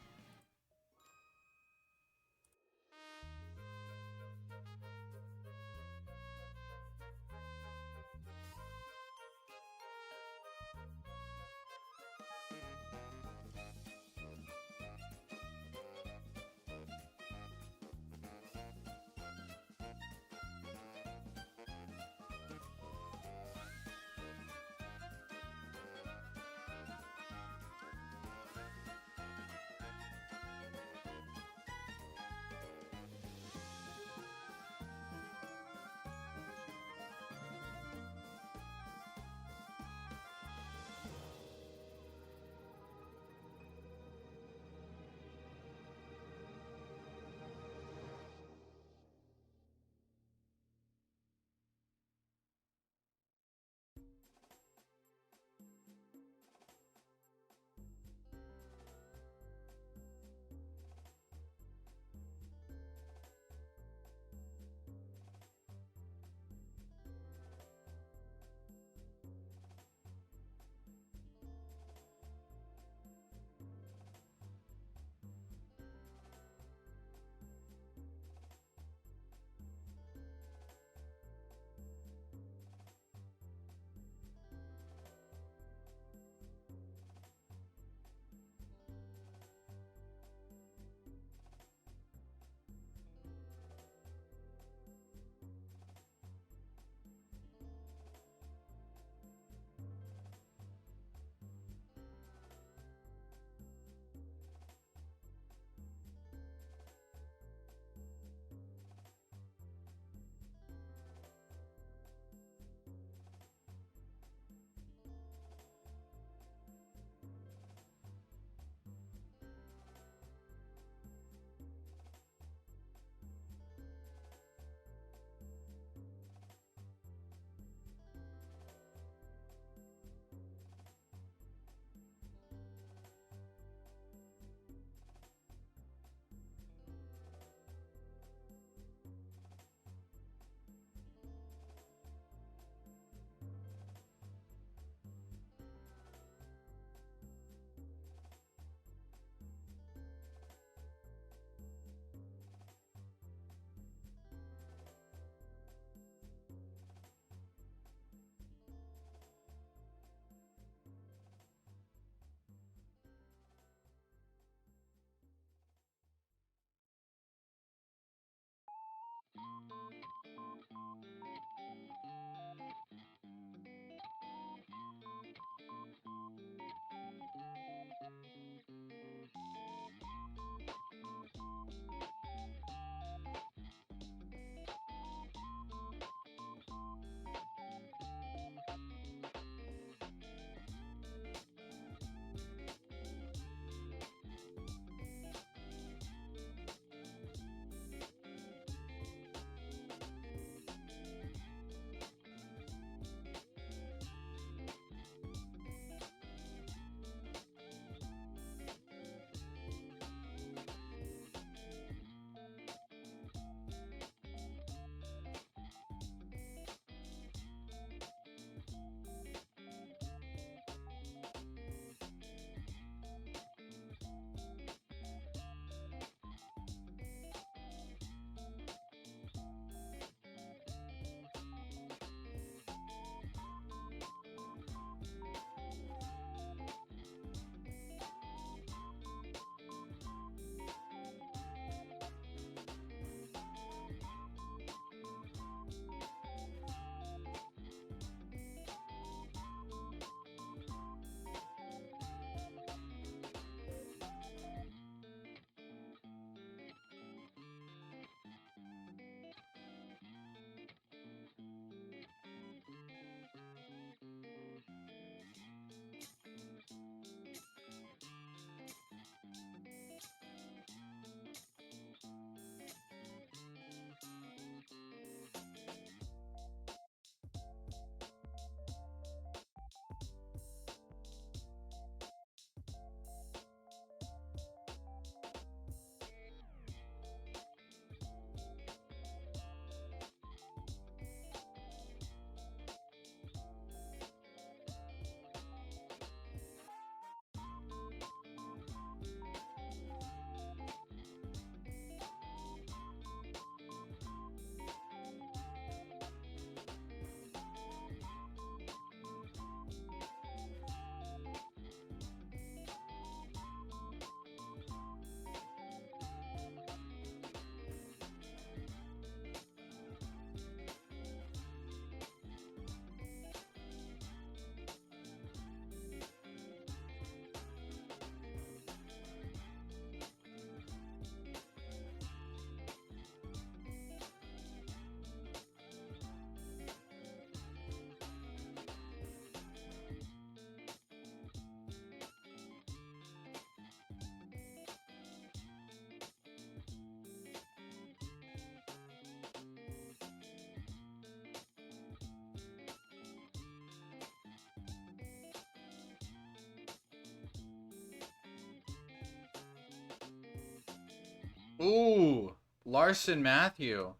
Ooh, Larson Matthew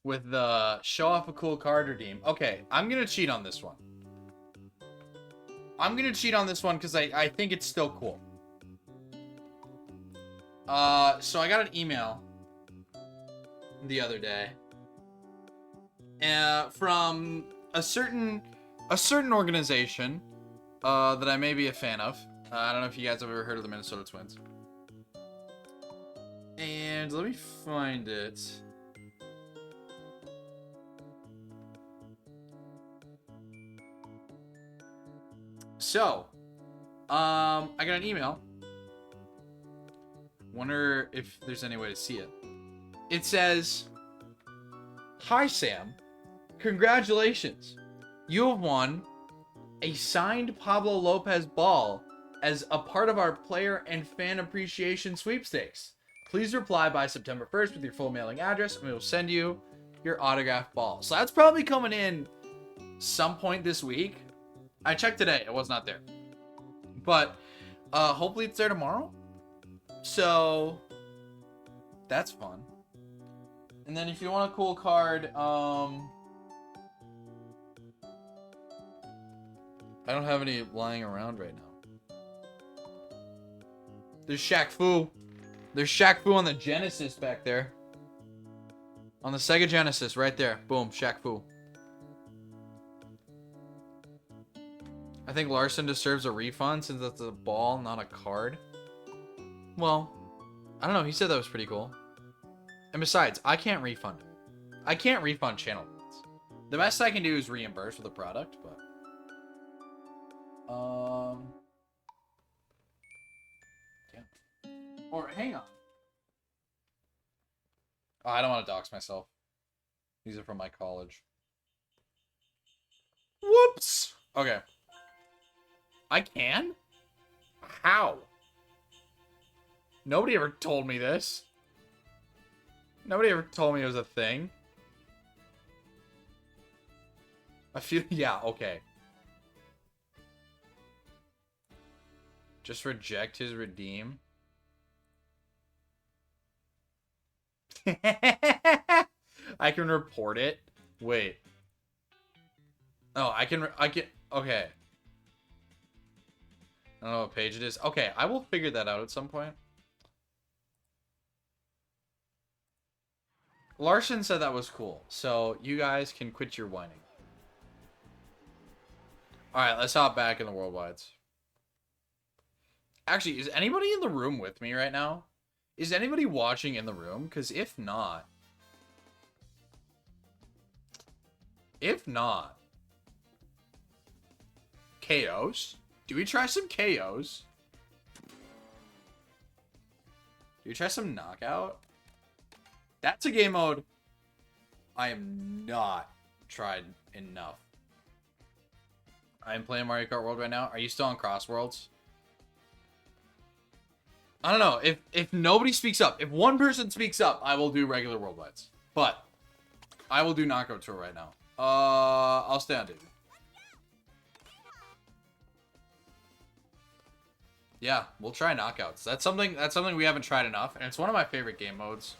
with the show off a cool card redeem. Okay, I'm gonna cheat on this one. I'm gonna cheat on this one because I think it's still cool. So I got an email the other day from a certain organization that I may be a fan of. I don't know if you guys have ever heard of the Minnesota Twins. And let me find it. So, I got an email. Wonder if there's any way to see it. It says, "Hi Sam, congratulations. You have won a signed Pablo Lopez ball as a part of our player and fan appreciation sweepstakes. Please reply by September 1st with your full mailing address and we will send you your autographed ball." So that's probably coming in some point this week. I checked today, it was not there. But hopefully it's there tomorrow. So that's fun. And then if you want a cool card, I don't have any lying around right now. There's Shaq Fu. There's Shaq Fu on the Genesis back there. On the Sega Genesis, right there. Boom, Shaq Fu. I think Larson deserves a refund since that's a ball, not a card. Well, I don't know. He said that was pretty cool. And besides, I can't refund it. I can't refund channel points. The best I can do is reimburse for the product, but... Damn. Or, hang on. Oh, I don't want to dox myself. These are from my college. Whoops! Okay. I can? How? Nobody ever told me this. Nobody ever told me it was a thing. I feel... Yeah, okay. Just reject his redeem. I can report it. Wait. Oh, I can... Okay. I don't know what page it is. Okay, I will figure that out at some point. Larson said that was cool, so you guys can quit your whining. Alright, let's hop back in the worldwides. Actually, is anybody in the room with me right now? Is anybody watching in the room? Because if not... KOs? Do we try some KOs? Do we try some knockout? That's a game mode I am not tried enough. I am playing Mario Kart World right now. Are you still on Cross Worlds? I don't know. If nobody speaks up, if one person speaks up, I will do regular worldwides. But I will do Knockout Tour right now. I'll stay on duty. Yeah, we'll try knockouts. That's something we haven't tried enough, and it's one of my favorite game modes.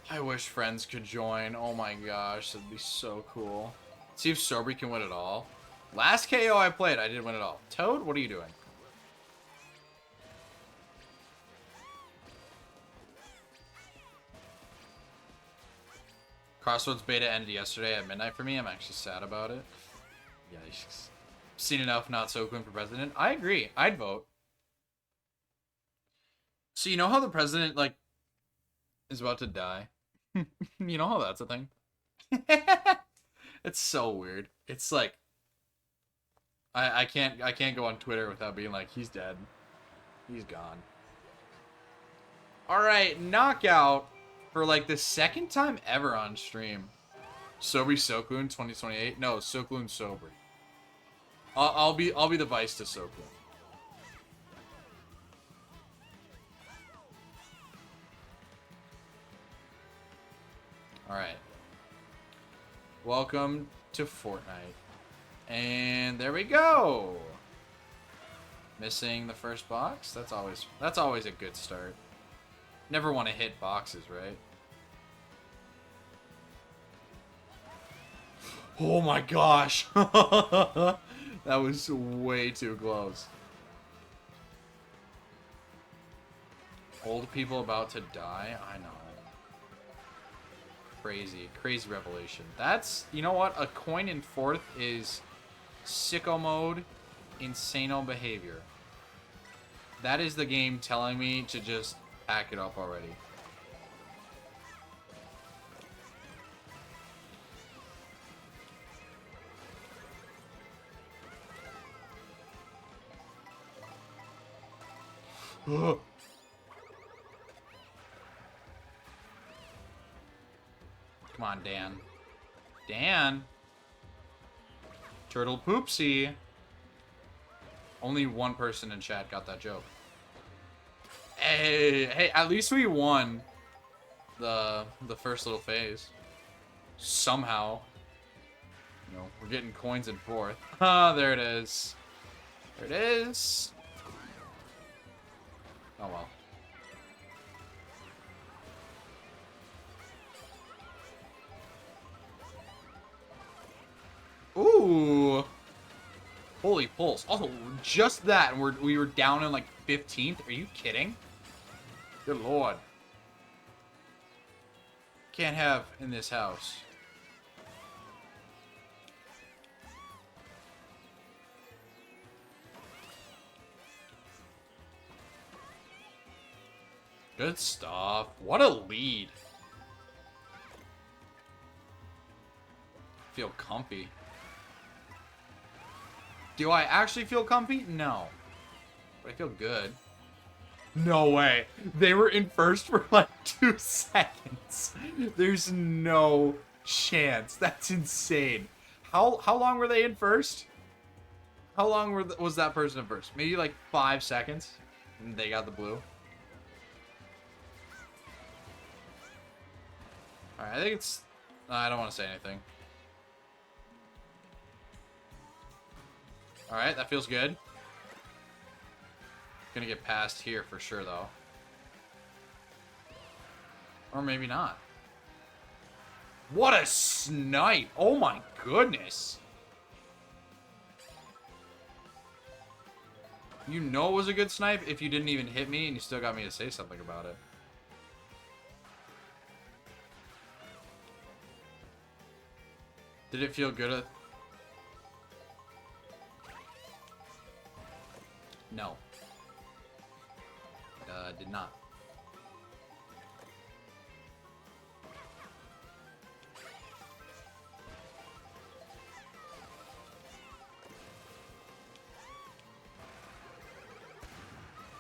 I wish friends could join. Oh my gosh, that'd be so cool. See if Sobri can win it all. Last KO I played, I did win it all. Toad, what are you doing? Crossroads beta ended yesterday at midnight for me. I'm actually sad about it. Yikes. Seen enough not so Quinn for president. I agree. I'd vote. So you know how the president, like, is about to die? You know how that's a thing? It's so weird. It's like I can't go on Twitter without being like, he's dead. He's gone. Alright, knockout for like the second time ever on stream. Sobri Sokun 2028. No, Sokun Sobri. I'll be the vice to Sokun. Alright. Welcome to Fortnite. And there we go. Missing the first box? That's always a good start. Never want to hit boxes, right? Oh my gosh. That was way too close. Old people about to die? I know. Crazy. Crazy revelation. That's, you know what? A coin in fourth is sicko mode, insano behavior. That is the game telling me to just pack it up already. Come on, Dan. Dan! Turtle Poopsie! Only one person in chat got that joke. Hey, at least we won the first little phase. Somehow. You know, we're getting coins in fourth. Ah, there it is. There it is. Oh well. Ooh. Holy pulse. Also, just that, and we were down in like 15th. Are you kidding? Good lord. Can't have in this house. Good stuff. What a lead. Feel comfy. Do I actually feel comfy? No. But I feel good. No way. They were in first for like 2 seconds. There's no chance. That's insane. How long were they in first? How long was that person in first? Maybe like 5 seconds? And they got the blue. Alright, I think it's... I don't want to say anything. Alright, that feels good. Gonna get past here for sure, though. Or maybe not. What a snipe! Oh my goodness! You know it was a good snipe if you didn't even hit me and you still got me to say something about it. Did it feel good? No. Did not.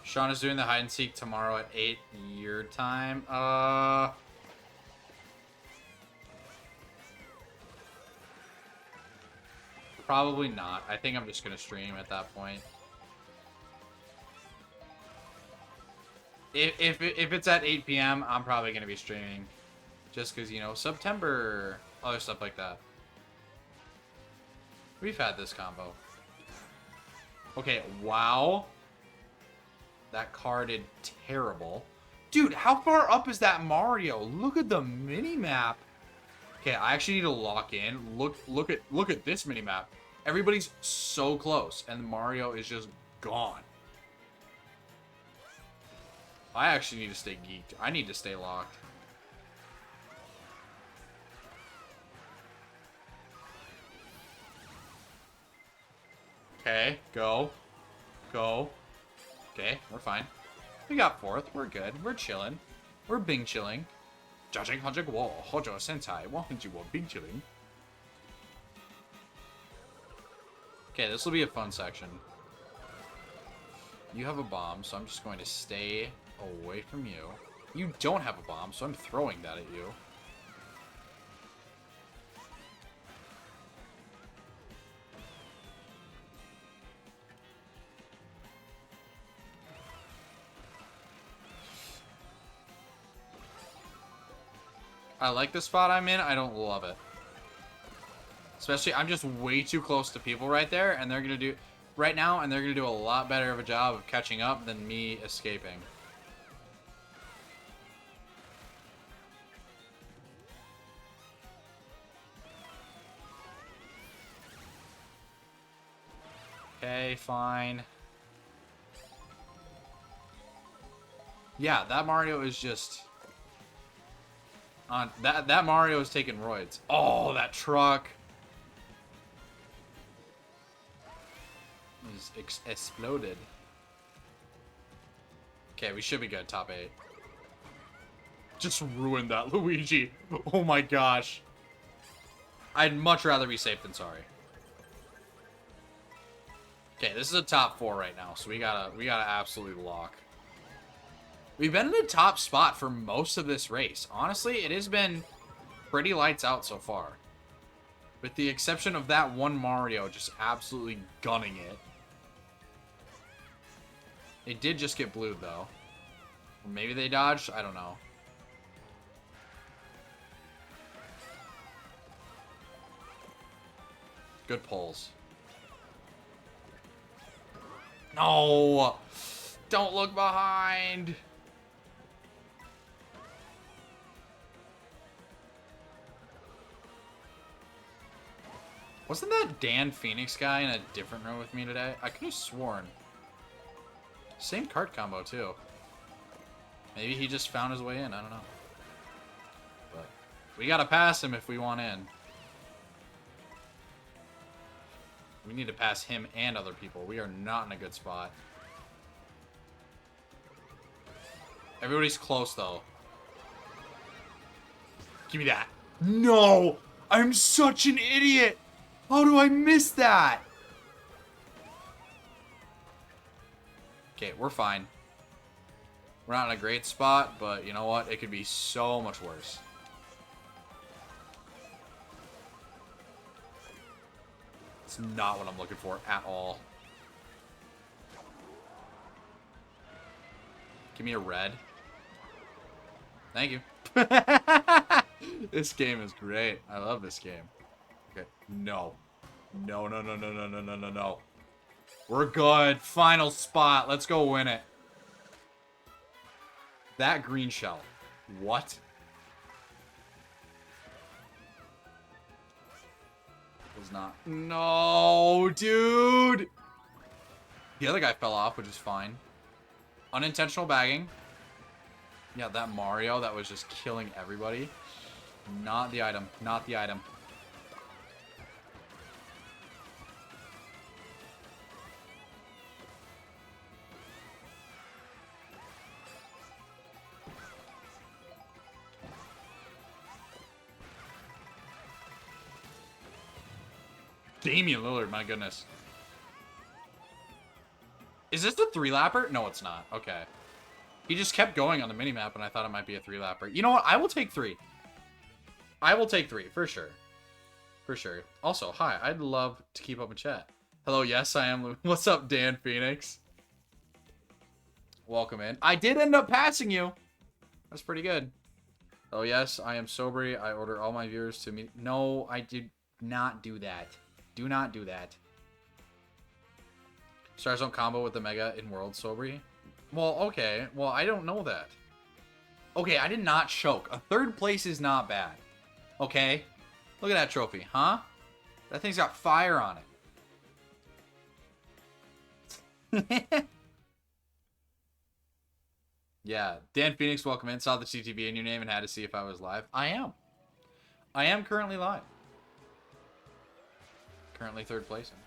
Sean is doing the hide and seek tomorrow at 8 your time. Probably not. I think I'm just gonna stream at that point. If it's at 8 p.m., I'm probably gonna be streaming, just because, you know, SUBTEMBER, other stuff like that. We've had this combo. Okay, wow. That card did terrible. Dude, how far up is that Mario? Look at the mini-map. Okay, I actually need to lock in. Look at this mini-map. Everybody's so close, and Mario is just gone. I actually need to stay geeked. I need to stay locked. Okay, go. Go. Okay, we're fine. We got fourth. We're good. We're chilling. We're Bing chilling. Judging Hajik Wall, Hojo Sentai, Wahanji Wall Bing chilling. Okay, this will be a fun section. You have a bomb, so I'm just going to stay away from you. You don't have a bomb, so I'm throwing that at you. I like the spot I'm in. I don't love it. Especially, I'm just way too close to people right there, and they're gonna do... right now, and they're going to do a lot better of a job of catching up than me escaping. Okay, fine. Yeah, that Mario is just... on that Mario is taking roids. Oh, that truck is exploded. Okay, we should be good. Top 8. Just ruined that Luigi. Oh my gosh. I'd much rather be safe than sorry. Okay, this is a top 4 right now, so we gotta absolutely lock. We've been in the top spot for most of this race. Honestly, it has been pretty lights out so far. With the exception of that one Mario just absolutely gunning it. It did just get blued, though. Or maybe they dodged? I don't know. Good pulls. No! Don't look behind! Wasn't that Dan Phoenix guy in a different room with me today? I could have sworn. Same card combo, too. Maybe he just found his way in. I don't know. But we gotta pass him if we want in. We need to pass him and other people. We are not in a good spot. Everybody's close, though. Give me that. No! I'm such an idiot! How do I miss that? Okay, we're fine. We're not in a great spot, but you know what? It could be so much worse. It's not what I'm looking for at all. Give me a red. Thank you. This game is great. I love this game. Okay. No. No, no, no, no, no, no, no, no, no. We're good. Final spot. Let's go win it. That green shell. What? Was not. No, dude. The other guy fell off, which is fine. Unintentional bagging. Yeah, that Mario that was just killing everybody. Not the item. Not the item. Damian Lillard, my goodness. Is this the 3-lapper? No, it's not. Okay. He just kept going on the minimap, and I thought it might be a 3-lapper. You know what? I will take 3. I will take 3, for sure. For sure. Also, hi. I'd love to keep up in chat. Hello, yes, I am. What's up, Dan Phoenix? Welcome in. I did end up passing you. That's pretty good. Oh, yes, I am sober. I order all my viewers to meet. No, I did not do that. Do not do that. Stars don't combo with the Mega in World Sobri. Well, okay. Well, I don't know that. Okay, I did not choke. A 3rd place is not bad. Okay? Look at that trophy, huh? That thing's got fire on it. Yeah. Dan Phoenix, welcome in. Saw the CTV in your name and had to see if I was live. I am. I am currently live. Currently 3rd placing.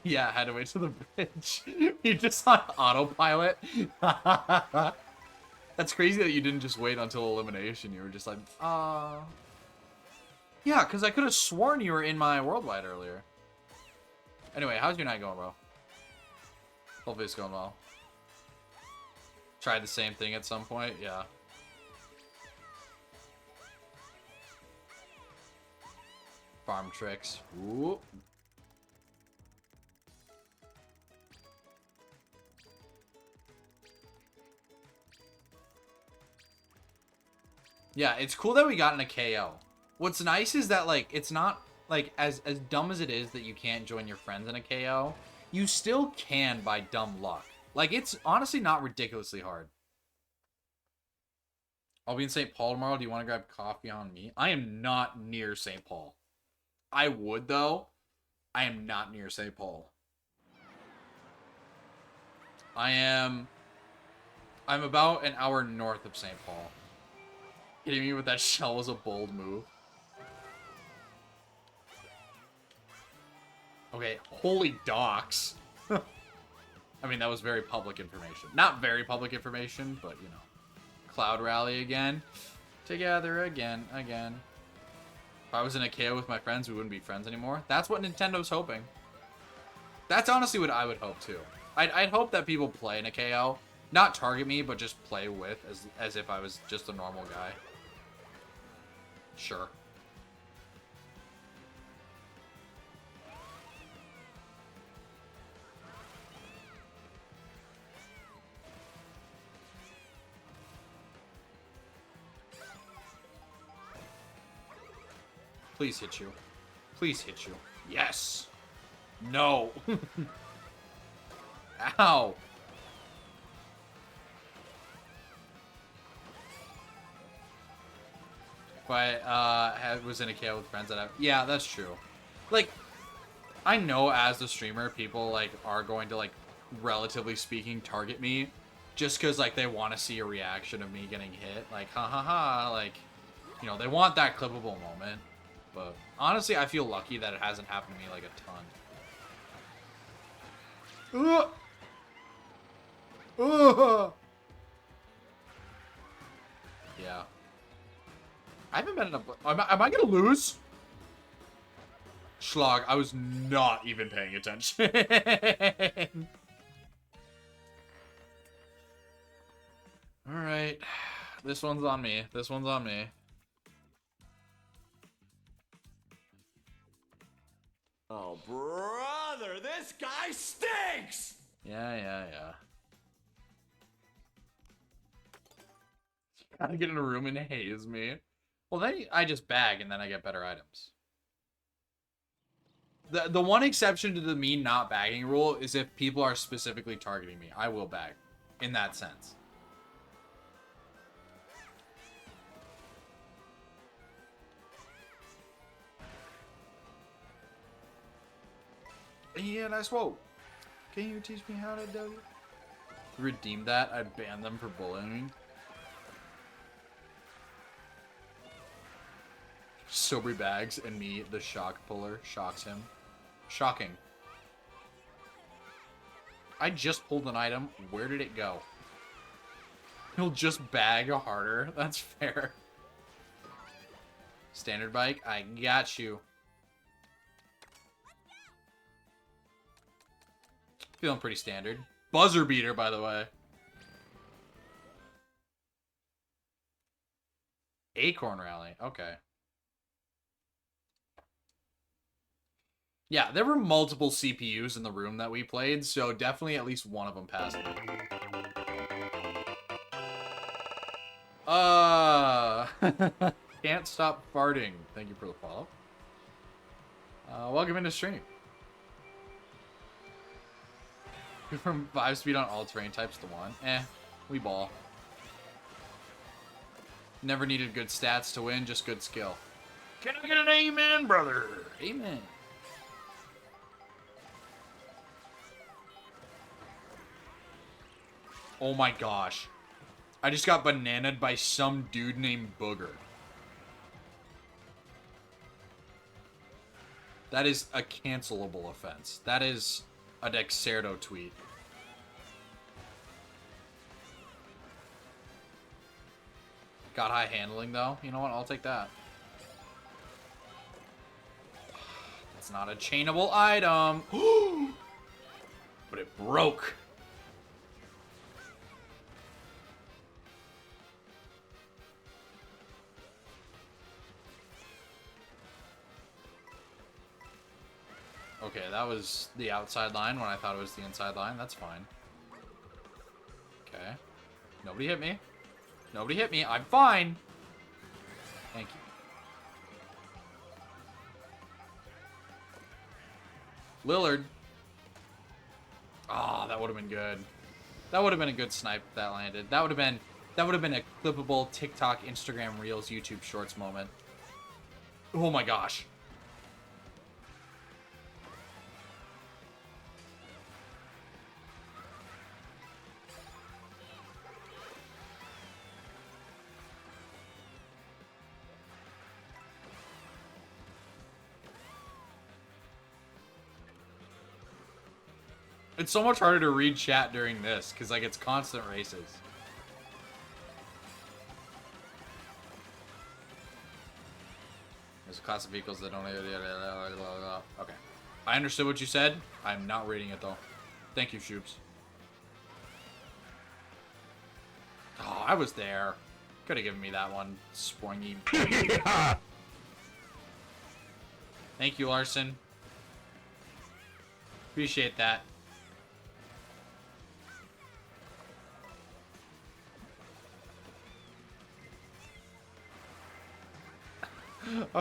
Yeah, I had to wait to the bridge. You're just on autopilot. That's crazy that you didn't just wait until elimination. You were just like, yeah, because I could have sworn you were in my worldwide earlier. Anyway, how's your night going, bro? Hopefully it's going well. Tried the same thing at some point? Yeah. Farm tricks. Ooh. Yeah, it's cool that we got in a KO. What's nice is that, like, it's not like, as dumb as it is that you can't join your friends in a KO, you still can by dumb luck. Like, it's honestly not ridiculously hard. I'll be in St. Paul tomorrow. Do you want to grab coffee on me? I am not near St. Paul. I would, though. I am not near St. Paul. I'm about an hour north of St. Paul. Hitting me with that shell was a bold move. Okay, holy docks. I mean, that was very public information. Not very public information, but, you know. Cloud Rally again. Together again. If I was in a KO with my friends, we wouldn't be friends anymore. That's what Nintendo's hoping. That's honestly what I would hope, too. I'd hope that people play in a KO. Not target me, but just play with, as if I was just a normal guy. Sure. Please hit you. Please hit you. Yes. No. Ow. If I was in a KO with friends that I... Yeah, that's true. Like, I know as the streamer, people, like, are going to, like, relatively speaking, target me just because, like, they want to see a reaction of me getting hit. Like, ha ha ha. Like, you know, they want that clippable moment. But honestly, I feel lucky that it hasn't happened to me, like, a ton. Yeah. I haven't been in a... Am I gonna lose? Schlag, I was not even paying attention. Alright. This one's on me. This one's on me. Oh, brother, this guy stinks! Yeah. Gotta get in a room and haze me. Well, then I just bag and then I get better items. The one exception to the me not bagging rule is if people are specifically targeting me. I will bag. In that sense. Yeah, nice. Whoa. Can you teach me how to do it? Redeem that. I'd ban them for bullying. Sober bags and me, the shock puller, shocks him. Shocking. I just pulled an item. Where did it go? He'll just bag harder. That's fair. Standard bike. I got you. Feeling pretty standard. Buzzer beater, by the way. Acorn rally. Okay. Yeah, there were multiple CPUs in the room that we played, so definitely at least one of them passed me. Can't stop farting. Thank you for the follow. Welcome into stream. From 5 speed on all terrain types to 1. We ball. Never needed good stats to win, just good skill. Can I get an amen, brother? Amen. Oh my gosh. I just got bananaed by some dude named Booger. That is a cancelable offense. That is a Dexerto tweet. Got high handling, though. You know what? I'll take that. It's not a chainable item. But it broke. Okay, that was the outside line when I thought it was the inside line. That's fine. Okay. Nobody hit me. Nobody hit me. I'm fine. Thank you. Lillard. Oh, that would have been good. That would have been a good snipe if that landed. That would have been a clippable TikTok, Instagram Reels, YouTube Shorts moment. Oh my gosh. It's so much harder to read chat during this, because, like, it's constant races. There's a class of vehicles that don't... Okay. I understood what you said. I'm not reading it, though. Thank you, Shoops. Oh, I was there. Could have given me that one, Spoingy. Thank you, Larson. Appreciate that.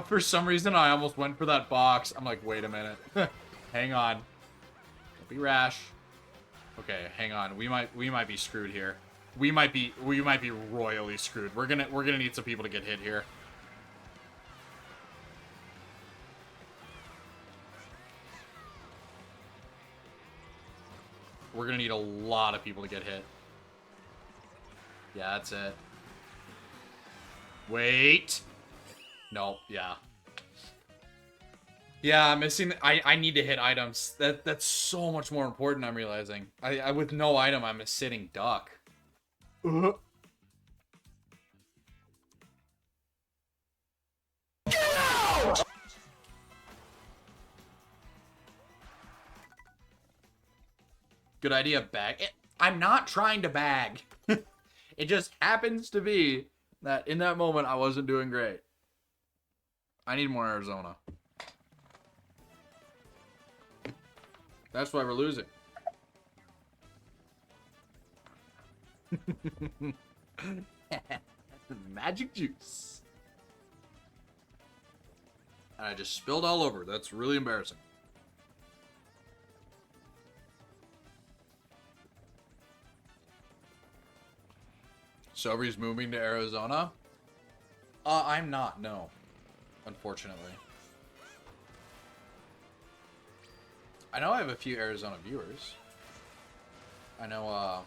For some reason, I almost went for that box. I'm like, wait a minute. Hang on. Don't be rash. Okay, hang on. We might be screwed here. We might be royally screwed. We're gonna need some people to get hit here. We're gonna need a lot of people to get hit. Yeah, that's it. Wait. No, yeah. Yeah, I'm missing... I need to hit items. That's so much more important, I'm realizing. I with no item, I'm a sitting duck. Get out! Good idea, bag. I'm not trying to bag. It just happens to be that in that moment, I wasn't doing great. I need more Arizona. That's why we're losing. Magic juice. And I just spilled all over. That's really embarrassing. Sobri's moving to Arizona? I'm not, no. Unfortunately. I know I have a few Arizona viewers. I know,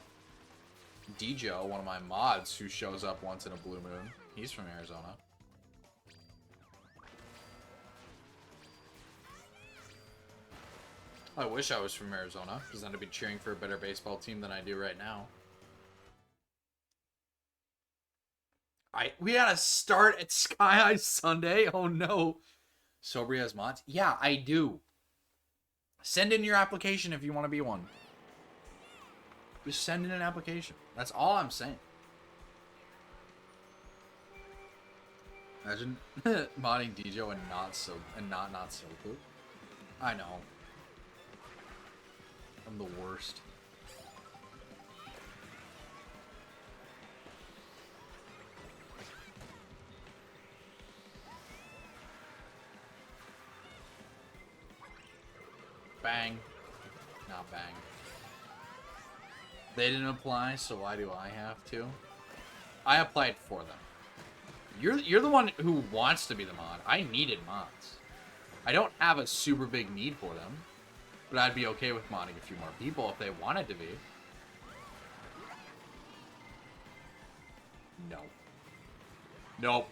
Djo, one of my mods, who shows up once in a blue moon. He's from Arizona. I wish I was from Arizona, because then I'd be cheering for a better baseball team than I do right now. We gotta start at Sky High Sunday? Oh no. Sobri has mods? Yeah, I do. Send in your application if you want to be one. Just send in an application. That's all I'm saying. Imagine modding Djo and not Silku. I know. I'm the worst. Bang. Not bang. They didn't apply, so why do I have to? I applied for them. You're the one who wants to be the mod. I needed mods. I don't have a super big need for them, but I'd be okay with modding a few more people if they wanted to be. No. Nope.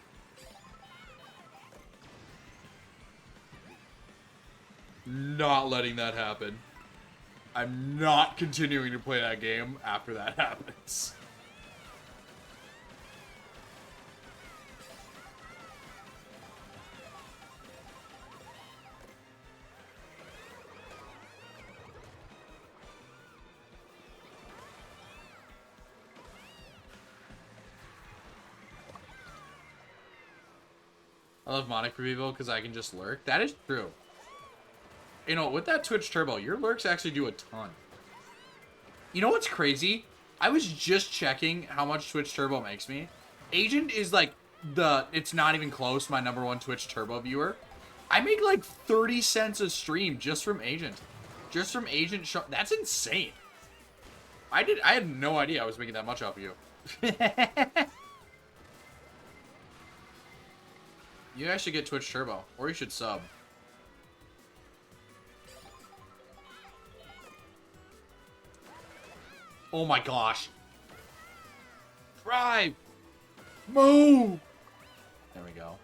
Not letting that happen. I'm not continuing to play that game after that happens. I love modding for people because I can just lurk. That is true. You know, with that Twitch Turbo, your lurks actually do a ton. You know what's crazy? I was just checking how much Twitch Turbo makes me. Agent is like it's not even close, my #1 Twitch Turbo viewer. I make like 30 cents a stream just from Agent. Just from Agent Sean. That's insane. I had no idea I was making that much off of you. You guys should get Twitch Turbo. Or you should sub. Oh my gosh. Drive! Move! There we go.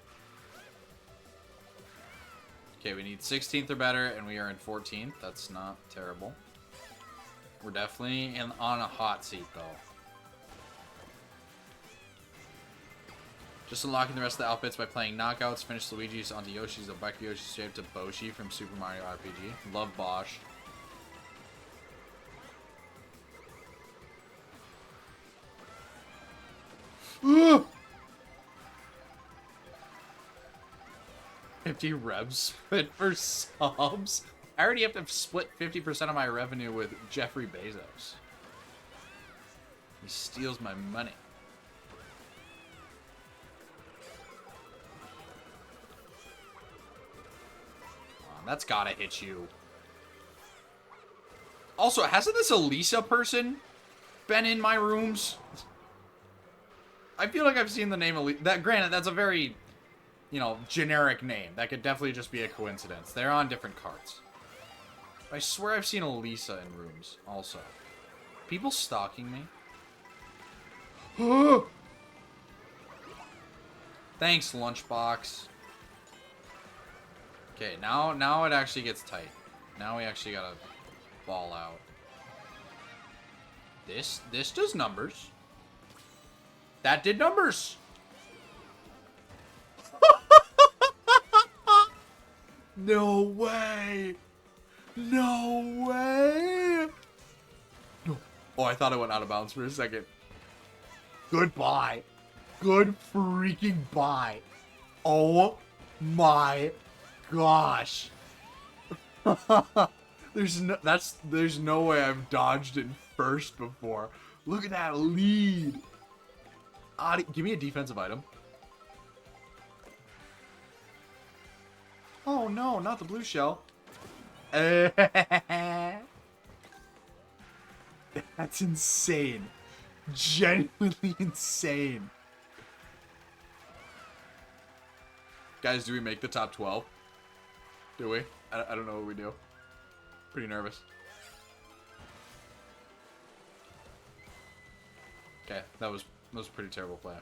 Okay, we need 16th or better, and we are in 14th. That's not terrible. We're definitely on a hot seat, though. Just unlocking the rest of the outfits by playing knockouts. Finish Luigi's onto Yoshi's, Obeki Yoshi straight to Boshi from Super Mario RPG. Love Bosch. Ugh! 50 revs split for subs. I already have to split 50% of my revenue with Jeffrey Bezos. He steals my money. That's gotta hit you. Also, hasn't this Elisa person been in my rooms? I feel like I've seen the name Elisa. That, granted, that's a very, you know, generic name. That could definitely just be a coincidence. They're on different cards. I swear I've seen Elisa in rooms, also. People stalking me? Thanks, Lunchbox. Okay, now it actually gets tight. Now we actually gotta ball out. This does numbers. That did numbers. No way. No way. No. Oh, I thought I went out of bounds for a second. Goodbye. Good freaking bye. Oh my gosh. There's no way I've dodged in first before. Look at that lead. Give me a defensive item. Oh no, not the blue shell. That's insane. Genuinely insane. Guys, do we make the top 12? Do we? I don't know what we do. Pretty nervous. Okay, that was a pretty terrible play.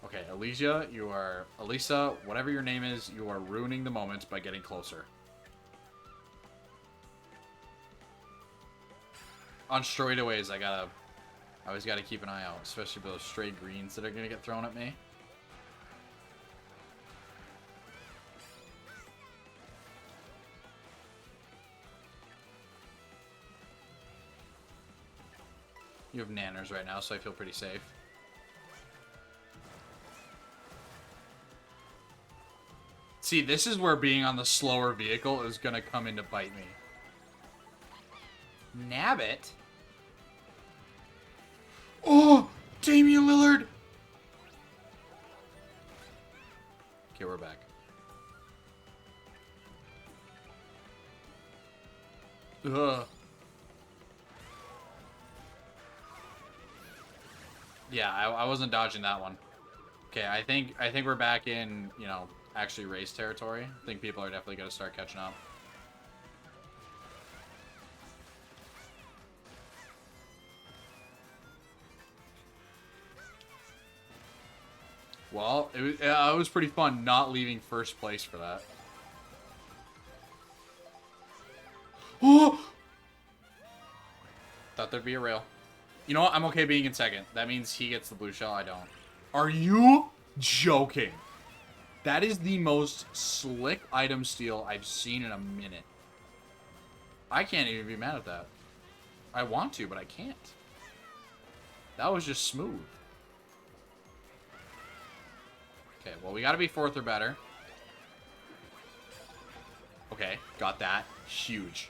Okay, Elisa, whatever your name is, you are ruining the moment by getting closer. On straightaways, I always gotta keep an eye out, especially for those stray greens that are gonna get thrown at me. You have nanners right now, so I feel pretty safe. See, this is where being on the slower vehicle is gonna come in to bite me. Nabbit? Oh! Damian Lillard! Okay, we're back. Ugh. Yeah, I wasn't dodging that one. Okay, I think we're back in, you know, actually race territory. I think people are definitely going to start catching up. Well, it was pretty fun not leaving first place for that. Oh! Thought there'd be a rail. You know what? I'm okay being in second. That means he gets the blue shell. I don't. Are you joking? That is the most slick item steal I've seen in a minute. I can't even be mad at that. I want to, but I can't. That was just smooth. Okay, well, we gotta be fourth or better. Okay, got that. Huge.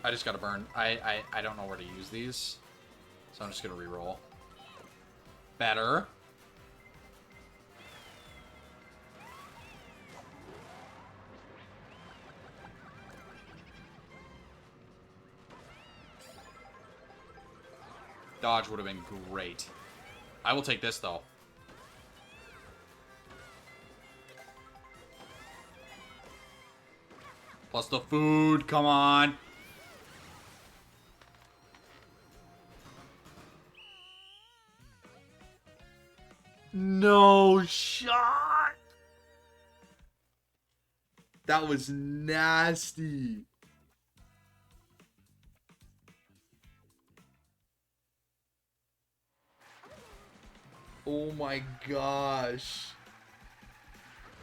I just gotta burn. I don't know where to use these, so I'm just gonna re-roll. Better. Dodge would have been great. I will take this, though. Plus the food, come on. No shot. That was nasty. Oh my gosh.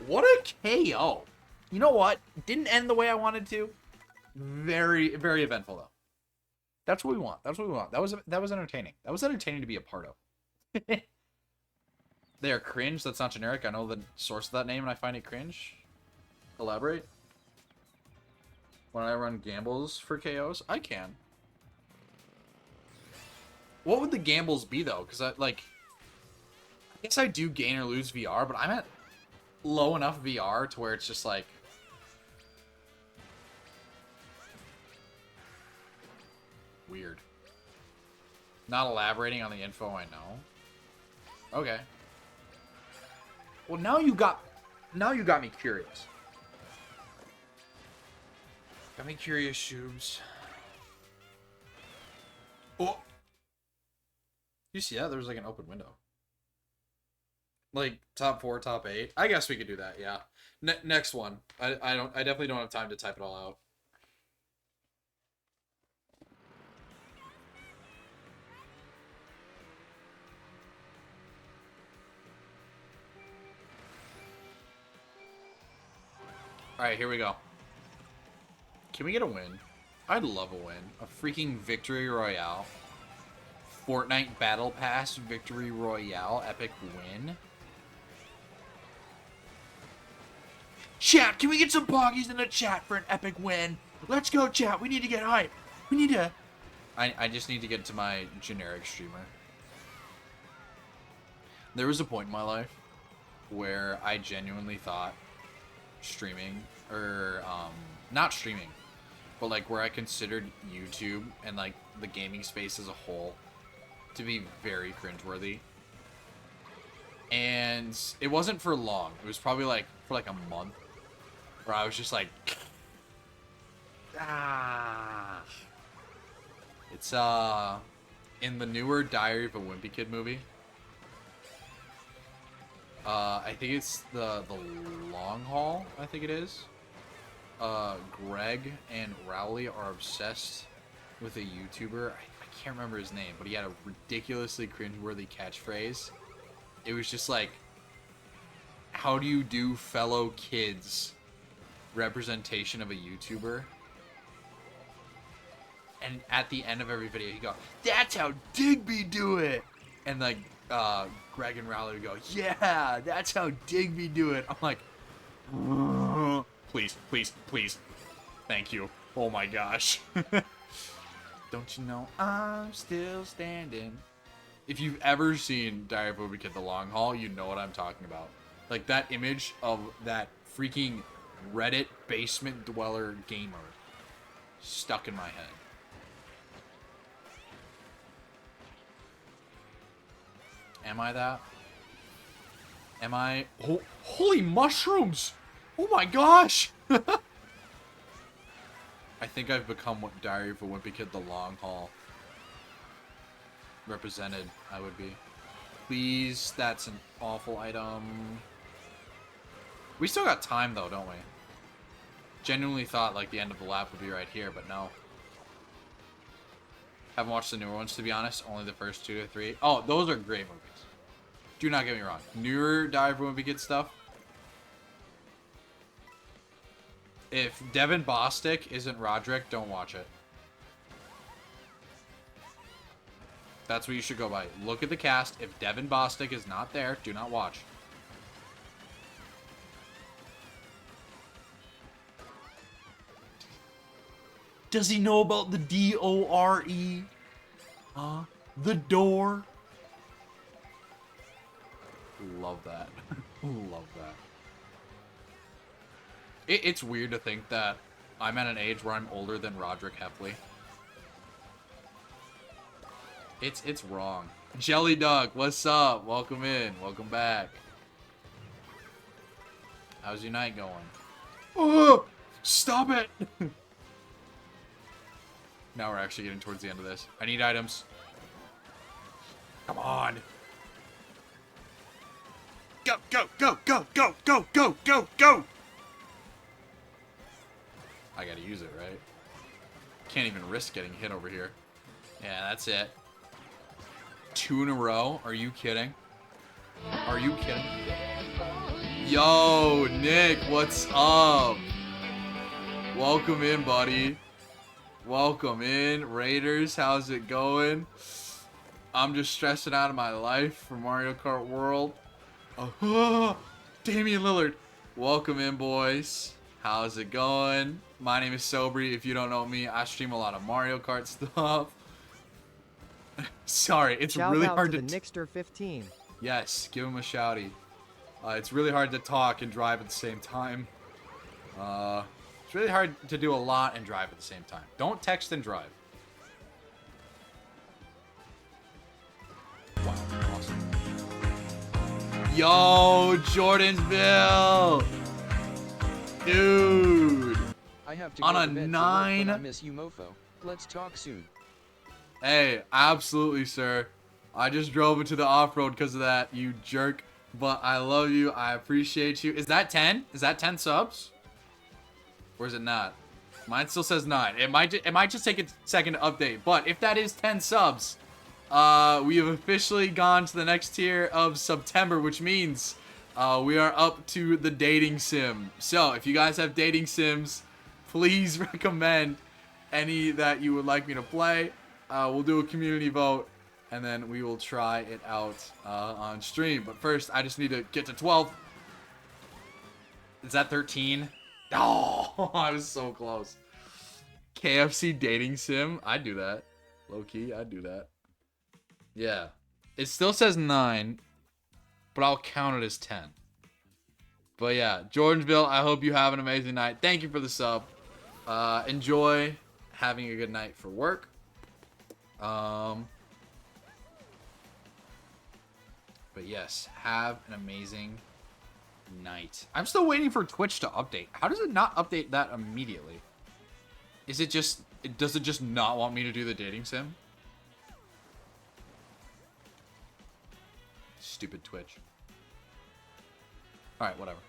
What a KO. You know what? Didn't end the way I wanted to. Very, very eventful though. That's what we want. That's what we want. That was entertaining. That was entertaining to be a part of. They are cringe. That's not generic. I know the source of that name and I find it cringe. Elaborate. When I run gambles for KOs, I can. What would the gambles be though? Because I guess I do gain or lose VR, but I'm at low enough VR to where it's just like weird. Not elaborating on the info I know. Okay. Well, now you got me curious. Got me curious, Shubes. Oh. You see that? There was like an open window. Like top 4, top 8. I guess we could do that. Yeah. Next one. I definitely don't have time to type it all out. All right, here we go. Can we get a win? I'd love a win. A freaking victory royale. Fortnite Battle Pass victory royale epic win. Chat, can we get some boggies in the chat for an epic win? Let's go, chat. We need to get hype. We need to... I just need to get to my generic streamer. There was a point in my life where I genuinely thought streaming, or not streaming, but like where I considered YouTube and like the gaming space as a whole to be very cringeworthy. And it wasn't for long. It was probably like for like a month where I was just like, ah. It's in the newer Diary of a Wimpy Kid movie. I think it's the long haul, I think it is. Greg and Rowley are obsessed with a YouTuber. I can't remember his name, but he had a ridiculously cringeworthy catchphrase. It was just like, how do you do fellow kids representation of a YouTuber? And at the end of every video, he'd go, that's how Digby do it! And like, Greg and Rowley would go, yeah, that's how Digby do it. I'm like, please, please, please. Thank you. Oh my gosh. Don't you know I'm still standing? If you've ever seen Diary of a Wimpy Kid: The Long Haul, you know what I'm talking about. Like that image of that freaking Reddit basement dweller gamer stuck in my head. Am I that? Am I? Oh, holy mushrooms! Oh my gosh! I think I've become what Diary of a Wimpy Kid: The Long Haul represented I would be. Please, that's an awful item. We still got time though, don't we? Genuinely thought like the end of the lap would be right here, but no. Haven't watched the newer ones, to be honest. Only the first 2 or 3. Oh, those are great movies. Do not get me wrong. Newer Diary of a Wimpy Kid stuff. If Devin Bostick isn't Roderick, don't watch it. That's what you should go by. Look at the cast. If Devin Bostick is not there, do not watch. Does he know about the D-O-R-E? Huh? The door? love that. Love that. It's weird to think that I'm at an age where I'm older than Roderick Heffley. It's wrong. Jelly Dog, what's up? Welcome in. Welcome back. How's your night going? Oh, stop it! Now we're actually getting towards the end of this. I need items. Come on. Go, go, go, go, go, go, go, go, go! I gotta use it, right? Can't even risk getting hit over here. Yeah, that's it. 2 in a row? Are you kidding? Are you kidding? Yo, Nick, what's up? Welcome in, buddy. Welcome in. Raiders, how's it going? I'm just stressing out of my life for Mario Kart World. Oh, Damian Lillard. Welcome in, boys. How's it going? My name is Sobri. If you don't know me, I stream a lot of Mario Kart stuff. Sorry, it's really hard to... Shout out to the Nixter 15. Yes, give him a shouty. It's really hard to talk and drive at the same time. It's really hard to do a lot and drive at the same time. Don't text and drive. Wow, awesome. Yo, Jordansville! Dude! I have to On go a to bed for work, 9? but I miss you, mofo. Let's talk soon. Hey, absolutely, sir. I just drove into the off-road because of that, you jerk. But I love you. I appreciate you. Is that 10? Is that 10 subs? Or is it not? Mine still says 9. It might just take a second to update. But if that is 10 subs, we have officially gone to the next tier of September, which means we are up to the dating sim. So if you guys have dating sims, please recommend any that you would like me to play. We'll do a community vote, and then we will try it out on stream. But first, I just need to get to 12. Is that 13? Oh, I was so close. KFC dating sim? I'd do that. Low-key, I'd do that. Yeah. It still says 9, but I'll count it as 10. But yeah, Jordansville, I hope you have an amazing night. Thank you for the sub. Enjoy having a good night for work. But yes, have an amazing night. I'm still waiting for Twitch to update. How does it not update that immediately? Is it just, does it just not want me to do the dating sim? Stupid Twitch. Alright, whatever.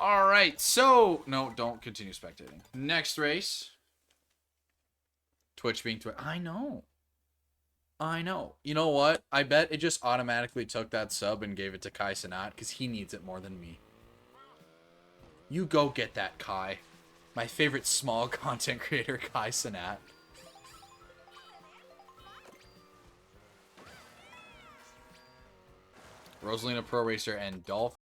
Alright, so, no, don't continue spectating. Next race. Twitch being Twitch. I know. I know. You know what? I bet it just automatically took that sub and gave it to Kai Cenat because he needs it more than me. You go get that, Kai. My favorite small content creator, Kai Cenat. Rosalina Pro Racer and Dolph.